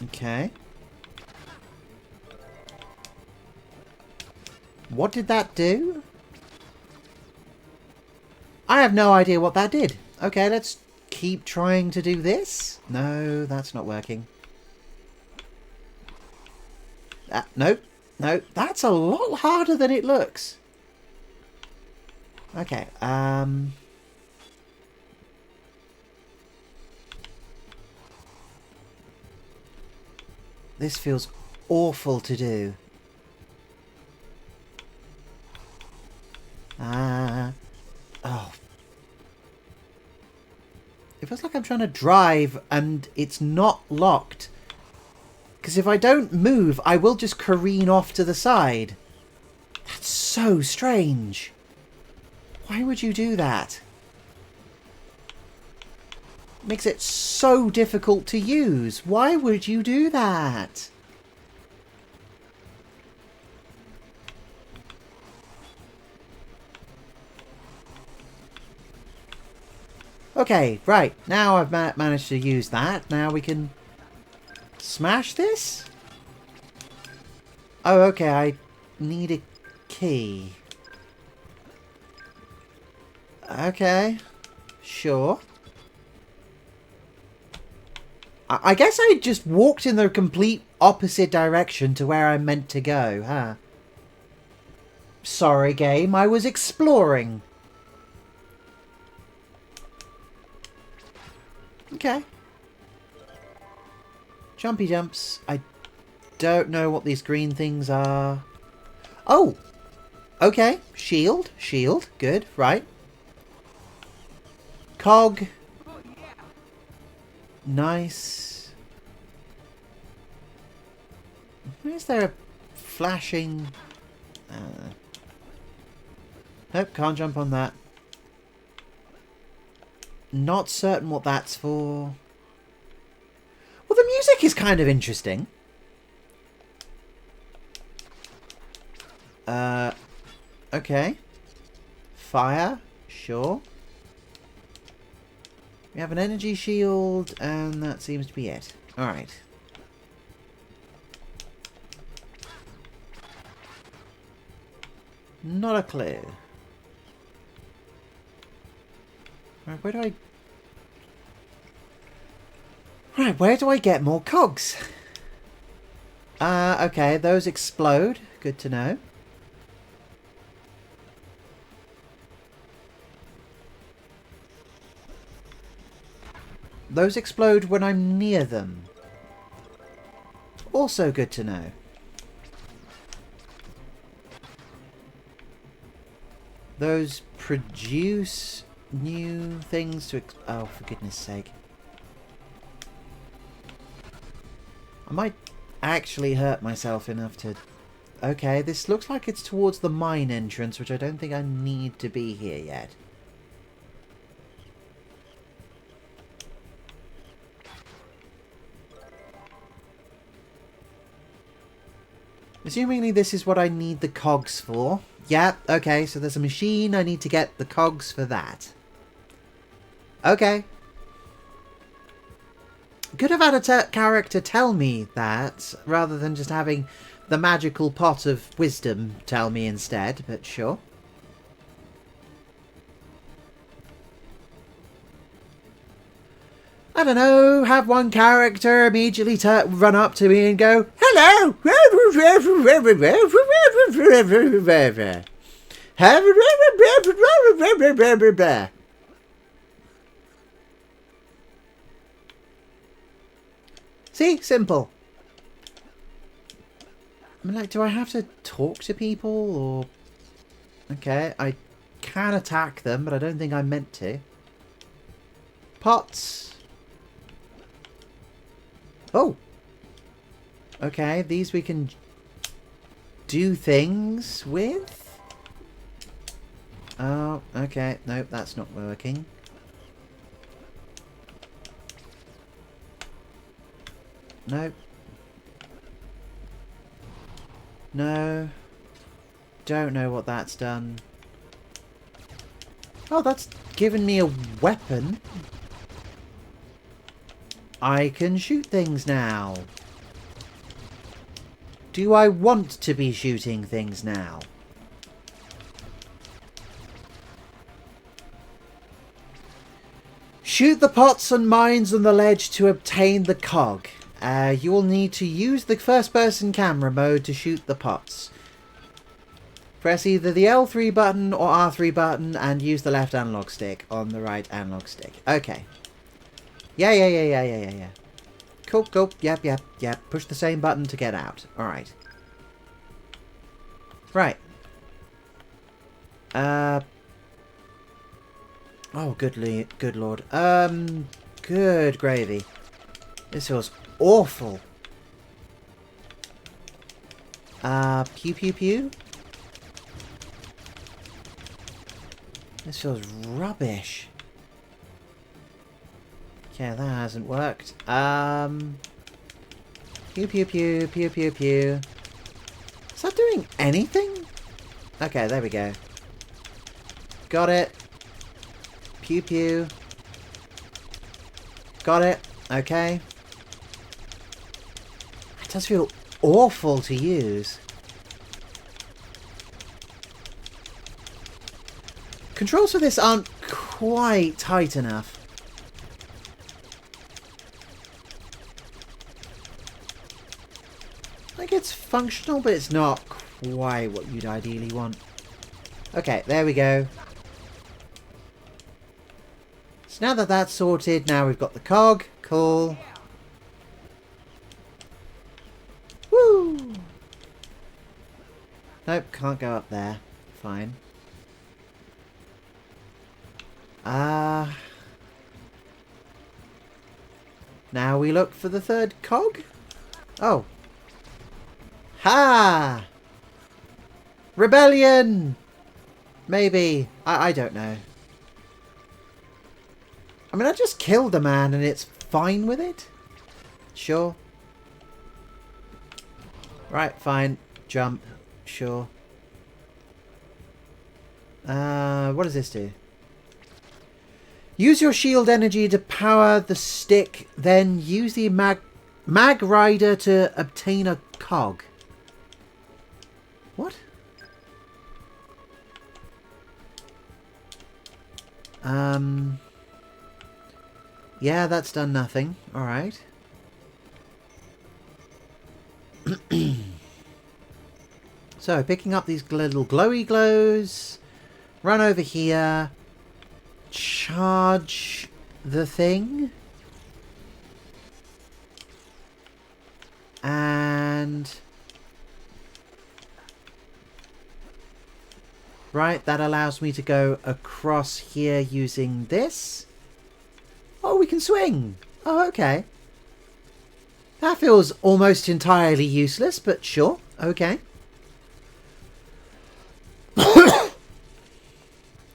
Okay. What did that do? I have no idea what that did. Okay, let's keep trying to do this. No, that's not working. Nope. No, that's a lot harder than it looks. Okay, this feels awful to do. Oh. It feels like I'm trying to drive and it's not locked. Because if I don't move, I will just careen off to the side. That's so strange. Why would you do that? It makes it so difficult to use. Why would you do that? Okay, right. Now I've managed to use that. Now we can smash this? Oh, okay. I need a key. Okay. Sure. I guess I just walked in the complete opposite direction to where I'm meant to go, huh? Sorry, game. I was exploring. Okay. Jumpy jumps. I don't know what these green things are. Oh! Okay. Shield. Shield. Good. Right. Cog. Nice. Where's there a flashing... Nope, can't jump on that. Not certain what that's for. Well, the music is kind of interesting. Okay. Fire. Sure. We have an energy shield, and that seems to be it. Alright. Not a clue. Right, where do I... Right, where do I get more cogs? Okay, those explode. Good to know. Those explode when I'm near them. Also good to know. Those produce new things to... Oh, for goodness sake. I might actually hurt myself enough to... Okay, this looks like it's towards the mine entrance, which I don't think I need to be here yet. Assumingly this is what I need the cogs for. Yeah, okay, so there's a machine, I need to get the cogs for that. Okay. Could have had a character tell me that, rather than just having the magical pot of wisdom tell me instead, but sure. I don't know, have one character immediately run up to me and go, "Hello!" See? Simple. I mean, like, do I have to talk to people, or... Okay, I can attack them, but I don't think I'm meant to. Pots. Oh! Okay, these we can do things with. Oh, okay. Nope, that's not working. Nope. No. Don't know what that's done. Oh, that's given me a weapon. I can shoot things now. Do I want to be shooting things now? Shoot the pots and mines on the ledge to obtain the cog. You will need to use the first-person camera mode to shoot the pots. Press either the L3 button or R3 button and use the left analog stick on the right analog stick. Okay. Yeah. Cool. Yep. Push the same button to get out. Alright. Right. Oh, good lord. Good gravy. This feels awful. Pew. This feels rubbish. Okay, that hasn't worked. Pew. Is that doing anything? Okay, there we go. Got it. Pew. Got it. Okay. It does feel awful to use. Controls for this aren't quite tight enough. Like, it's functional, but it's not quite what you'd ideally want. Okay, there we go. So now that that's sorted, now we've got the cog. Cool. Woo! Nope, can't go up there. Fine. Now we look for the third cog? Oh. Ha! Rebellion! Maybe. I don't know. I mean, I just killed a man and it's fine with it? Sure. Right, fine. Jump. Sure. What does this do? Use your shield energy to power the stick, then use the mag rider to obtain a cog. What? Yeah, that's done nothing. Alright. So, picking up these little glowy glows. Run over here. Charge the thing. And... right, that allows me to go across here using this. Oh, we can swing. Oh, okay. That feels almost entirely useless, but sure. Okay.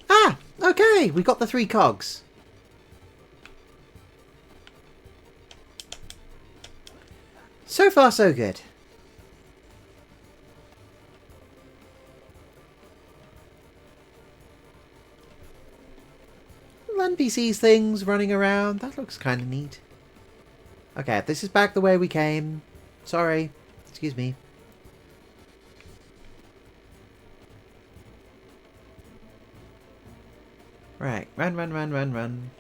Ah, okay. We got the 3 cogs. So far, so good. NPCs things running around. That looks kind of neat. Okay, this is back the way we came. Sorry. Excuse me. Right. Run.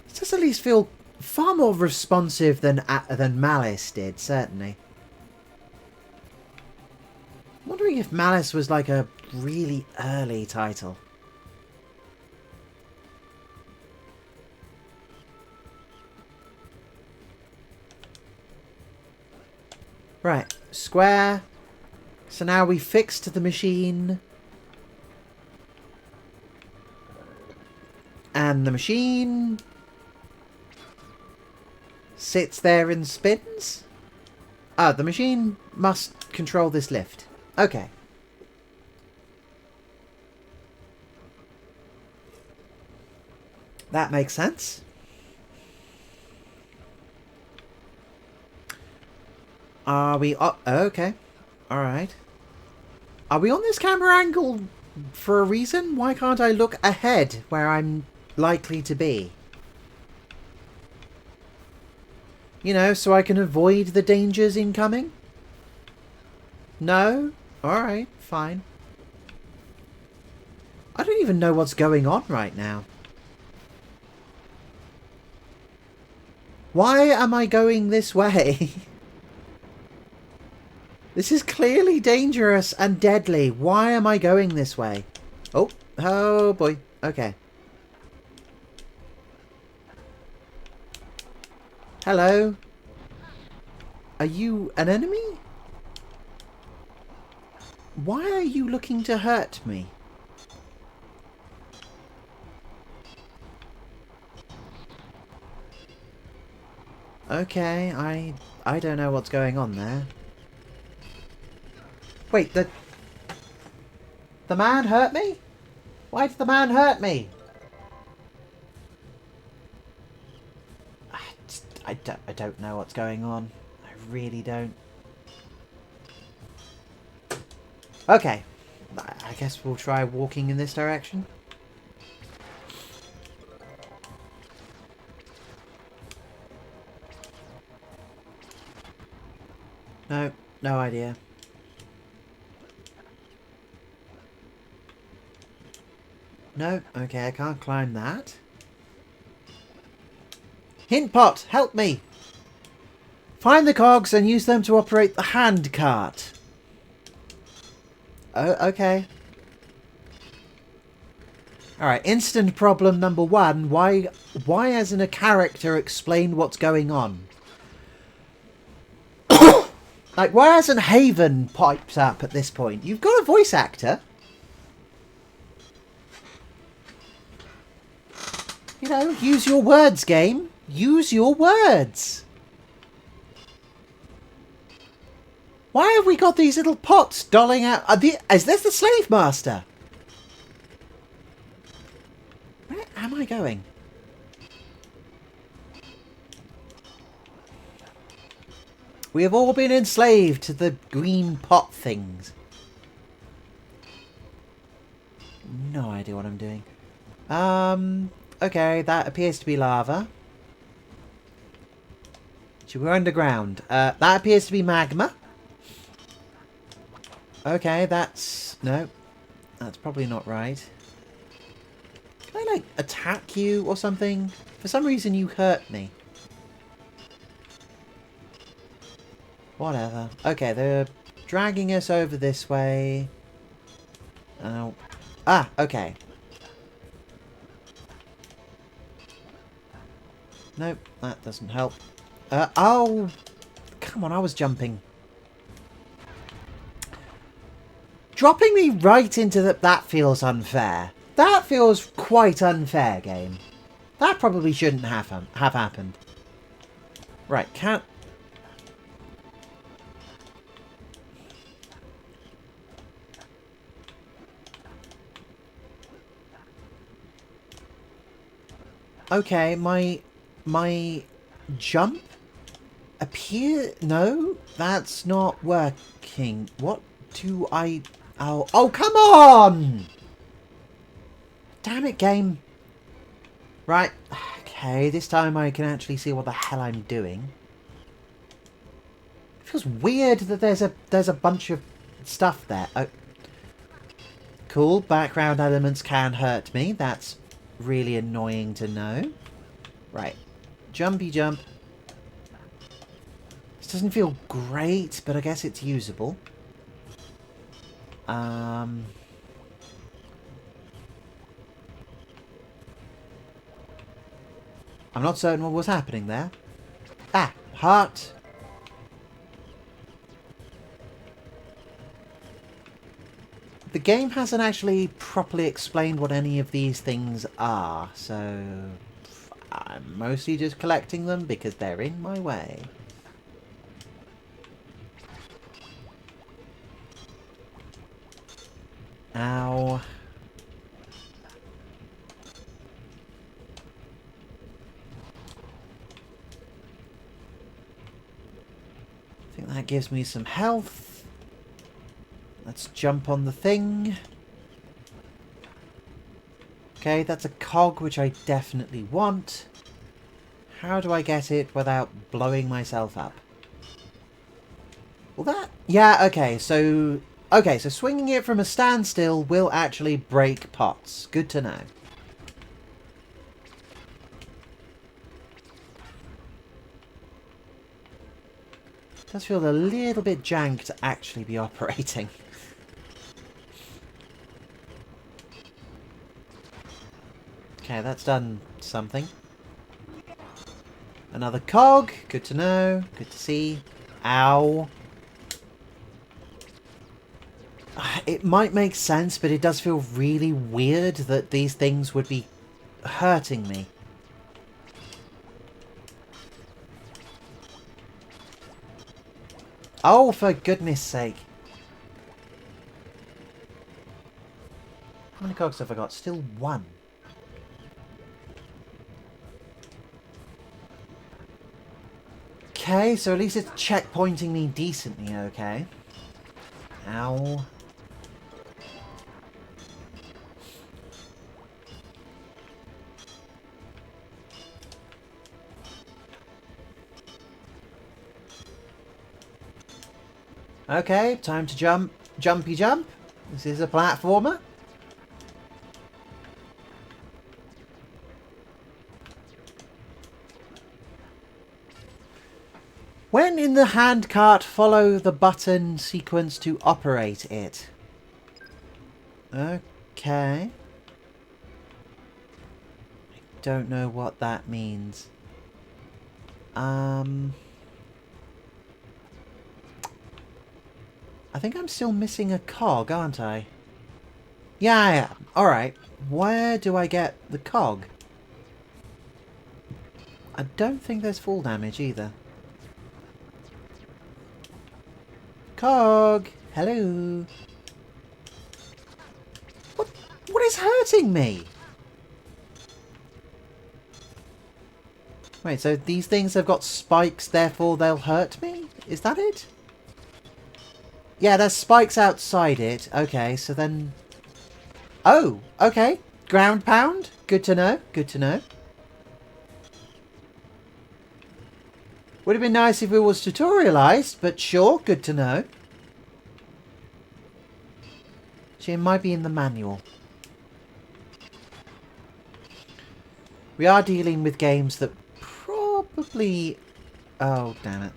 This does at least feel far more responsive than Malace did, certainly. I'm wondering if Malace was like a really early title. Right, square. So now we fixed the machine. And the machine sits there and spins? Ah, the machine must control this lift. Okay. That makes sense. Are we... Oh, okay. Alright. Are we on this camera angle for a reason? Why can't I look ahead where I'm likely to be? You know, so I can avoid the dangers incoming? No? Alright, fine. I don't even know what's going on right now. Why am I going this way? This is clearly dangerous and deadly. Why am I going this way? Oh, oh boy. Okay. Hello? Are you an enemy? Why are you looking to hurt me? Okay, I don't know what's going on there. Wait, the man hurt me? Why did the man hurt me? I don't know what's going on. I really don't. Okay. I guess we'll try walking in this direction. No, no idea. No, okay, I can't climb that. Hint pot, help me! Find the cogs and use them to operate the hand cart. Oh, okay. Alright, instant problem number one. Why hasn't a character explained what's going on? Like, why hasn't Haven piped up at this point? You've got a voice actor. You know, use your words, game. Use your words. Why have we got these little pots dolling out? Is this the slave master? Where am I going? We have all been enslaved to the green pot things. No idea what I'm doing. Okay, that appears to be lava. So we're underground. That appears to be magma. Okay, that's... No. That's probably not right. Can I, like, attack you or something? For some reason you hurt me. Whatever. Okay, they're dragging us over this way. Oh. Ah, okay. Nope, that doesn't help. Oh! Come on, I was jumping. Dropping me right into that feels unfair. That feels quite unfair, game. That probably shouldn't have happened. Right, can't... Okay, my jump appear... No, that's not working. What do I... Oh, come on! Damn it, game. Right. Okay, this time I can actually see what the hell I'm doing. It feels weird that there's a bunch of stuff there. Oh. Cool, background elements can hurt me. That's really annoying to know. Right. Jumpy jump. This doesn't feel great, but I guess it's usable. I'm not certain what was happening there. Ah, heart. The game hasn't actually properly explained what any of these things are, so I'm mostly just collecting them because they're in my way. Ow. I think that gives me some health. Let's jump on the thing. Okay, that's a cog, which I definitely want. How do I get it without blowing myself up? Well, that... Yeah, okay, so... Okay, so swinging it from a standstill will actually break pots. Good to know. It does feel a little bit jank to actually be operating. Okay, that's done something. Another cog. Good to know. Good to see. Ow. It might make sense, but it does feel really weird that these things would be hurting me. Oh, for goodness sake. How many cogs have I got? Still one. Okay, so at least it's checkpointing me decently, okay. Ow. Okay, time to jump. Jumpy jump. This is a platformer. When in the handcart, follow the button sequence to operate it. Okay. I don't know what that means. I think I'm still missing a cog, aren't I? Yeah, I am. Alright. Where do I get the cog? I don't think there's full damage either. Cog! Hello! What is hurting me? Wait, so these things have got spikes, therefore they'll hurt me? Is that it? Yeah, there's spikes outside it. Okay, so then... Oh, okay. Ground pound? Good to know. Good to know. Would have been nice if it was tutorialized, but sure, good to know. See, it might be in the manual. We are dealing with games that probably... Oh, damn it.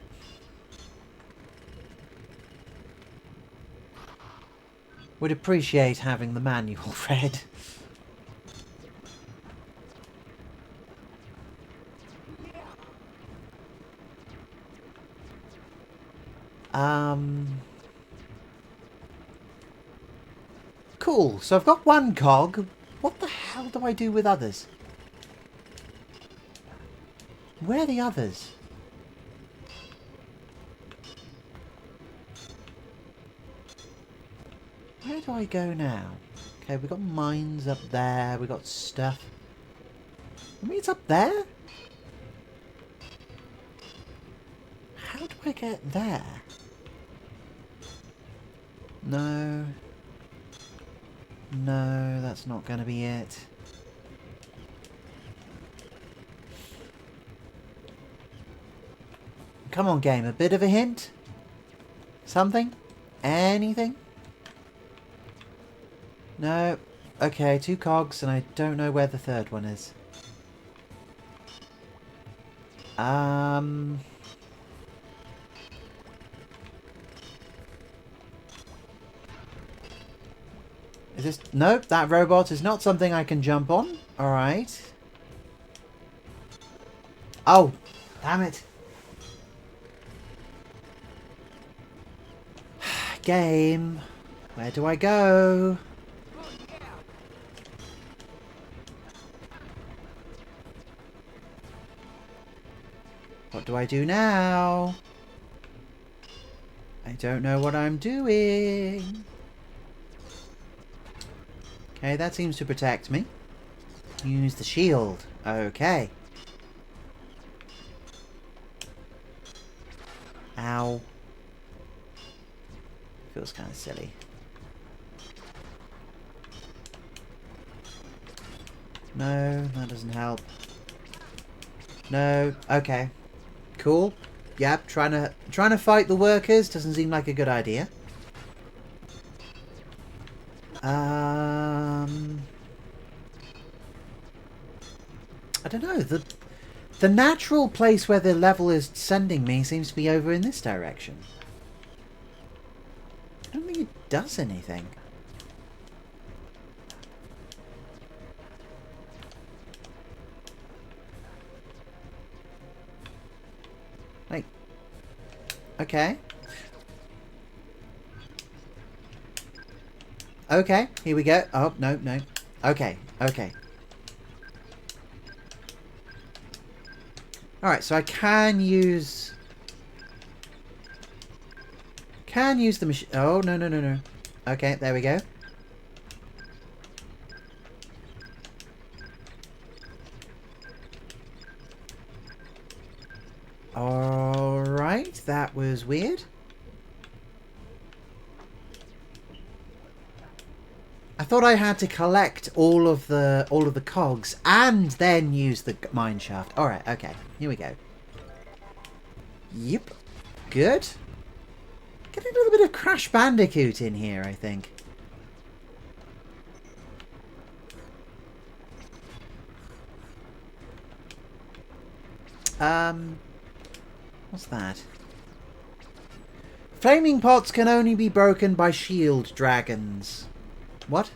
Would appreciate having the manual read. Cool. So I've got one cog. What the hell do I do with others? Where are the others? Where do I go now? Okay, we've got mines up there. We've got stuff. I mean, it's up there? How do I get there? No. No, that's not going to be it. Come on, game. A bit of a hint? Something? Anything? No. Okay, 2 cogs, and I don't know where the third one is. Is this... Nope, that robot is not something I can jump on. Alright. Oh, damn it. Game. Where do I go? do I do now? I don't know what I'm doing. Okay, that seems to protect me. Use the shield. Okay. Ow. Feels kind of silly. No, that doesn't help. No. Okay. Cool. Yep, trying to fight the workers doesn't seem like a good idea. I don't know. The natural place where the level is sending me seems to be over in this direction. I don't think it does anything. Like, okay. Okay, here we go. Oh, no, no. Okay, okay. Alright, so I can use the machine. Oh, no, no, no, no. Okay, there we go. Alright, that was weird. I thought I had to collect all of the cogs and then use the mine shaft. Alright, okay. Here we go. Yep. Good. Get a little bit of Crash Bandicoot in here, I think. What's that? Flaming pots can only be broken by shield dragons. What?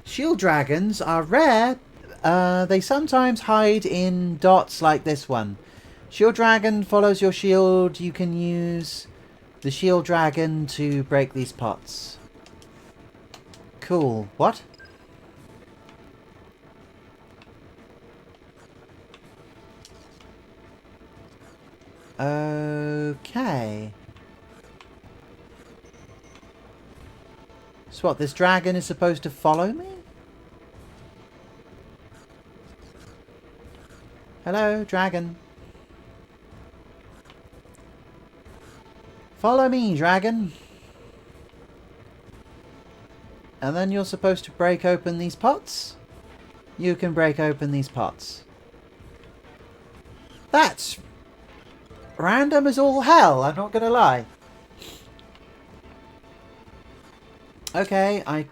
Shield dragons are rare. They sometimes hide in dots like this one. Shield dragon follows your shield. You can use the shield dragon to break these pots. Cool. What? Okay. So what, this dragon is supposed to follow me? Hello, dragon. Follow me, dragon. And then you're supposed to break open these pots? You can break open these pots. That's random as all hell, I'm not gonna lie. Okay, I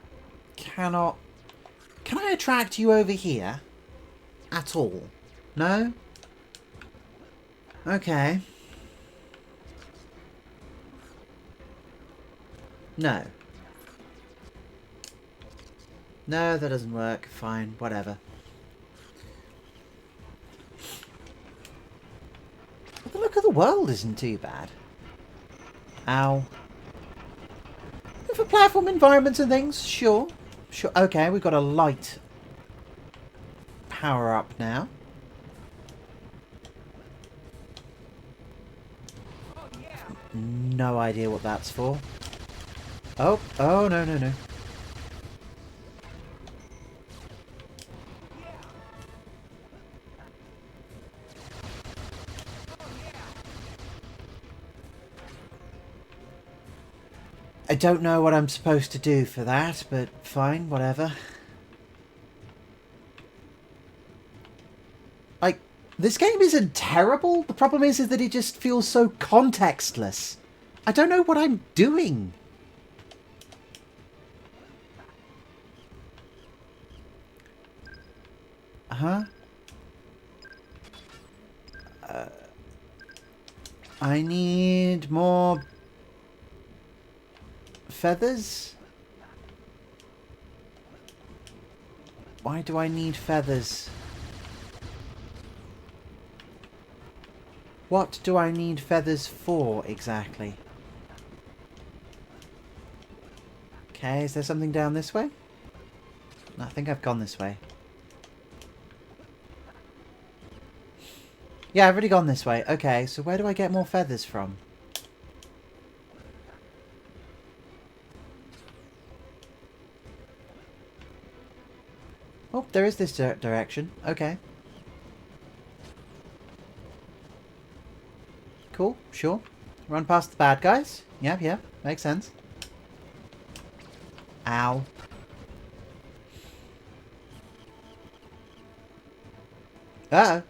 cannot... Can I attract you over here? At all? No? Okay. No. No, that doesn't work. Fine, whatever. But the look of the world isn't too bad. Ow. For platform environments and things, sure. Sure. Okay, we've got a light power up now. No idea what that's for. Oh, oh, no, no, no. I don't know what I'm supposed to do for that, but fine, whatever. Like, this game isn't terrible. The problem is that it just feels so contextless. I don't know what I'm doing. Huh? I need more feathers? Why do I need feathers? What do I need feathers for exactly? Okay, is there something down this way? No, I think I've gone this way. Yeah, I've already gone this way. Okay, so where do I get more feathers from? Oh, there is this direction. Okay. Cool, sure. Run past the bad guys. Yeah, yeah, makes sense. Ow. Uh-oh.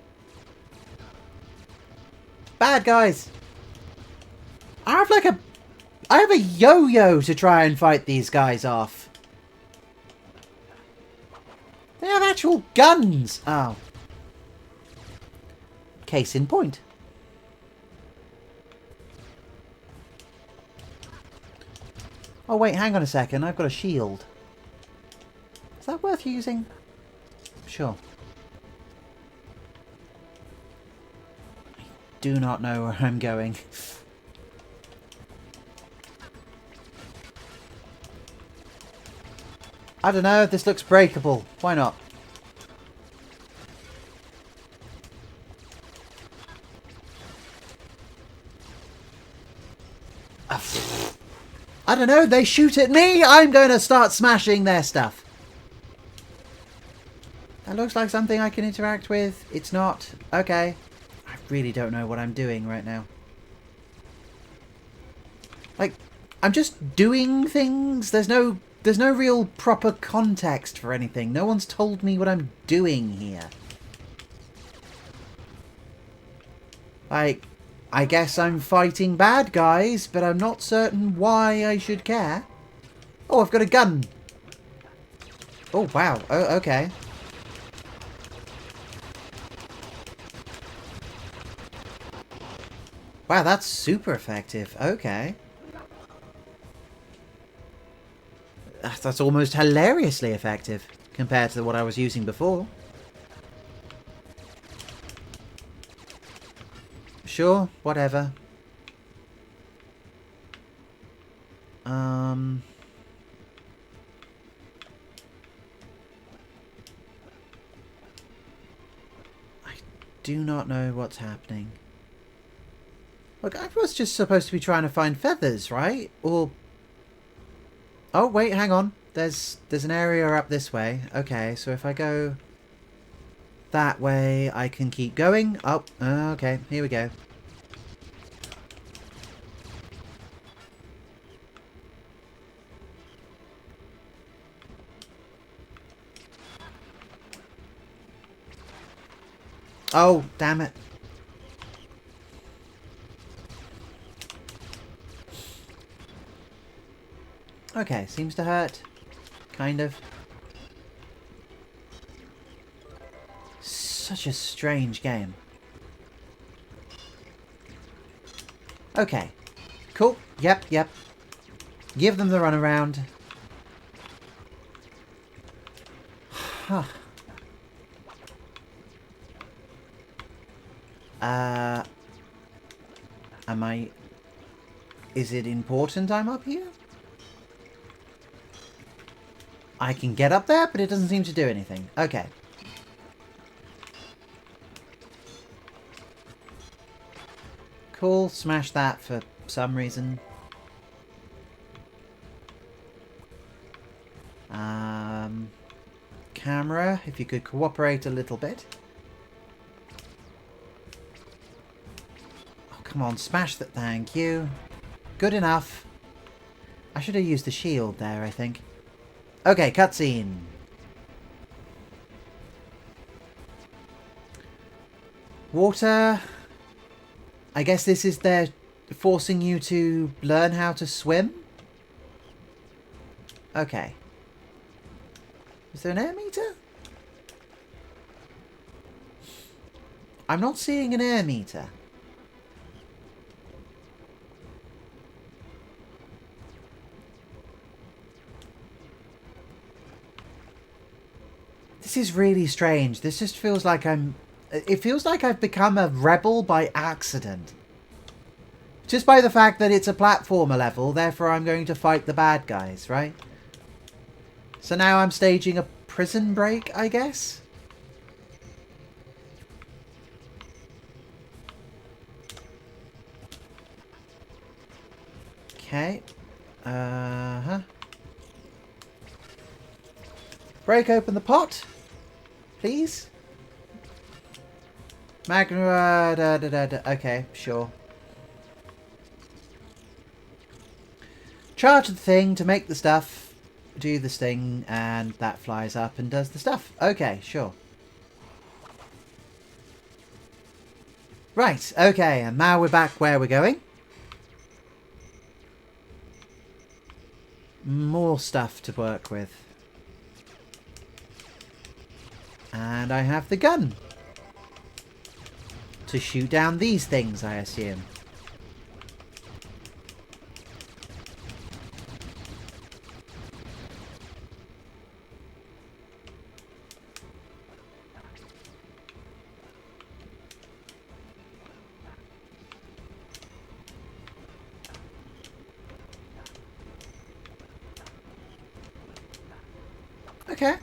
Bad guys! I have a yo-yo to try and fight these guys off. They have actual guns! Oh. Case in point. Oh wait, hang on a second. I've got a shield. Is that worth using? Sure. I do not know where I'm going. I don't know. This looks breakable. Why not? I don't know. They shoot at me. I'm going to start smashing their stuff. That looks like something I can interact with. It's not. Okay. I really don't know what I'm doing right now. Like, I'm just doing things. There's no real proper context for anything. No one's told me what I'm doing here. Like, I guess I'm fighting bad guys, but I'm not certain why I should care. Oh, I've got a gun. Oh, wow. Oh, okay. Wow, that's super effective. Okay. That's almost hilariously effective compared to what I was using before. Sure, whatever. I do not know what's happening. Look, I was just supposed to be trying to find feathers, right? Or... Oh, wait, hang on. There's an area up this way. Okay, so if I go that way, I can keep going. Oh, okay, here we go. Oh, damn it. Okay, seems to hurt. Kind of. Such a strange game. Okay. Cool. Yep, yep. Give them the runaround. Huh. Am I... Is it important I'm up here? I can get up there, but it doesn't seem to do anything. Okay. Cool. Smash that for some reason. Camera, if you could cooperate a little bit. Oh, come on. Smash that. Thank you. Good enough. I should have used the shield there, I think. Okay, cutscene. Water. I guess this is their forcing you to learn how to swim? Okay. Is there an air meter? I'm not seeing an air meter. This is really strange. This just feels like it feels like I've become a rebel by accident. Just by the fact that it's a platformer level, therefore I'm going to fight the bad guys, right? So now I'm staging a prison break, I guess? Okay. Uh-huh. Break open the pot, please. Okay, sure. Charge the thing to make the stuff, do this thing, and that flies up and does the stuff. Okay, sure. Right, okay, and now we're back where we're going. More stuff to work with. And I have the gun. To shoot down these things, I assume. Okay.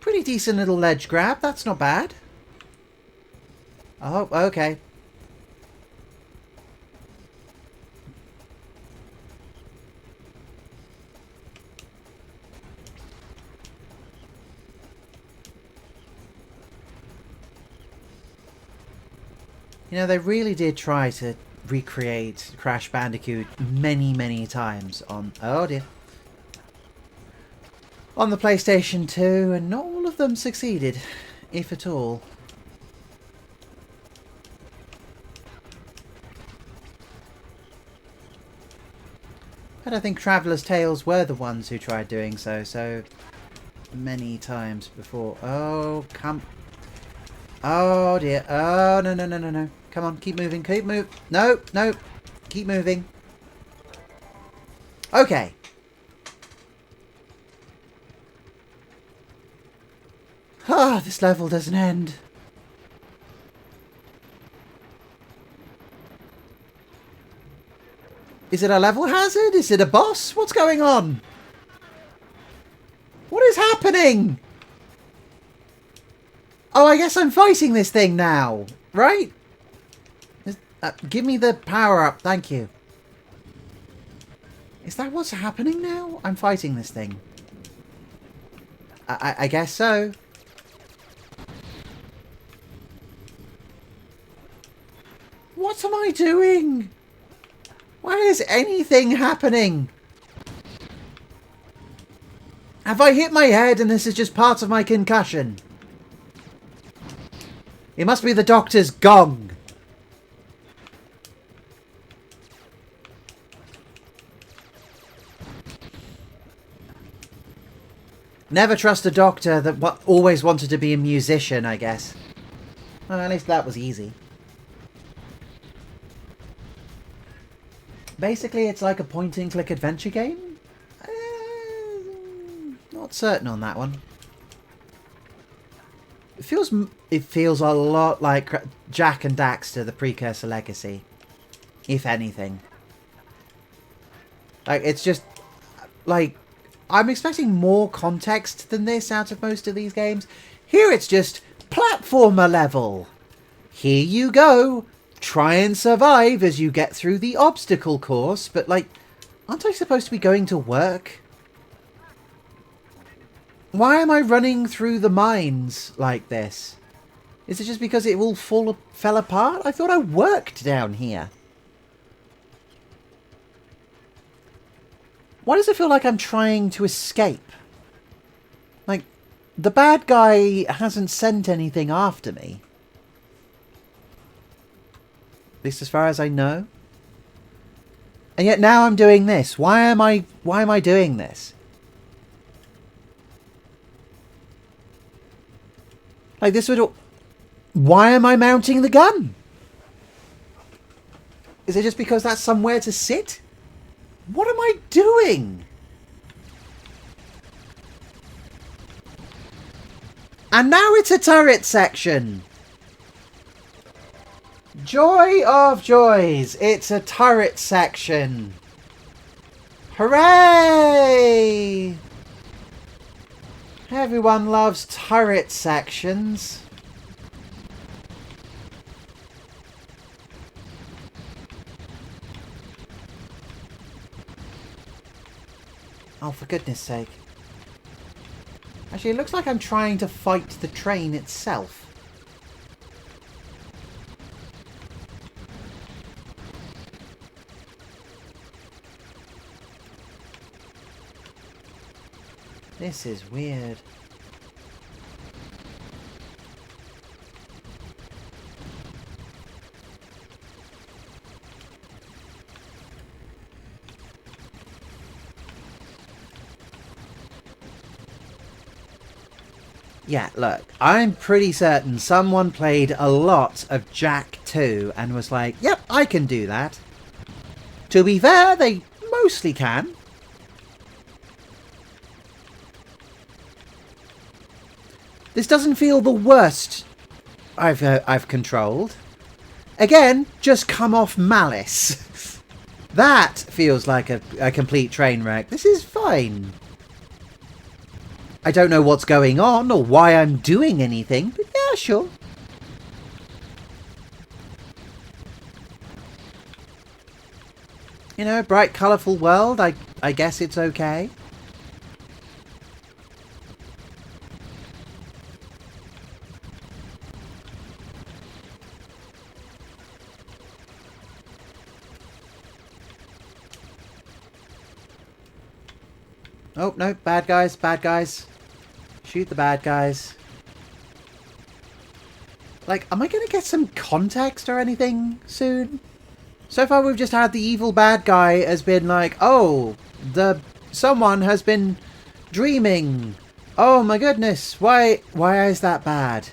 Pretty decent little ledge grab. That's not bad. Oh, okay. You know, they really did try to recreate Crash Bandicoot many, many times on... Oh dear. On the PlayStation 2, and not all of them succeeded, if at all. I don't think Traveller's Tales were the ones who tried doing so many times before. Oh, come... Oh dear. Oh, no, no, no, no, no. Come on, keep moving, keep moving. No, no. Keep moving. Okay. Ah, this level doesn't end. Is it a level hazard? Is it a boss? What's going on? What is happening? Oh, I guess I'm fighting this thing now, right? Give me the power up, thank you. Is that what's happening now? I'm fighting this thing. I guess so. What am I doing? Why is anything happening? Have I hit my head and this is just part of my concussion? It must be the doctor's gong. Never trust a doctor that always wanted to be a musician, I guess. Well, at least that was easy. Basically, it's like a point-and-click adventure game? Not certain on that one. It feels a lot like Jak and Daxter, the Precursor Legacy. If anything. Like, it's just... Like, I'm expecting more context than this out of most of these games. Here it's just platformer level. Here you go. Try and survive as you get through the obstacle course. But, like, aren't I supposed to be going to work? Why am I running through the mines like this? Is it just because it all fell apart? I thought I worked down here. Why does it feel like I'm trying to escape? Like, the bad guy hasn't sent anything after me. At least as far as I know. And yet now I'm doing this. Why am I doing this? Like, this would... Why am I mounting the gun? Is it just because that's somewhere to sit? What am I doing? And now it's a turret section. Joy of joys. It's a turret section. Hooray! Everyone loves turret sections. Oh, for goodness sake. Actually, it looks like I'm trying to fight the train itself. This is weird. Yeah, look, I'm pretty certain someone played a lot of Jack 2 and was like, yep, I can do that. To be fair, they mostly can. This doesn't feel the worst I've controlled. Again, just come off Malace. That feels like a complete train wreck. This is fine. I don't know what's going on or why I'm doing anything, but yeah, sure. You know, bright, colourful world, I guess it's okay. Oh, no, bad guys, bad guys. Shoot the bad guys. Like, am I going to get some context or anything soon? So far we've just had the evil bad guy has been like, oh, someone has been dreaming. Oh my goodness, why is that bad?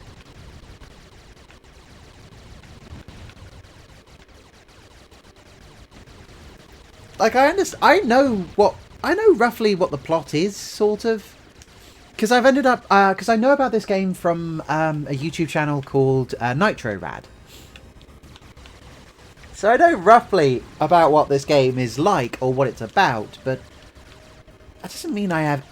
Like, I know roughly what the plot is, sort of. Because I've ended up, because I know about this game from a YouTube channel called Nitro Rad. So I know roughly about what this game is like or what it's about, but that doesn't mean I have...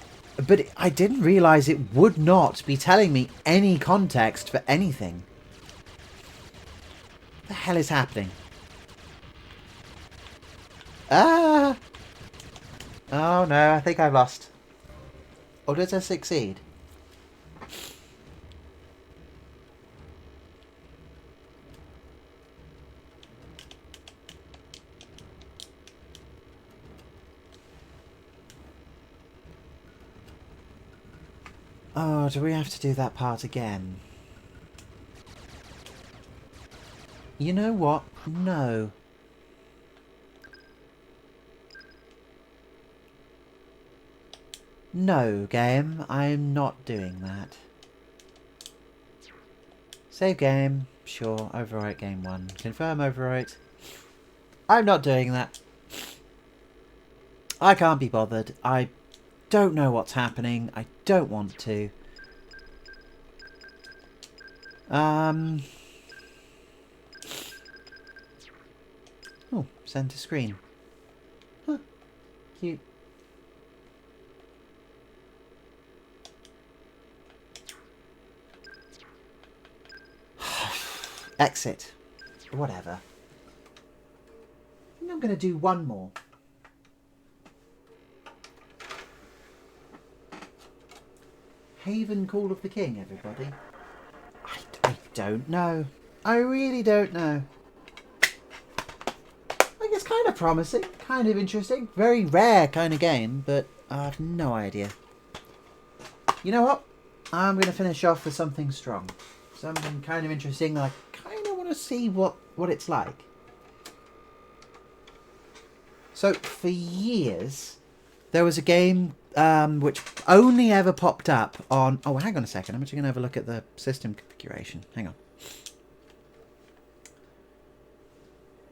But I didn't realise it would not be telling me any context for anything. What the hell is happening? Ah! Oh no, I think I've lost. Or did I succeed? Oh, do we have to do that part again? You know what? No. No, game. I'm not doing that. Save game. Sure. Overwrite game 1. Confirm overwrite. I'm not doing that. I can't be bothered. I don't know what's happening. I don't want to. Oh, center screen. Huh. Cute. Exit. Whatever. I think I'm going to do one more. Haven Call of the King, everybody. I don't know. I really don't know. Like, it's kind of promising, kind of interesting. Very rare kind of game, but I have no idea. You know what? I'm going to finish off with something strong. Something kind of interesting that I kind of want to see what it's like. So, for years, there was a game which only ever popped up on... Oh, hang on a second. I'm actually going to have a look at the system configuration. Hang on.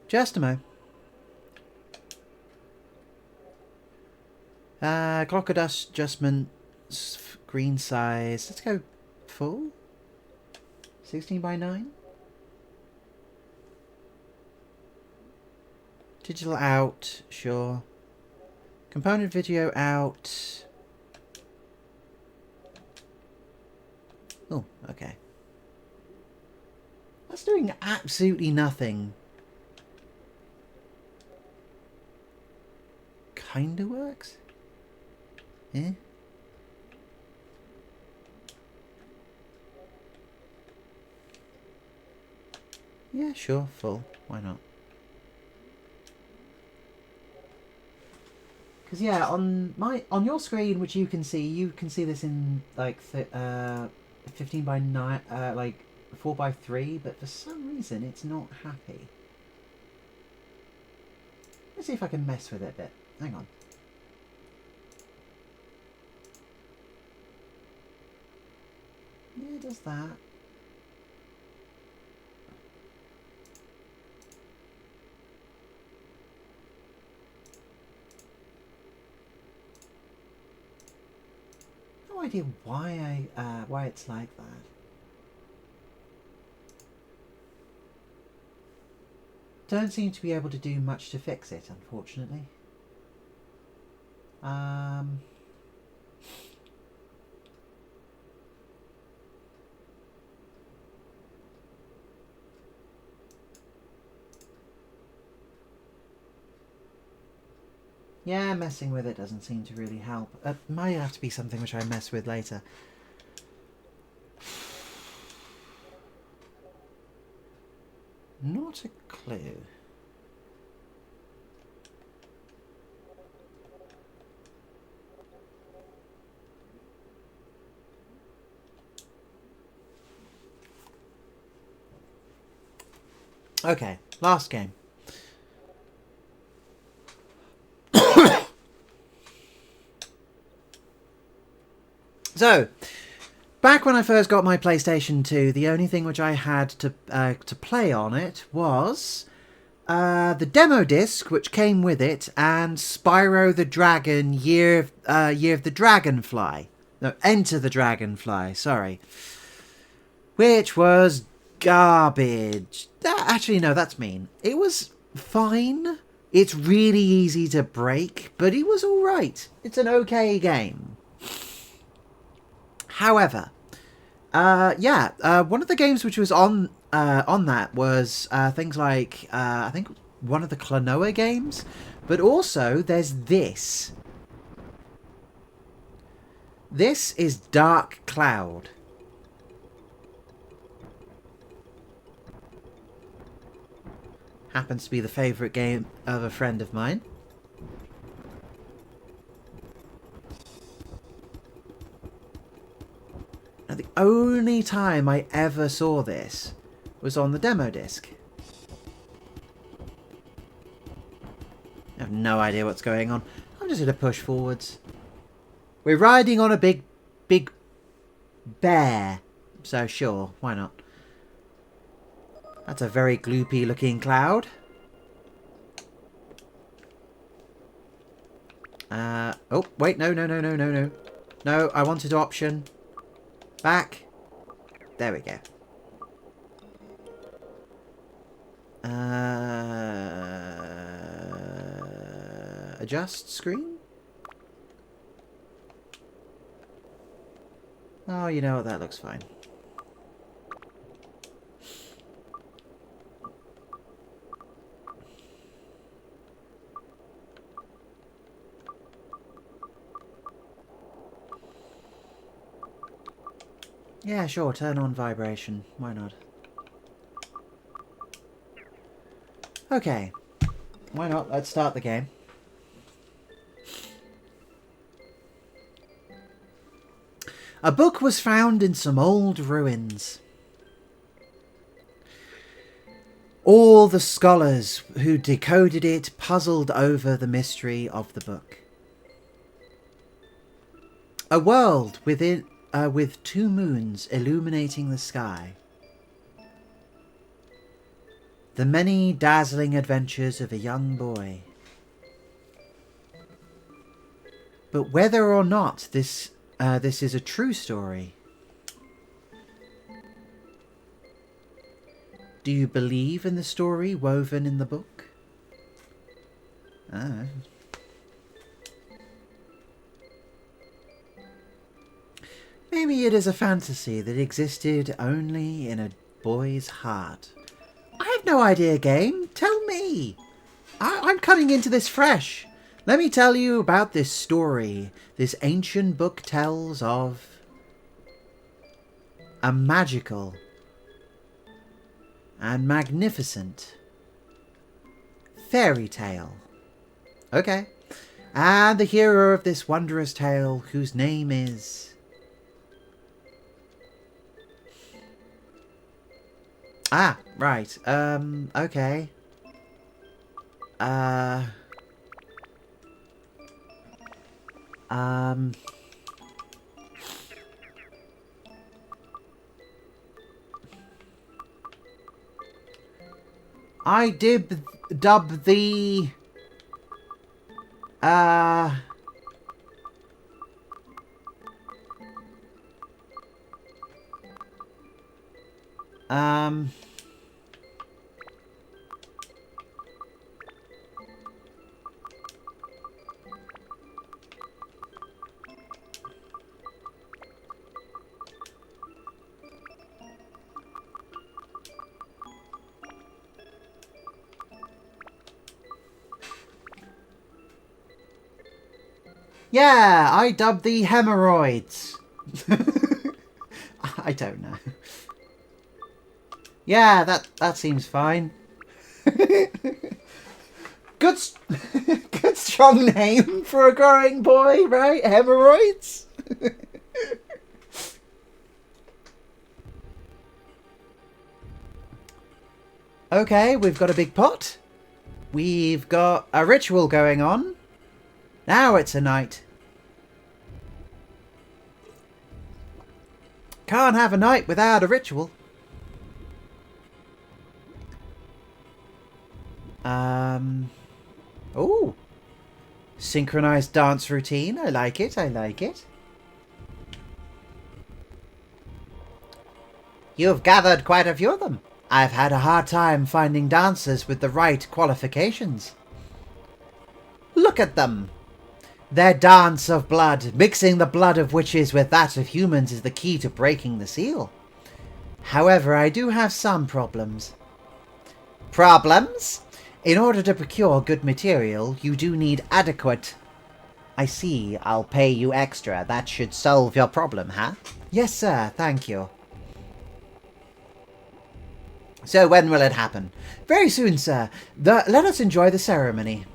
Just a mo. Clock adjustment, screen size. Let's go full. 16 by 9. Digital out, sure. Component video out. Oh, okay. That's doing absolutely nothing. Kinda works. Eh? Yeah, sure, full. Why not? Because yeah, on your screen, which you can see this in like 15 by 9, like 4 by 3, but for some reason it's not happy. Let's see if I can mess with it a bit. Hang on. Yeah, it does that. No idea why why it's like that. Don't seem to be able to do much to fix it, unfortunately. Yeah, messing with it doesn't seem to really help. It might have to be something which I mess with later. Not a clue. Okay, last game. So, back when I first got my PlayStation 2, the only thing which I had to play on it was the demo disc which came with it, and Spyro the Dragon Year of the Dragonfly. No, Enter the Dragonfly, sorry. Which was garbage. Actually, no, that's mean. It was fine. It's really easy to break, but it was alright. It's an okay game. However, one of the games which was on that was things like I think one of the Klonoa games, but also there's this. This is Dark Cloud. Happens to be the favourite game of a friend of mine. Now, the only time I ever saw this was on the demo disc. I have no idea what's going on. I'm just going to push forwards. We're riding on a big bear. So sure, why not? That's a very gloopy looking cloud. Oh, wait, no. No, I wanted option. Back. There we go. Adjust screen? Oh, you know what, that looks fine. Yeah, sure, turn on vibration. Why not? Okay. Why not? Let's start the game. A book was found in some old ruins. All the scholars who decoded it puzzled over the mystery of the book. A world within with 2 moons illuminating the sky. The many dazzling adventures of a young boy. But whether or not this is a true story, do you believe in the story woven in the book? Maybe it is a fantasy that existed only in a boy's heart. I have no idea, game. Tell me. I'm coming into this fresh. Let me tell you about this story. This ancient book tells of a magical and magnificent fairy tale. Okay. And the hero of this wondrous tale, whose name is... Ah, right. Okay. I dub the... Yeah, I dubbed the hemorrhoids. I don't know. Yeah, that seems fine. Good strong name for a growing boy, right? Hemorrhoids. Okay, we've got a big pot. We've got a ritual going on. Now it's a night. Can't have a night without a ritual. Oh. Synchronized dance routine. I like it. I like it. You've gathered quite a few of them. I've had a hard time finding dancers with the right qualifications. Look at them. Their dance of blood, mixing the blood of witches with that of humans, is the key to breaking the seal. However, I do have some problems. Problems? In order to procure good material, you do need adequate... I see, I'll pay you extra. That should solve your problem, huh? Yes, sir, thank you. So when will it happen? Very soon, sir. Let us enjoy the ceremony.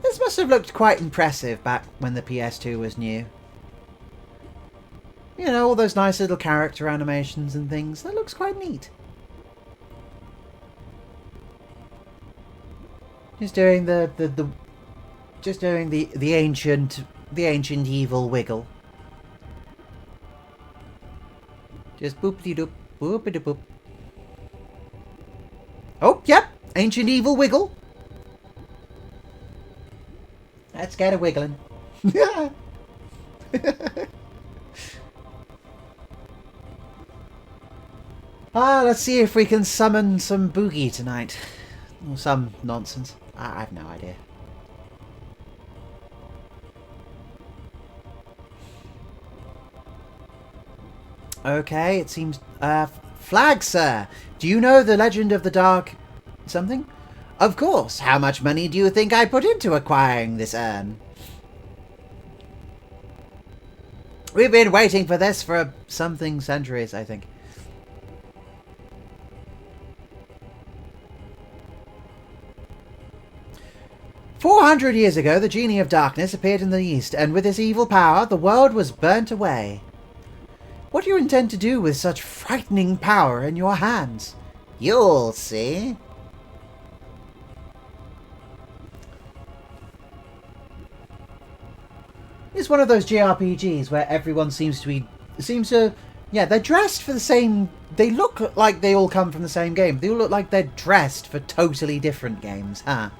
This must have looked quite impressive back when the PS2 was new. You know, all those nice little character animations and things. That looks quite neat. Just doing the ancient evil wiggle. Just boopity doop, boopity boop. Oh, yep, ancient evil wiggle. Let's get a wiggling. Let's see if we can summon some boogie tonight. Or some nonsense. I have no idea. Okay, it seems... flag, sir! Do you know the legend of the dark... something? Of course. How much money do you think I put into acquiring this urn? We've been waiting for this for something centuries, I think. "400 years ago, the genie of darkness appeared in the east, and with his evil power, the world was burnt away. What do you intend to do with such frightening power in your hands? You'll see." It's one of those JRPGs where everyone seems to, yeah, they're dressed for the same, they look like they all come from the same game. They all look like they're dressed for totally different games, huh?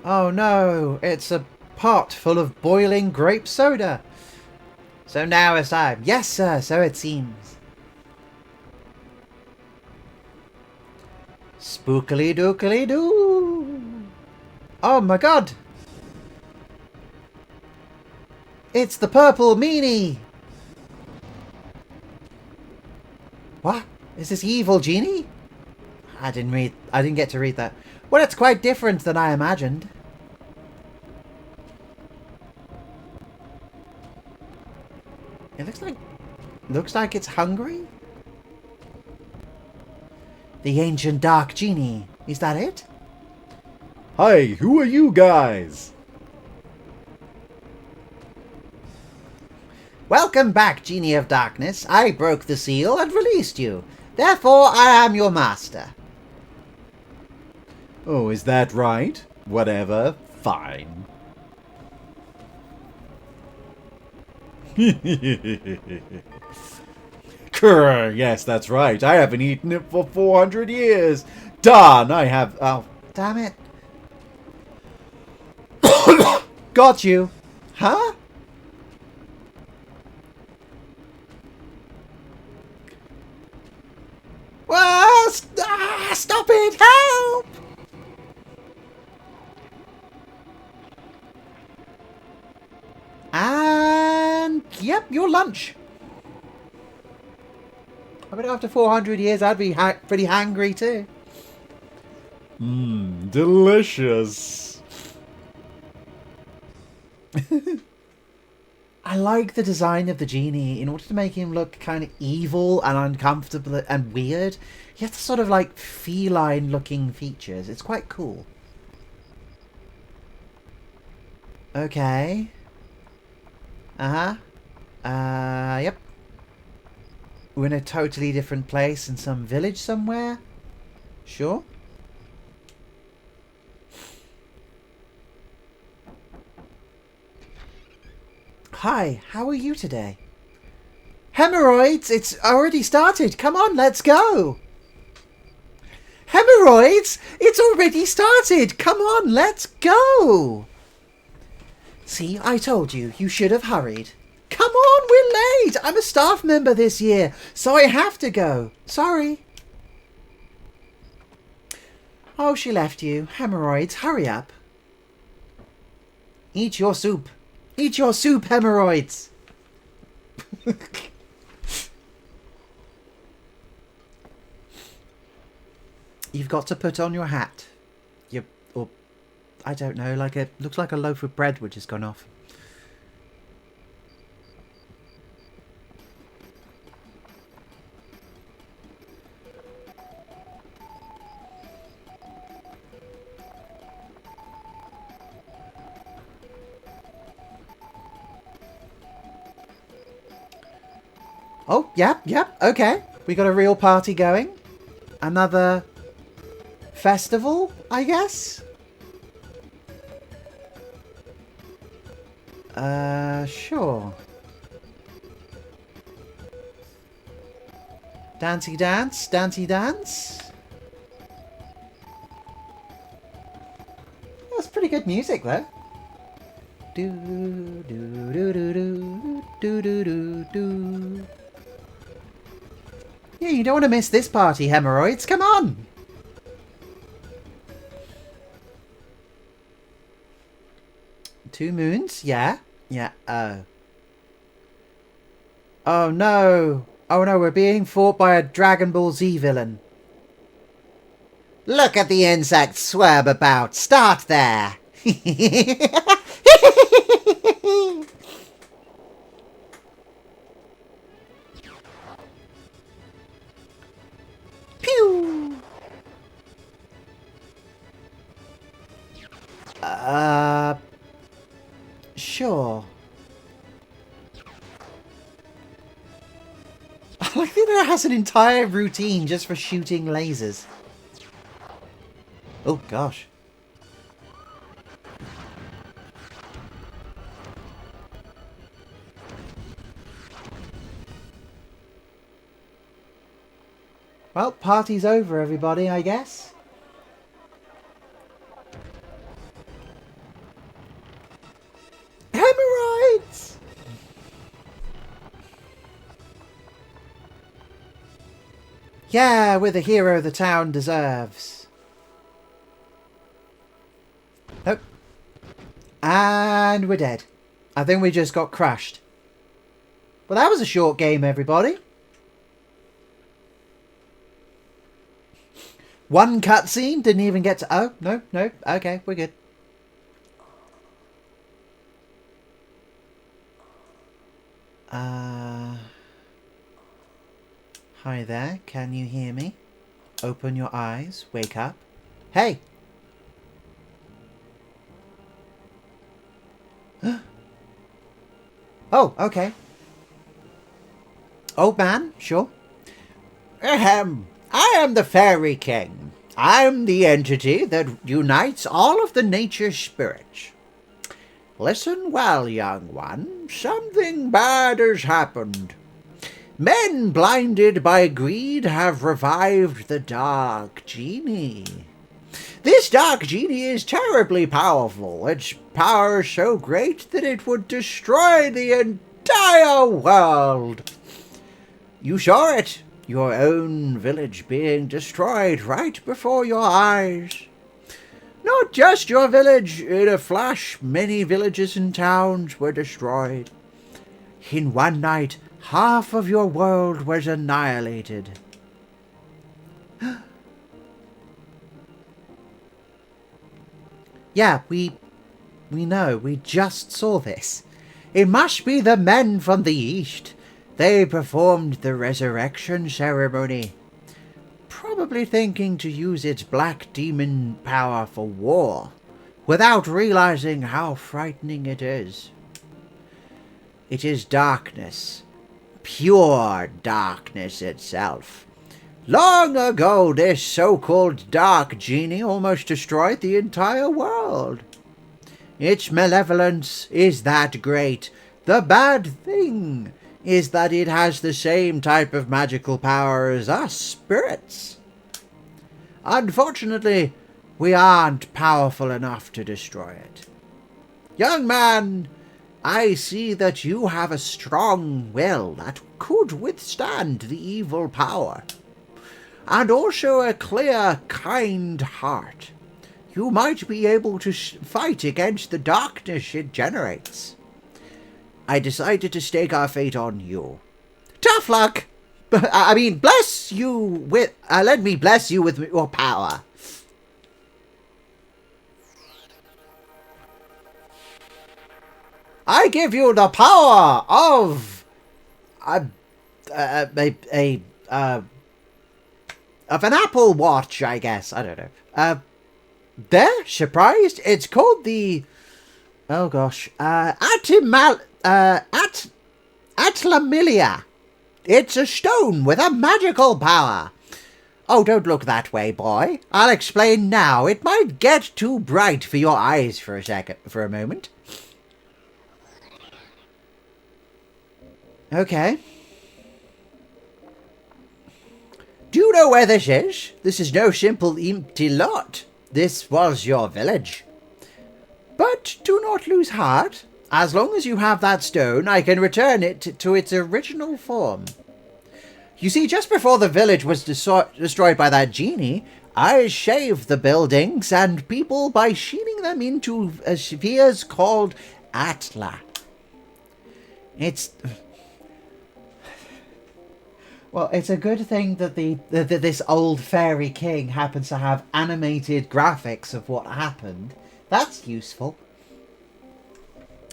Oh no, it's a pot full of boiling grape soda. So now it's time. Yes, sir, so it seems. Spookily dookily doo. Oh my god. It's the purple meanie! What? Is this evil genie? I didn't get to read that. Well, it's quite different than I imagined. It looks like it's hungry. The ancient dark genie. Is that it? Hi, who are you guys? Welcome back, Genie of Darkness. I broke the seal and released you. Therefore, I am your master. Oh, is that right? Whatever. Fine. Grr, yes, that's right. I haven't eaten it for 400 years. Darn, I have... Oh, damn it. Got you. Huh? Well, stop it! Help! And yep, your lunch. I bet after 400 years, I'd be pretty hungry too. Mmm, delicious. I like the design of the genie. In order to make him look kind of evil and uncomfortable and weird, he has sort of like feline looking features. It's quite cool. Okay. Yep. We're in a totally different place in some village somewhere. Sure. Hi, how are you today? Hemorrhoids! It's already started! Come on, let's go! Hemorrhoids! It's already started! Come on, let's go! See, I told you, you should have hurried. Come on, we're late! I'm a staff member this year, so I have to go. Sorry. Oh, she left you. Hemorrhoids, hurry up. Eat your soup. Eat your soup, hemorrhoids! You've got to put on your hat. Or I don't know, looks like a loaf of bread which has gone off. Oh, yep, okay. We got a real party going. Another festival, I guess? Sure. Dancey dance, dancey dance. That's pretty good music, though. Do do do do do do do do do. Yeah, you don't want to miss this party, hemorrhoids. Come on! Two moons? Yeah. Yeah, oh. Oh no! Oh no, we're being fought by a Dragon Ball Z villain. Look at the insects swerve about. Start there! Pew! Sure. I like that it has an entire routine just for shooting lasers. Oh gosh. Well, party's over, everybody, I guess. Hemorrhoids! Yeah, we're the hero the town deserves. Oh. And we're dead. I think we just got crashed. Well, that was a short game, everybody. One cutscene, didn't even get to... Oh, no. Okay, we're good. Hi there, can you hear me? Open your eyes, wake up. Hey! Oh, okay. Old man, sure. I am the Fairy King. I'm the entity that unites all of the nature spirits. Listen well, young one. Something bad has happened. Men blinded by greed have revived the Dark Genie. This Dark Genie is terribly powerful. Its power is so great that it would destroy the entire world. You saw it. Your own village being destroyed right before your eyes. Not just your village. In a flash, many villages and towns were destroyed. In one night, half of your world was annihilated. Yeah, we know. We just saw this. It must be the men from the east. They performed the resurrection ceremony. Probably thinking to use its black demon power for war, without realizing how frightening it is. It is darkness. Pure darkness itself. Long ago, this so-called Dark Genie almost destroyed the entire world. Its malevolence is that great. The bad thing is that it has the same type of magical power as us spirits. Unfortunately, we aren't powerful enough to destroy it. Young man, I see that you have a strong will that could withstand the evil power, and also a clear, kind heart. You might be able to fight against the darkness it generates. I decided to stake our fate on you. Tough luck! I mean, bless you with... let me bless you with your power. I give you the power of... of an Apple Watch, I guess. I don't know. There? Surprised? It's called the... Oh, gosh. Atlamilia. It's a stone with a magical power. Oh, don't look that way, boy. I'll explain now. It might get too bright for your eyes for a moment. Okay. Do you know where this is? This is no simple empty lot. This was your village. But do not lose heart. As long as you have that stone, I can return it to its original form. You see, just before the village was destroyed by that genie, I shaved the buildings and people by sheeting them into spheres called Atla. It's... Well, it's a good thing that this old fairy king happens to have animated graphics of what happened. That's useful.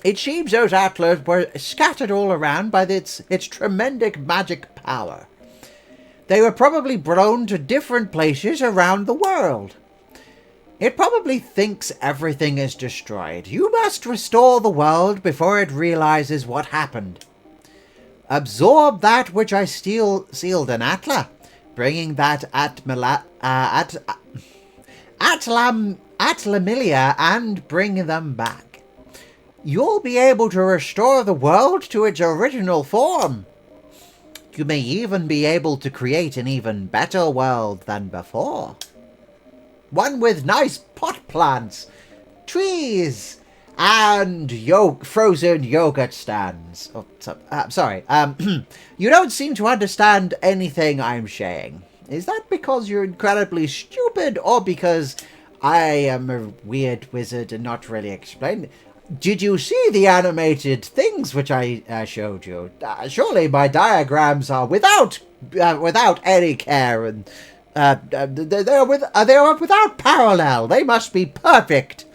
It seems those Atlas were scattered all around by its tremendous magic power. They were probably blown to different places around the world. It probably thinks everything is destroyed. You must restore the world before it realizes what happened. Absorb that which I sealed in Atla, bringing that Atlamilia and bring them back. You'll be able to restore the world to its original form. You may even be able to create an even better world than before. One with nice pot plants, trees, and frozen yogurt stands. Oh, sorry. You don't seem to understand anything I'm saying. Is that because you're incredibly stupid, or because I am a weird wizard and not really explained? did you see the animated things which I showed you? Surely my diagrams are without any care, and they are without parallel. They must be perfect.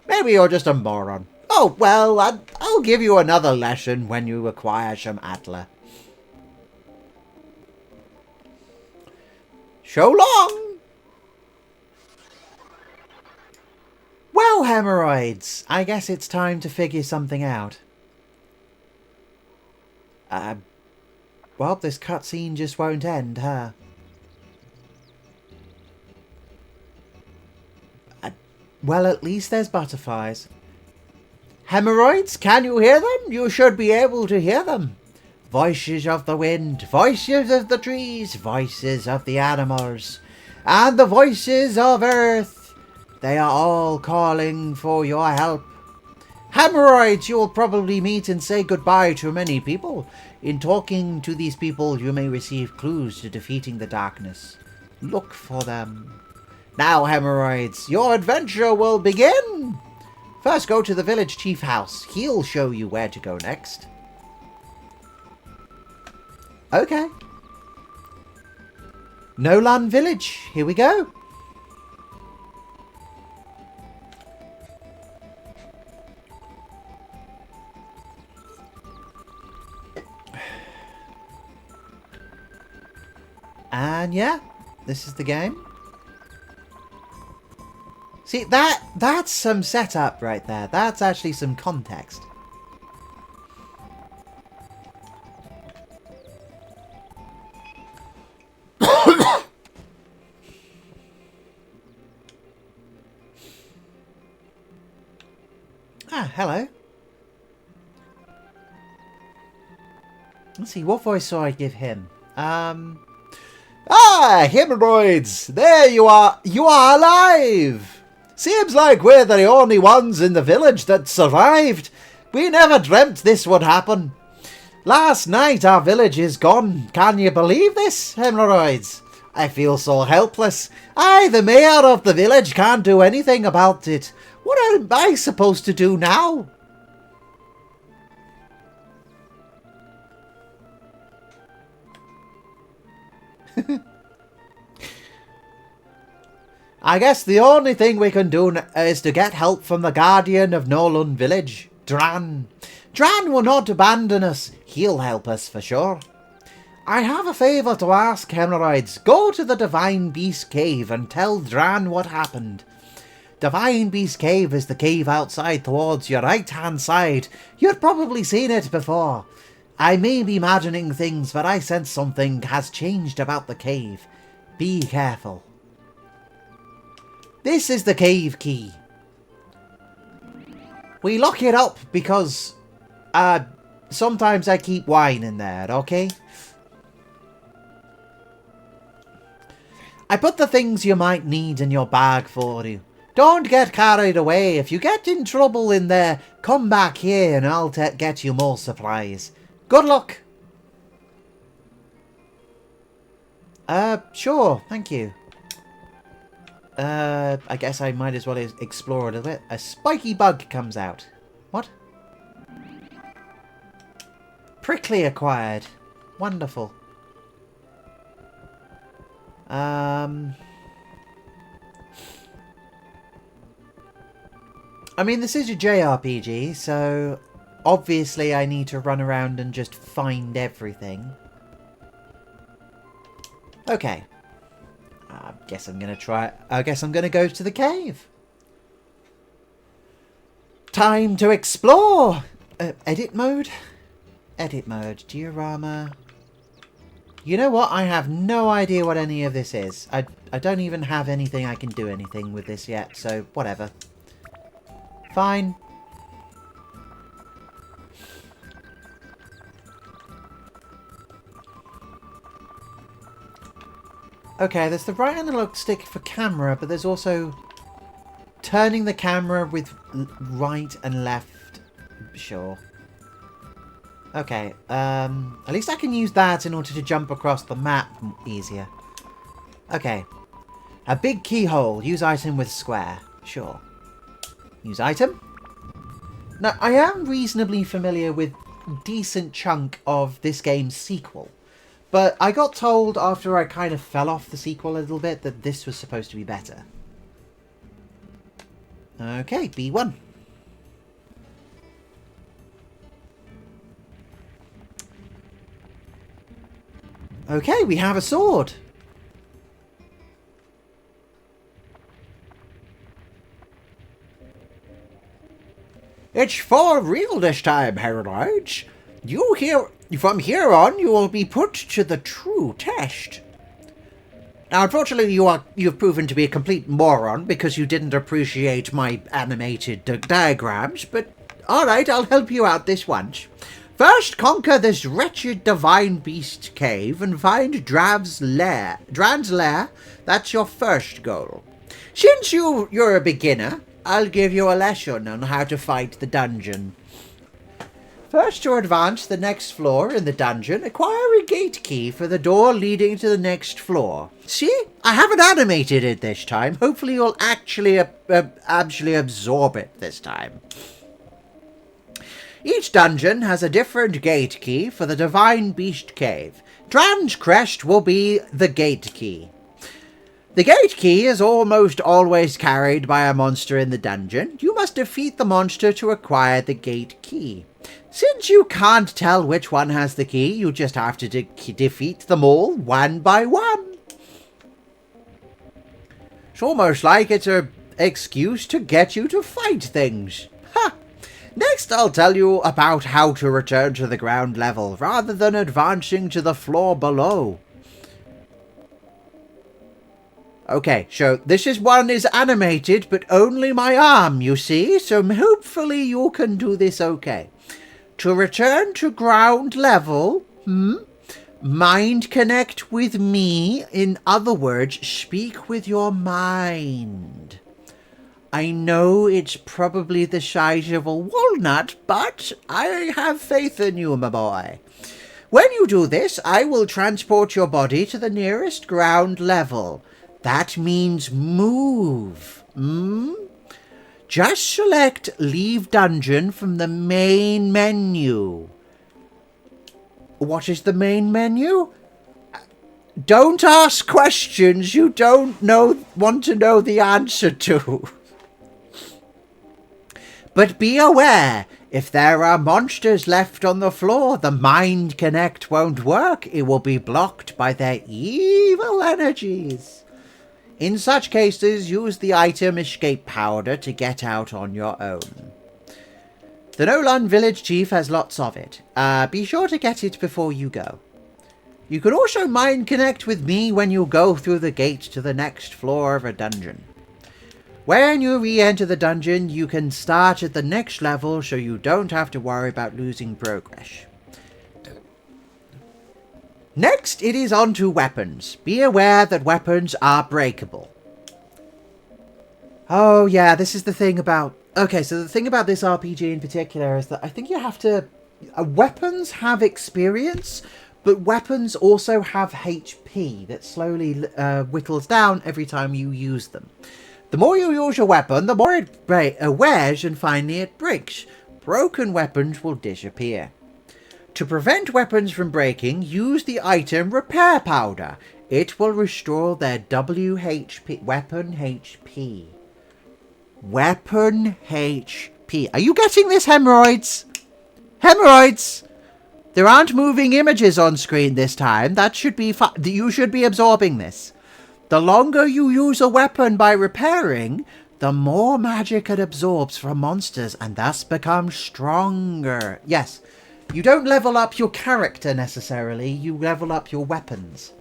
Maybe you're just a moron. Oh, well, I'll give you another lesson when you acquire some Atla. So long! Well, hemorrhoids, I guess it's time to figure something out. Well, this cutscene just won't end, huh? Well, at least there's butterflies. Hemorrhoids, can you hear them? You should be able to hear them. Voices of the wind, voices of the trees, voices of the animals, and the voices of Earth. They are all calling for your help. Hemorrhoids, you will probably meet and say goodbye to many people. In talking to these people, you may receive clues to defeating the darkness. Look for them. Now, hemorrhoids, your adventure will begin! First, go to the village chief house. He'll show you where to go next. Okay. Nolan Village. Here we go. And yeah, this is the game. See, that's some setup right there. That's actually some context. Ah, hello. Let's see, what voice do I give him? Ah, hemorrhoids! There you are! You are alive! Seems like we're the only ones in the village that survived. We never dreamt this would happen. Last night our village is gone. Can you believe this, hemorrhoids? I feel so helpless. I, the mayor of the village, can't do anything about it. What am I supposed to do now? I guess the only thing we can do is to get help from the guardian of Nolan Village, Dran. Dran will not abandon us. He'll help us for sure. I have a favour to ask, hemorrhoids. Go to the Divine Beast Cave and tell Dran what happened. Divine Beast Cave is the cave outside towards your right-hand side. You've probably seen it before. I may be imagining things, but I sense something has changed about the cave. Be careful. This is the cave key. We lock it up because sometimes I keep wine in there, okay? I put the things you might need in your bag for you. Don't get carried away. If you get in trouble in there, come back here and I'll get you more supplies. Good luck. Sure, thank you. I guess I might as well explore a little bit. A spiky bug comes out. What? Prickly acquired. Wonderful. I mean, this is a JRPG, so obviously I need to run around and just find everything. Okay. I guess I'm gonna go to the cave. Time to explore! Edit mode? Edit mode. Diorama. You know what? I have no idea what any of this is. I don't even have anything I can do anything with this yet, so whatever. Fine. Okay, there's the right analog stick for camera, but there's also turning the camera with right and left. Sure. Okay, at least I can use that in order to jump across the map easier. Okay. A big keyhole. Use item with square. Sure. Use item. Now, I am reasonably familiar with a decent chunk of this game's sequel, but I got told after I kind of fell off the sequel a little bit that this was supposed to be better. Okay, B1. Okay, we have a sword. It's for real this time, Heraloids. From here on, you will be put to the true test. Now, unfortunately, you've proven to be a complete moron because you didn't appreciate my animated diagrams, but alright, I'll help you out this once. First, conquer this wretched divine beast cave and find Dran's lair. That's your first goal. Since you're a beginner, I'll give you a lesson on how to fight the dungeon. First, to advance the next floor in the dungeon, acquire a gate key for the door leading to the next floor. See? I haven't animated it this time. Hopefully you'll actually absorb it this time. Each dungeon has a different gate key for the Divine Beast Cave. Dran's Crest will be the gate key. The gate key is almost always carried by a monster in the dungeon. You must defeat the monster to acquire the gate key. Since you can't tell which one has the key, you just have to defeat them all one by one. It's almost like it's an excuse to get you to fight things. Ha! Next, I'll tell you about how to return to the ground level, rather than advancing to the floor below. Okay, so this one is animated, but only my arm, you see, so hopefully you can do this okay. To return to ground level, mind connect with me. In other words, speak with your mind. I know it's probably the size of a walnut, but I have faith in you, my boy. When you do this, I will transport your body to the nearest ground level. That means move. Just select Leave Dungeon from the main menu. What is the main menu? Don't ask questions you don't want to know the answer to. But be aware, if there are monsters left on the floor, the Mind Connect won't work. It will be blocked by their evil energies. In such cases, use the item Escape Powder to get out on your own. The Nolan Village Chief has lots of it. Be sure to get it before you go. You can also Mind Connect with me when you go through the gate to the next floor of a dungeon. When you re-enter the dungeon, you can start at the next level so you don't have to worry about losing progress. Next, it is on to weapons. Be aware that weapons are breakable. Oh yeah, this is the thing about... Okay, so the thing about this RPG in particular is that I think you have to... weapons have experience, but weapons also have HP that slowly whittles down every time you use them. The more you use your weapon, the more it wears and finally it breaks. Broken weapons will disappear. To prevent weapons from breaking, use the item Repair Powder. It will restore their WHP, weapon HP. Weapon HP. Are you getting this, hemorrhoids? Hemorrhoids! There aren't moving images on screen this time. That should be you should be absorbing this. The longer you use a weapon by repairing, the more magic it absorbs from monsters and thus becomes stronger. Yes. You don't level up your character necessarily, you level up your weapons.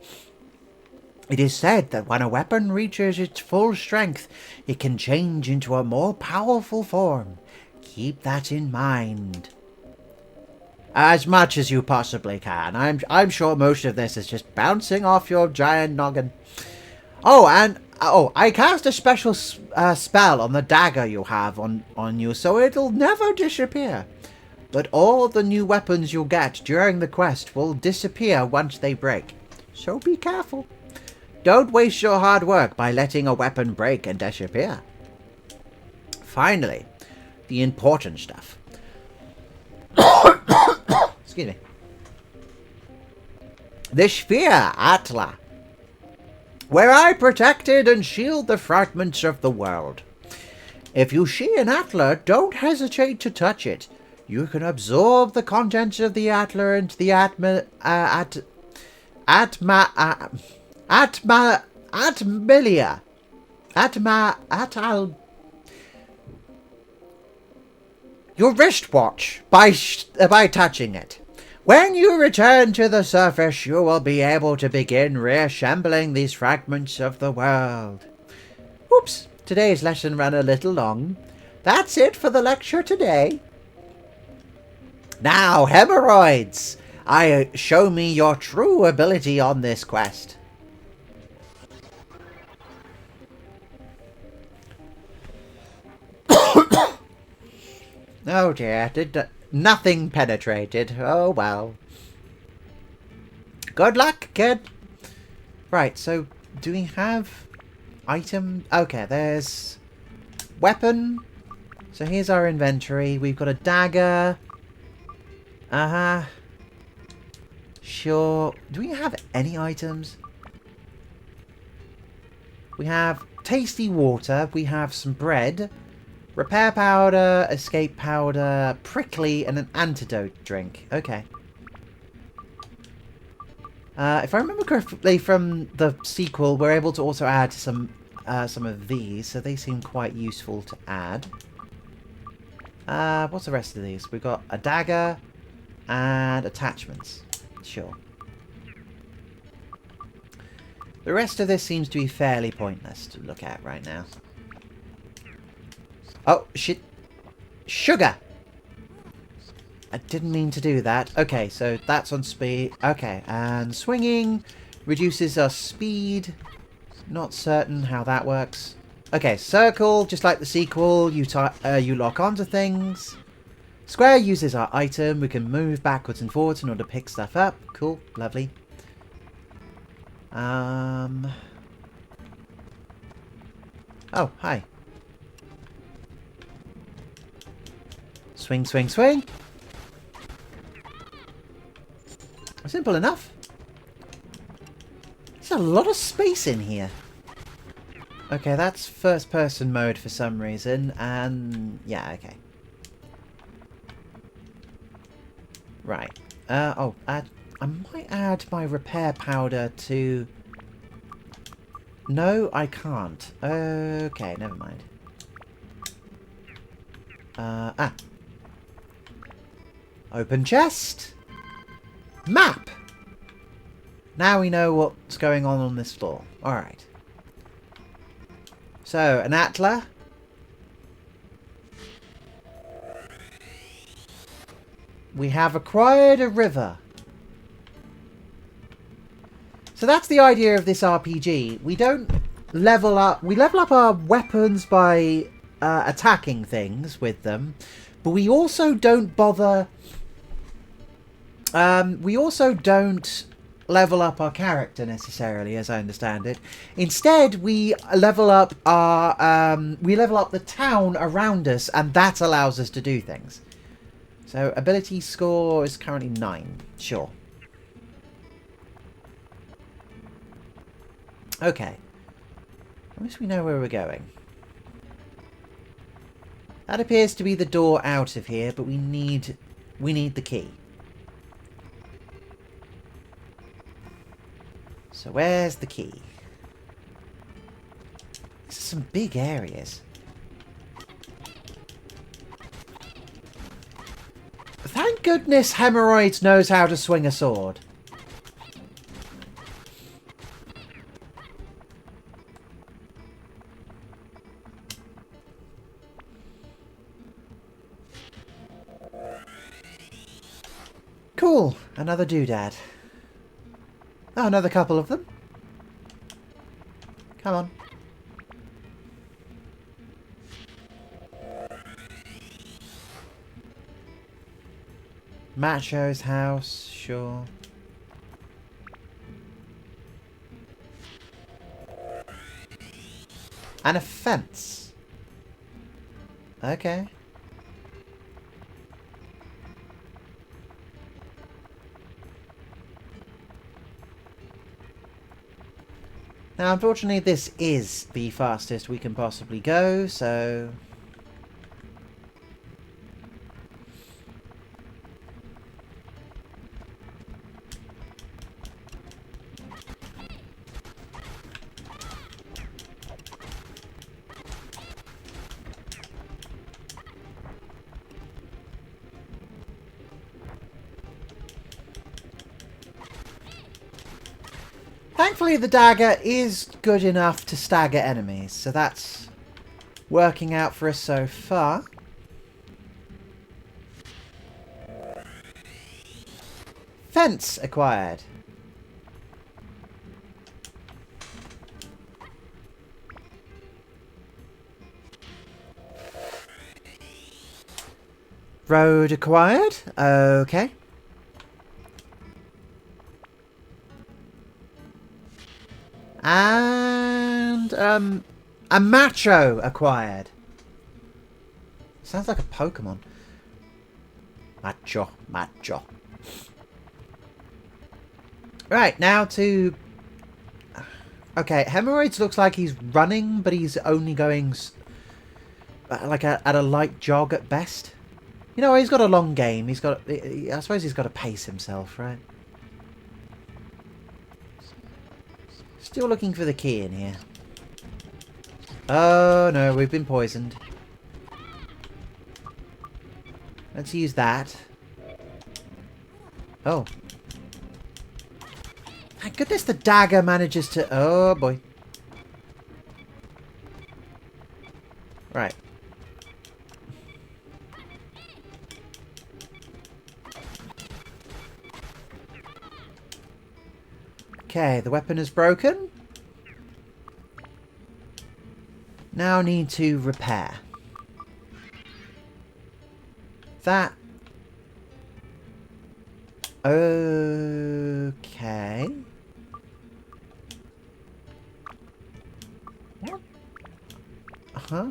It is said that when a weapon reaches its full strength, it can change into a more powerful form. Keep that in mind. As much as you possibly can. I'm sure most of this is just bouncing off your giant noggin. I cast a special spell on the dagger you have on you, so it'll never disappear. But all the new weapons you'll get during the quest will disappear once they break. So be careful. Don't waste your hard work by letting a weapon break and disappear. Finally, the important stuff. Excuse me. The sphere, Atla, where I protected and shield the fragments of the world. If you see an Atla, don't hesitate to touch it. You can absorb the contents of the Atla into the Atmilia. Your wristwatch by touching it. When you return to the surface, you will be able to begin reassembling these fragments of the world. Oops, today's lesson ran a little long. That's it for the lecture today. Now, hemorrhoids, show me your true ability on this quest. Oh dear, nothing penetrated. Oh well. Good luck, kid. Right, so do we have item? Okay, there's weapon. So here's our inventory. We've got a dagger. Sure. Do we have any items? We have tasty water. We have some bread. Repair powder, escape powder, prickly, and an antidote drink. Okay. If I remember correctly from the sequel, we're able to also add some of these, so they seem quite useful to add. What's the rest of these? We've got a dagger and attachments. Sure. The rest of this seems to be fairly pointless to look at right now. Oh, shit. Sugar! I didn't mean to do that. Okay, so that's on speed. Okay, and swinging reduces our speed. Not certain how that works. Okay, circle, just like the sequel, you lock onto things. Square uses our item. We can move backwards and forwards in order to pick stuff up. Cool, lovely. Oh, hi. Swing, swing, swing. Simple enough. There's a lot of space in here. Okay, that's first person mode for some reason, and yeah, okay. Right. I might add my repair powder to... No, I can't. Okay, never mind. Open chest. Map. Now we know what's going on this floor. Alright. So, an Atla. We have acquired a river. So that's the idea of this RPG. We don't level up. We level up our weapons by attacking things with them. But we also don't bother... we also don't level up our character necessarily, as I understand it. Instead, we level up our... we level up the town around us, and that allows us to do things. So, ability score is currently 9. Sure. Okay. At least we know where we're going. That appears to be the door out of here, but we need the key. So where's the key? These are some big areas. Thank goodness Hemorrhoids knows how to swing a sword. Cool. Another doodad. Oh, another couple of them. Come on. Macho's house, sure. And a fence. Okay. Now, unfortunately, this is the fastest we can possibly go, so... Thankfully, the dagger is good enough to stagger enemies, so that's working out for us so far. Fence acquired. Road acquired. Okay. And a macho acquired. Sounds like a Pokemon. Macho, macho. Right, now to... Okay, Hemorrhoids looks like he's running, but he's only going like at a light jog at best. You know, he's got a long game. He's got... I suppose he's got to pace himself, right? Still looking for the key in here. Oh no, we've been poisoned. Let's use that. Oh. Thank goodness the dagger manages to... Oh boy. Right. Okay, the weapon is broken. Now need to repair. That. Okay. What? Huh?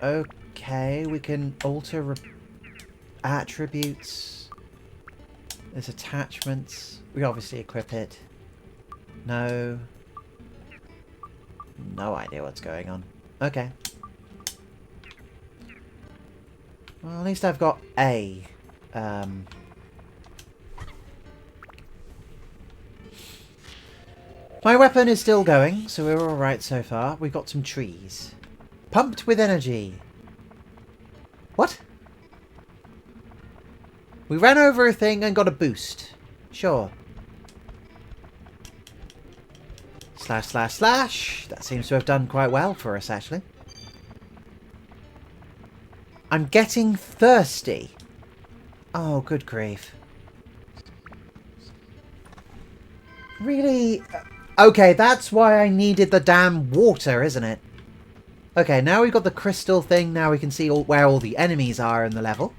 Okay, we can alter attributes. There's attachments. We obviously equip it. No. No idea what's going on. Okay. Well, at least I've got a. My weapon is still going, so we're alright so far. We've got some trees. Pumped with energy. What? We ran over a thing and got a boost. Sure. Slash, slash, slash. That seems to have done quite well for us, actually. I'm getting thirsty. Oh, good grief. Really? Okay, that's why I needed the damn water, isn't it? Okay, now we've got the crystal thing. Now we can see where all the enemies are in the level.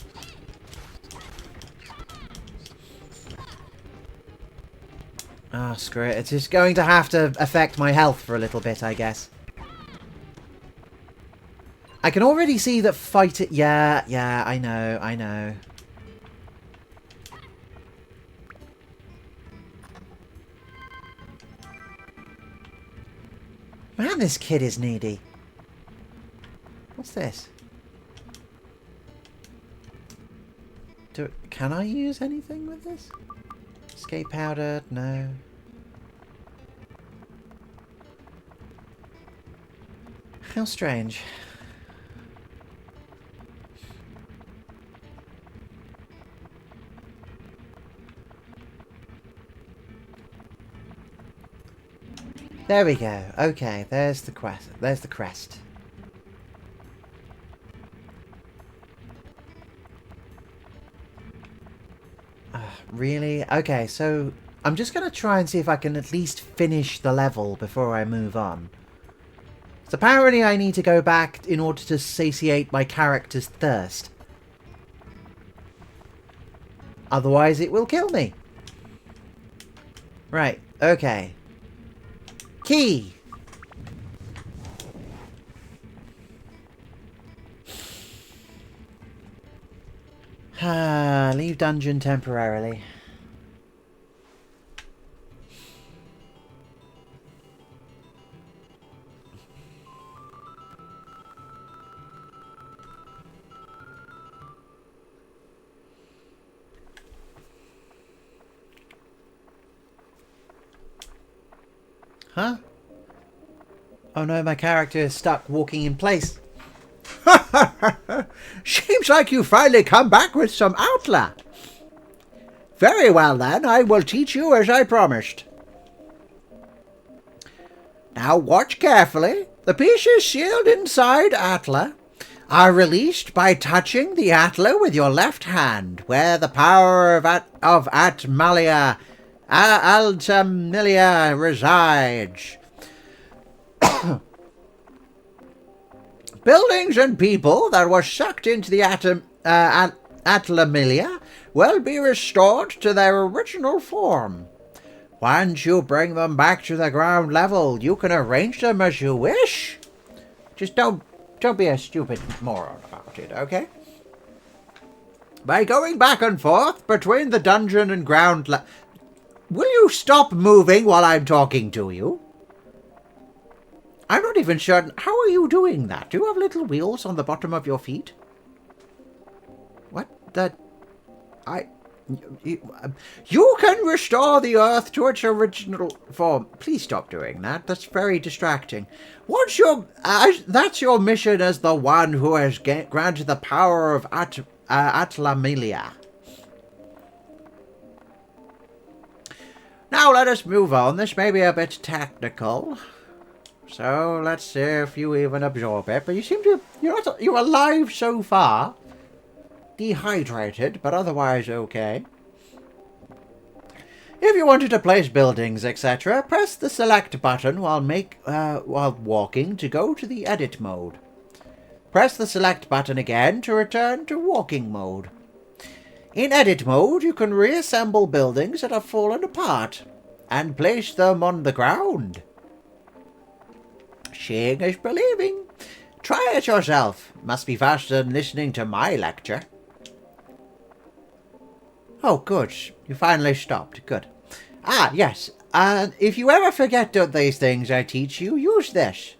Ah, oh, screw it. It's just going to have to affect my health for a little bit, I guess. I can already see that fight it... Yeah, I know, I know. Man, this kid is needy. What's this? Can I use anything with this? Escape powder? No. How strange. There we go. Okay, there's the quest. There's the crest. Really? Okay, so I'm just going to try and see if I can at least finish the level before I move on. So apparently I need to go back in order to satiate my character's thirst. Otherwise it will kill me. Right, okay. Key! Leave dungeon temporarily. Huh? Oh no, my character is stuck walking in place. Seems like you finally come back with some outla. Very well then, I will teach you as I promised. Now watch carefully. The pieces sealed inside Atla are released by touching the Atla with your left hand, where the power of Atmalia resides. Buildings and people that were sucked into the Atlamilia will be restored to their original form. Once you bring them back to the ground level, you can arrange them as you wish. Just don't be a stupid moron about it, okay? By going back and forth between the dungeon and ground level... Will you stop moving while I'm talking to you? I'm not even certain... How are you doing that? Do you have little wheels on the bottom of your feet? What the... You can restore the Earth to its original form. Please stop doing that. That's very distracting. What's your... that's your mission as the one who has granted the power of Atlamilia. Now let us move on. This may be a bit technical. So let's see if you even absorb it. But you seem to... You're alive so far. Dehydrated, but otherwise okay. If you wanted to place buildings, etc., press the select button while walking to go to the edit mode. Press the select button again to return to walking mode. In edit mode, you can reassemble buildings that have fallen apart and place them on the ground. Seeing is believing. Try it yourself. Must be faster than listening to my lecture. Oh, good. You finally stopped. Good. Ah, yes. If you ever forget these things I teach you, use this.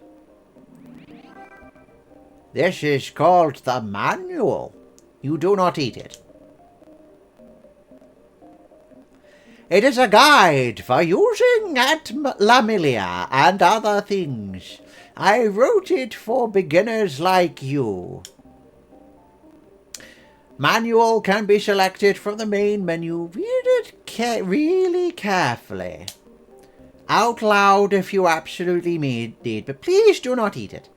This is called the manual. You do not eat it. It is a guide for using Atlamilia and other things. I wrote it for beginners like you. Manual can be selected from the main menu. Read it really carefully. Out loud if you absolutely need, but please do not eat it.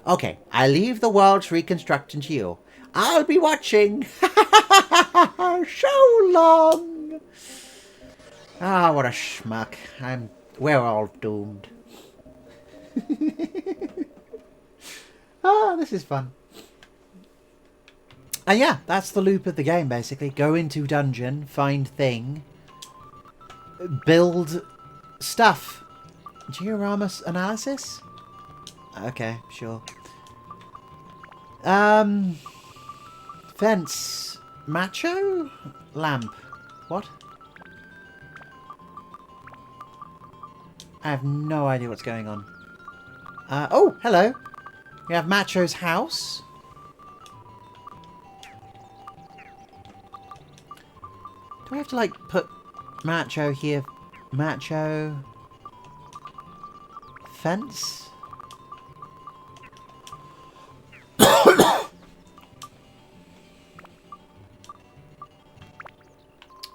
Okay, I leave the world's reconstruction to you. I'll be watching. So long. Ah, what a schmuck. We're all doomed. This is fun. And yeah, that's the loop of the game, basically. Go into dungeon, find thing, build stuff. Diorama analysis? Okay, sure. Fence. Macho? Lamp. What? I have no idea what's going on. Oh, hello. We have Macho's house. Do I have to, like, put Macho here? Macho... Fence? Well,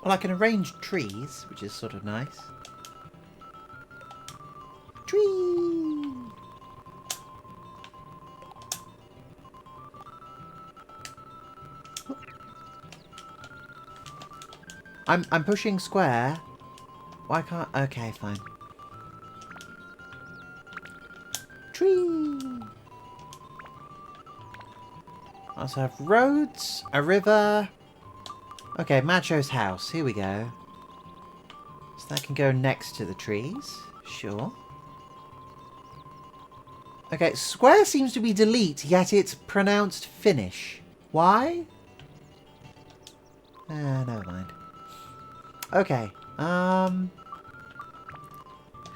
I can arrange trees, which is sort of nice. Tree! I'm pushing square. Why can't... Okay, fine. Tree! I also have roads, a river. Okay, Macho's house. Here we go. So that can go next to the trees. Sure. Okay, square seems to be delete, yet it's pronounced finish. Why? Never mind. Okay, how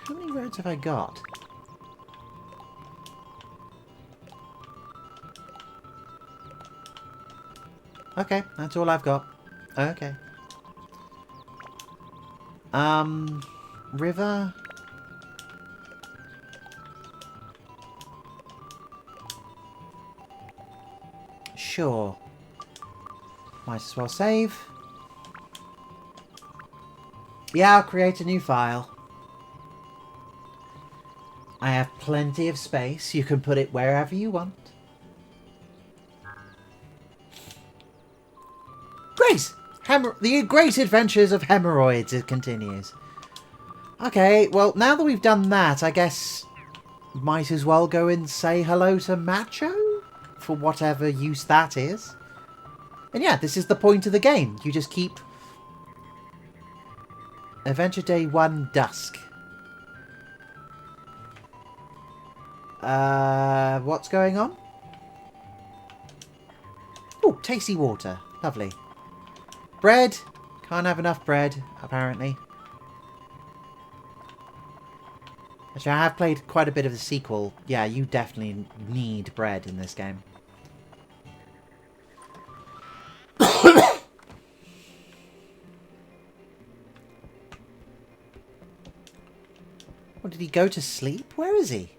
many roads have I got? Okay, that's all I've got. Okay. River. sure. Might as well save. Yeah, I'll create a new file. I have plenty of space. You can put it wherever you want. Great! The Great Adventures of Hemorrhoids, it continues. Okay, well, now that we've done that, I guess might as well go and say hello to Macho? For whatever use that is. And yeah, this is the point of the game. You just keep... Adventure Day 1 Dusk. What's going on? Oh, tasty water. Lovely. Bread. Can't have enough bread, apparently. Actually, I have played quite a bit of the sequel. Yeah, you definitely need bread in this game. What, did he go to sleep? Where is he?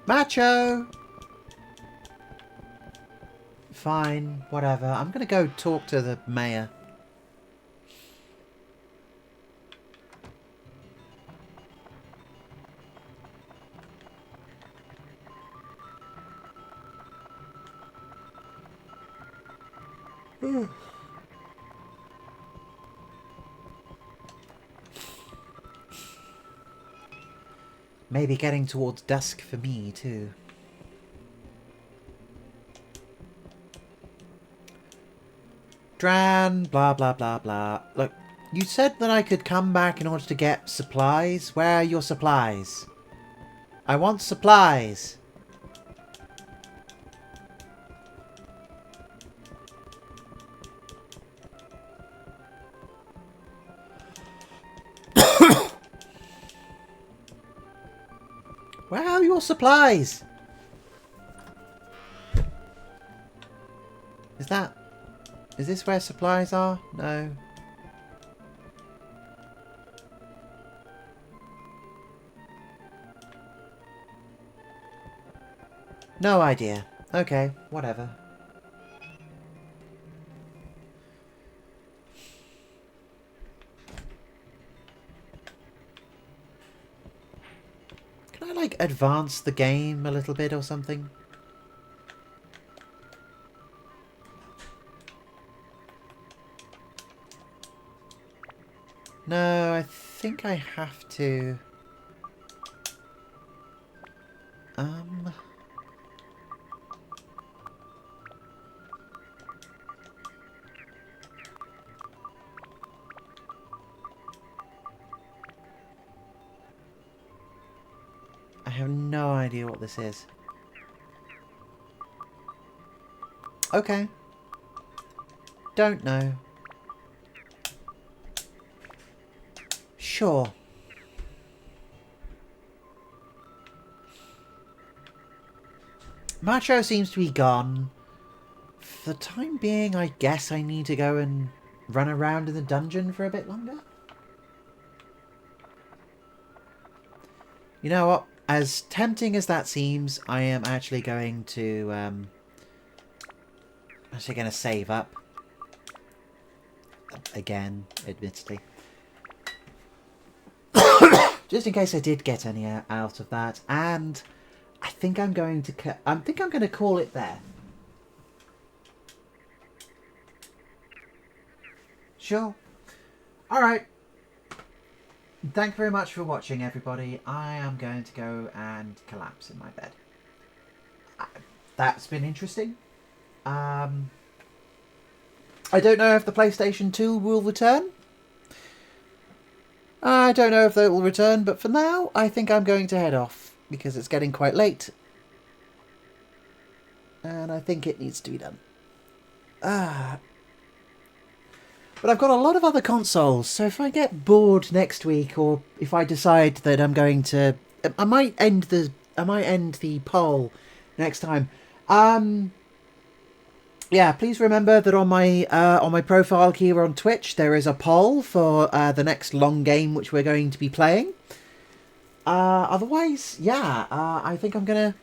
Macho! Fine, whatever. I'm gonna go talk to the mayor. Maybe getting towards dusk for me, too. Dran, blah, blah, blah, blah. Look, you said that I could come back in order to get supplies. Where are your supplies? I want supplies. Where are your supplies? Is this where supplies are? No. No idea. Okay, whatever. Can I, like, advance the game a little bit or something? No, I think I have to... I have no idea what this is. Okay. Don't know. Sure. Macho seems to be gone. For the time being, I guess I need to go and run around in the dungeon for a bit longer. You know what? As tempting as that seems, I am actually going to save up. Again, admittedly. Just in case I did get any out of that, and I think I'm going to call it there. Sure. All right. Thank you very much for watching, everybody. I am going to go and collapse in my bed. That's been interesting. I don't know if the PlayStation 2 will return. I don't know if they will return, but for now, I think I'm going to head off because it's getting quite late. And I think it needs to be done. But I've got a lot of other consoles, so if I get bored next week, or if I decide that I'm going to... I might end the poll next time. Yeah, please remember that on my profile here on Twitch, there is a poll for the next long game which we're going to be playing. Otherwise, yeah, I think I'm gonna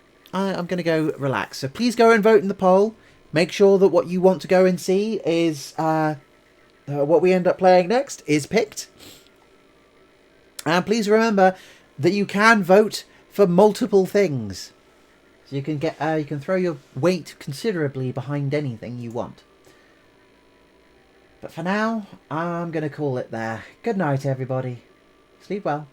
go relax. So please go and vote in the poll. Make sure that what you want to go and see is what we end up playing next is picked. And please remember that you can vote for multiple things. So you can you can throw your weight considerably behind anything you want. But for now, I'm going to call it there. Good night, everybody. Sleep well.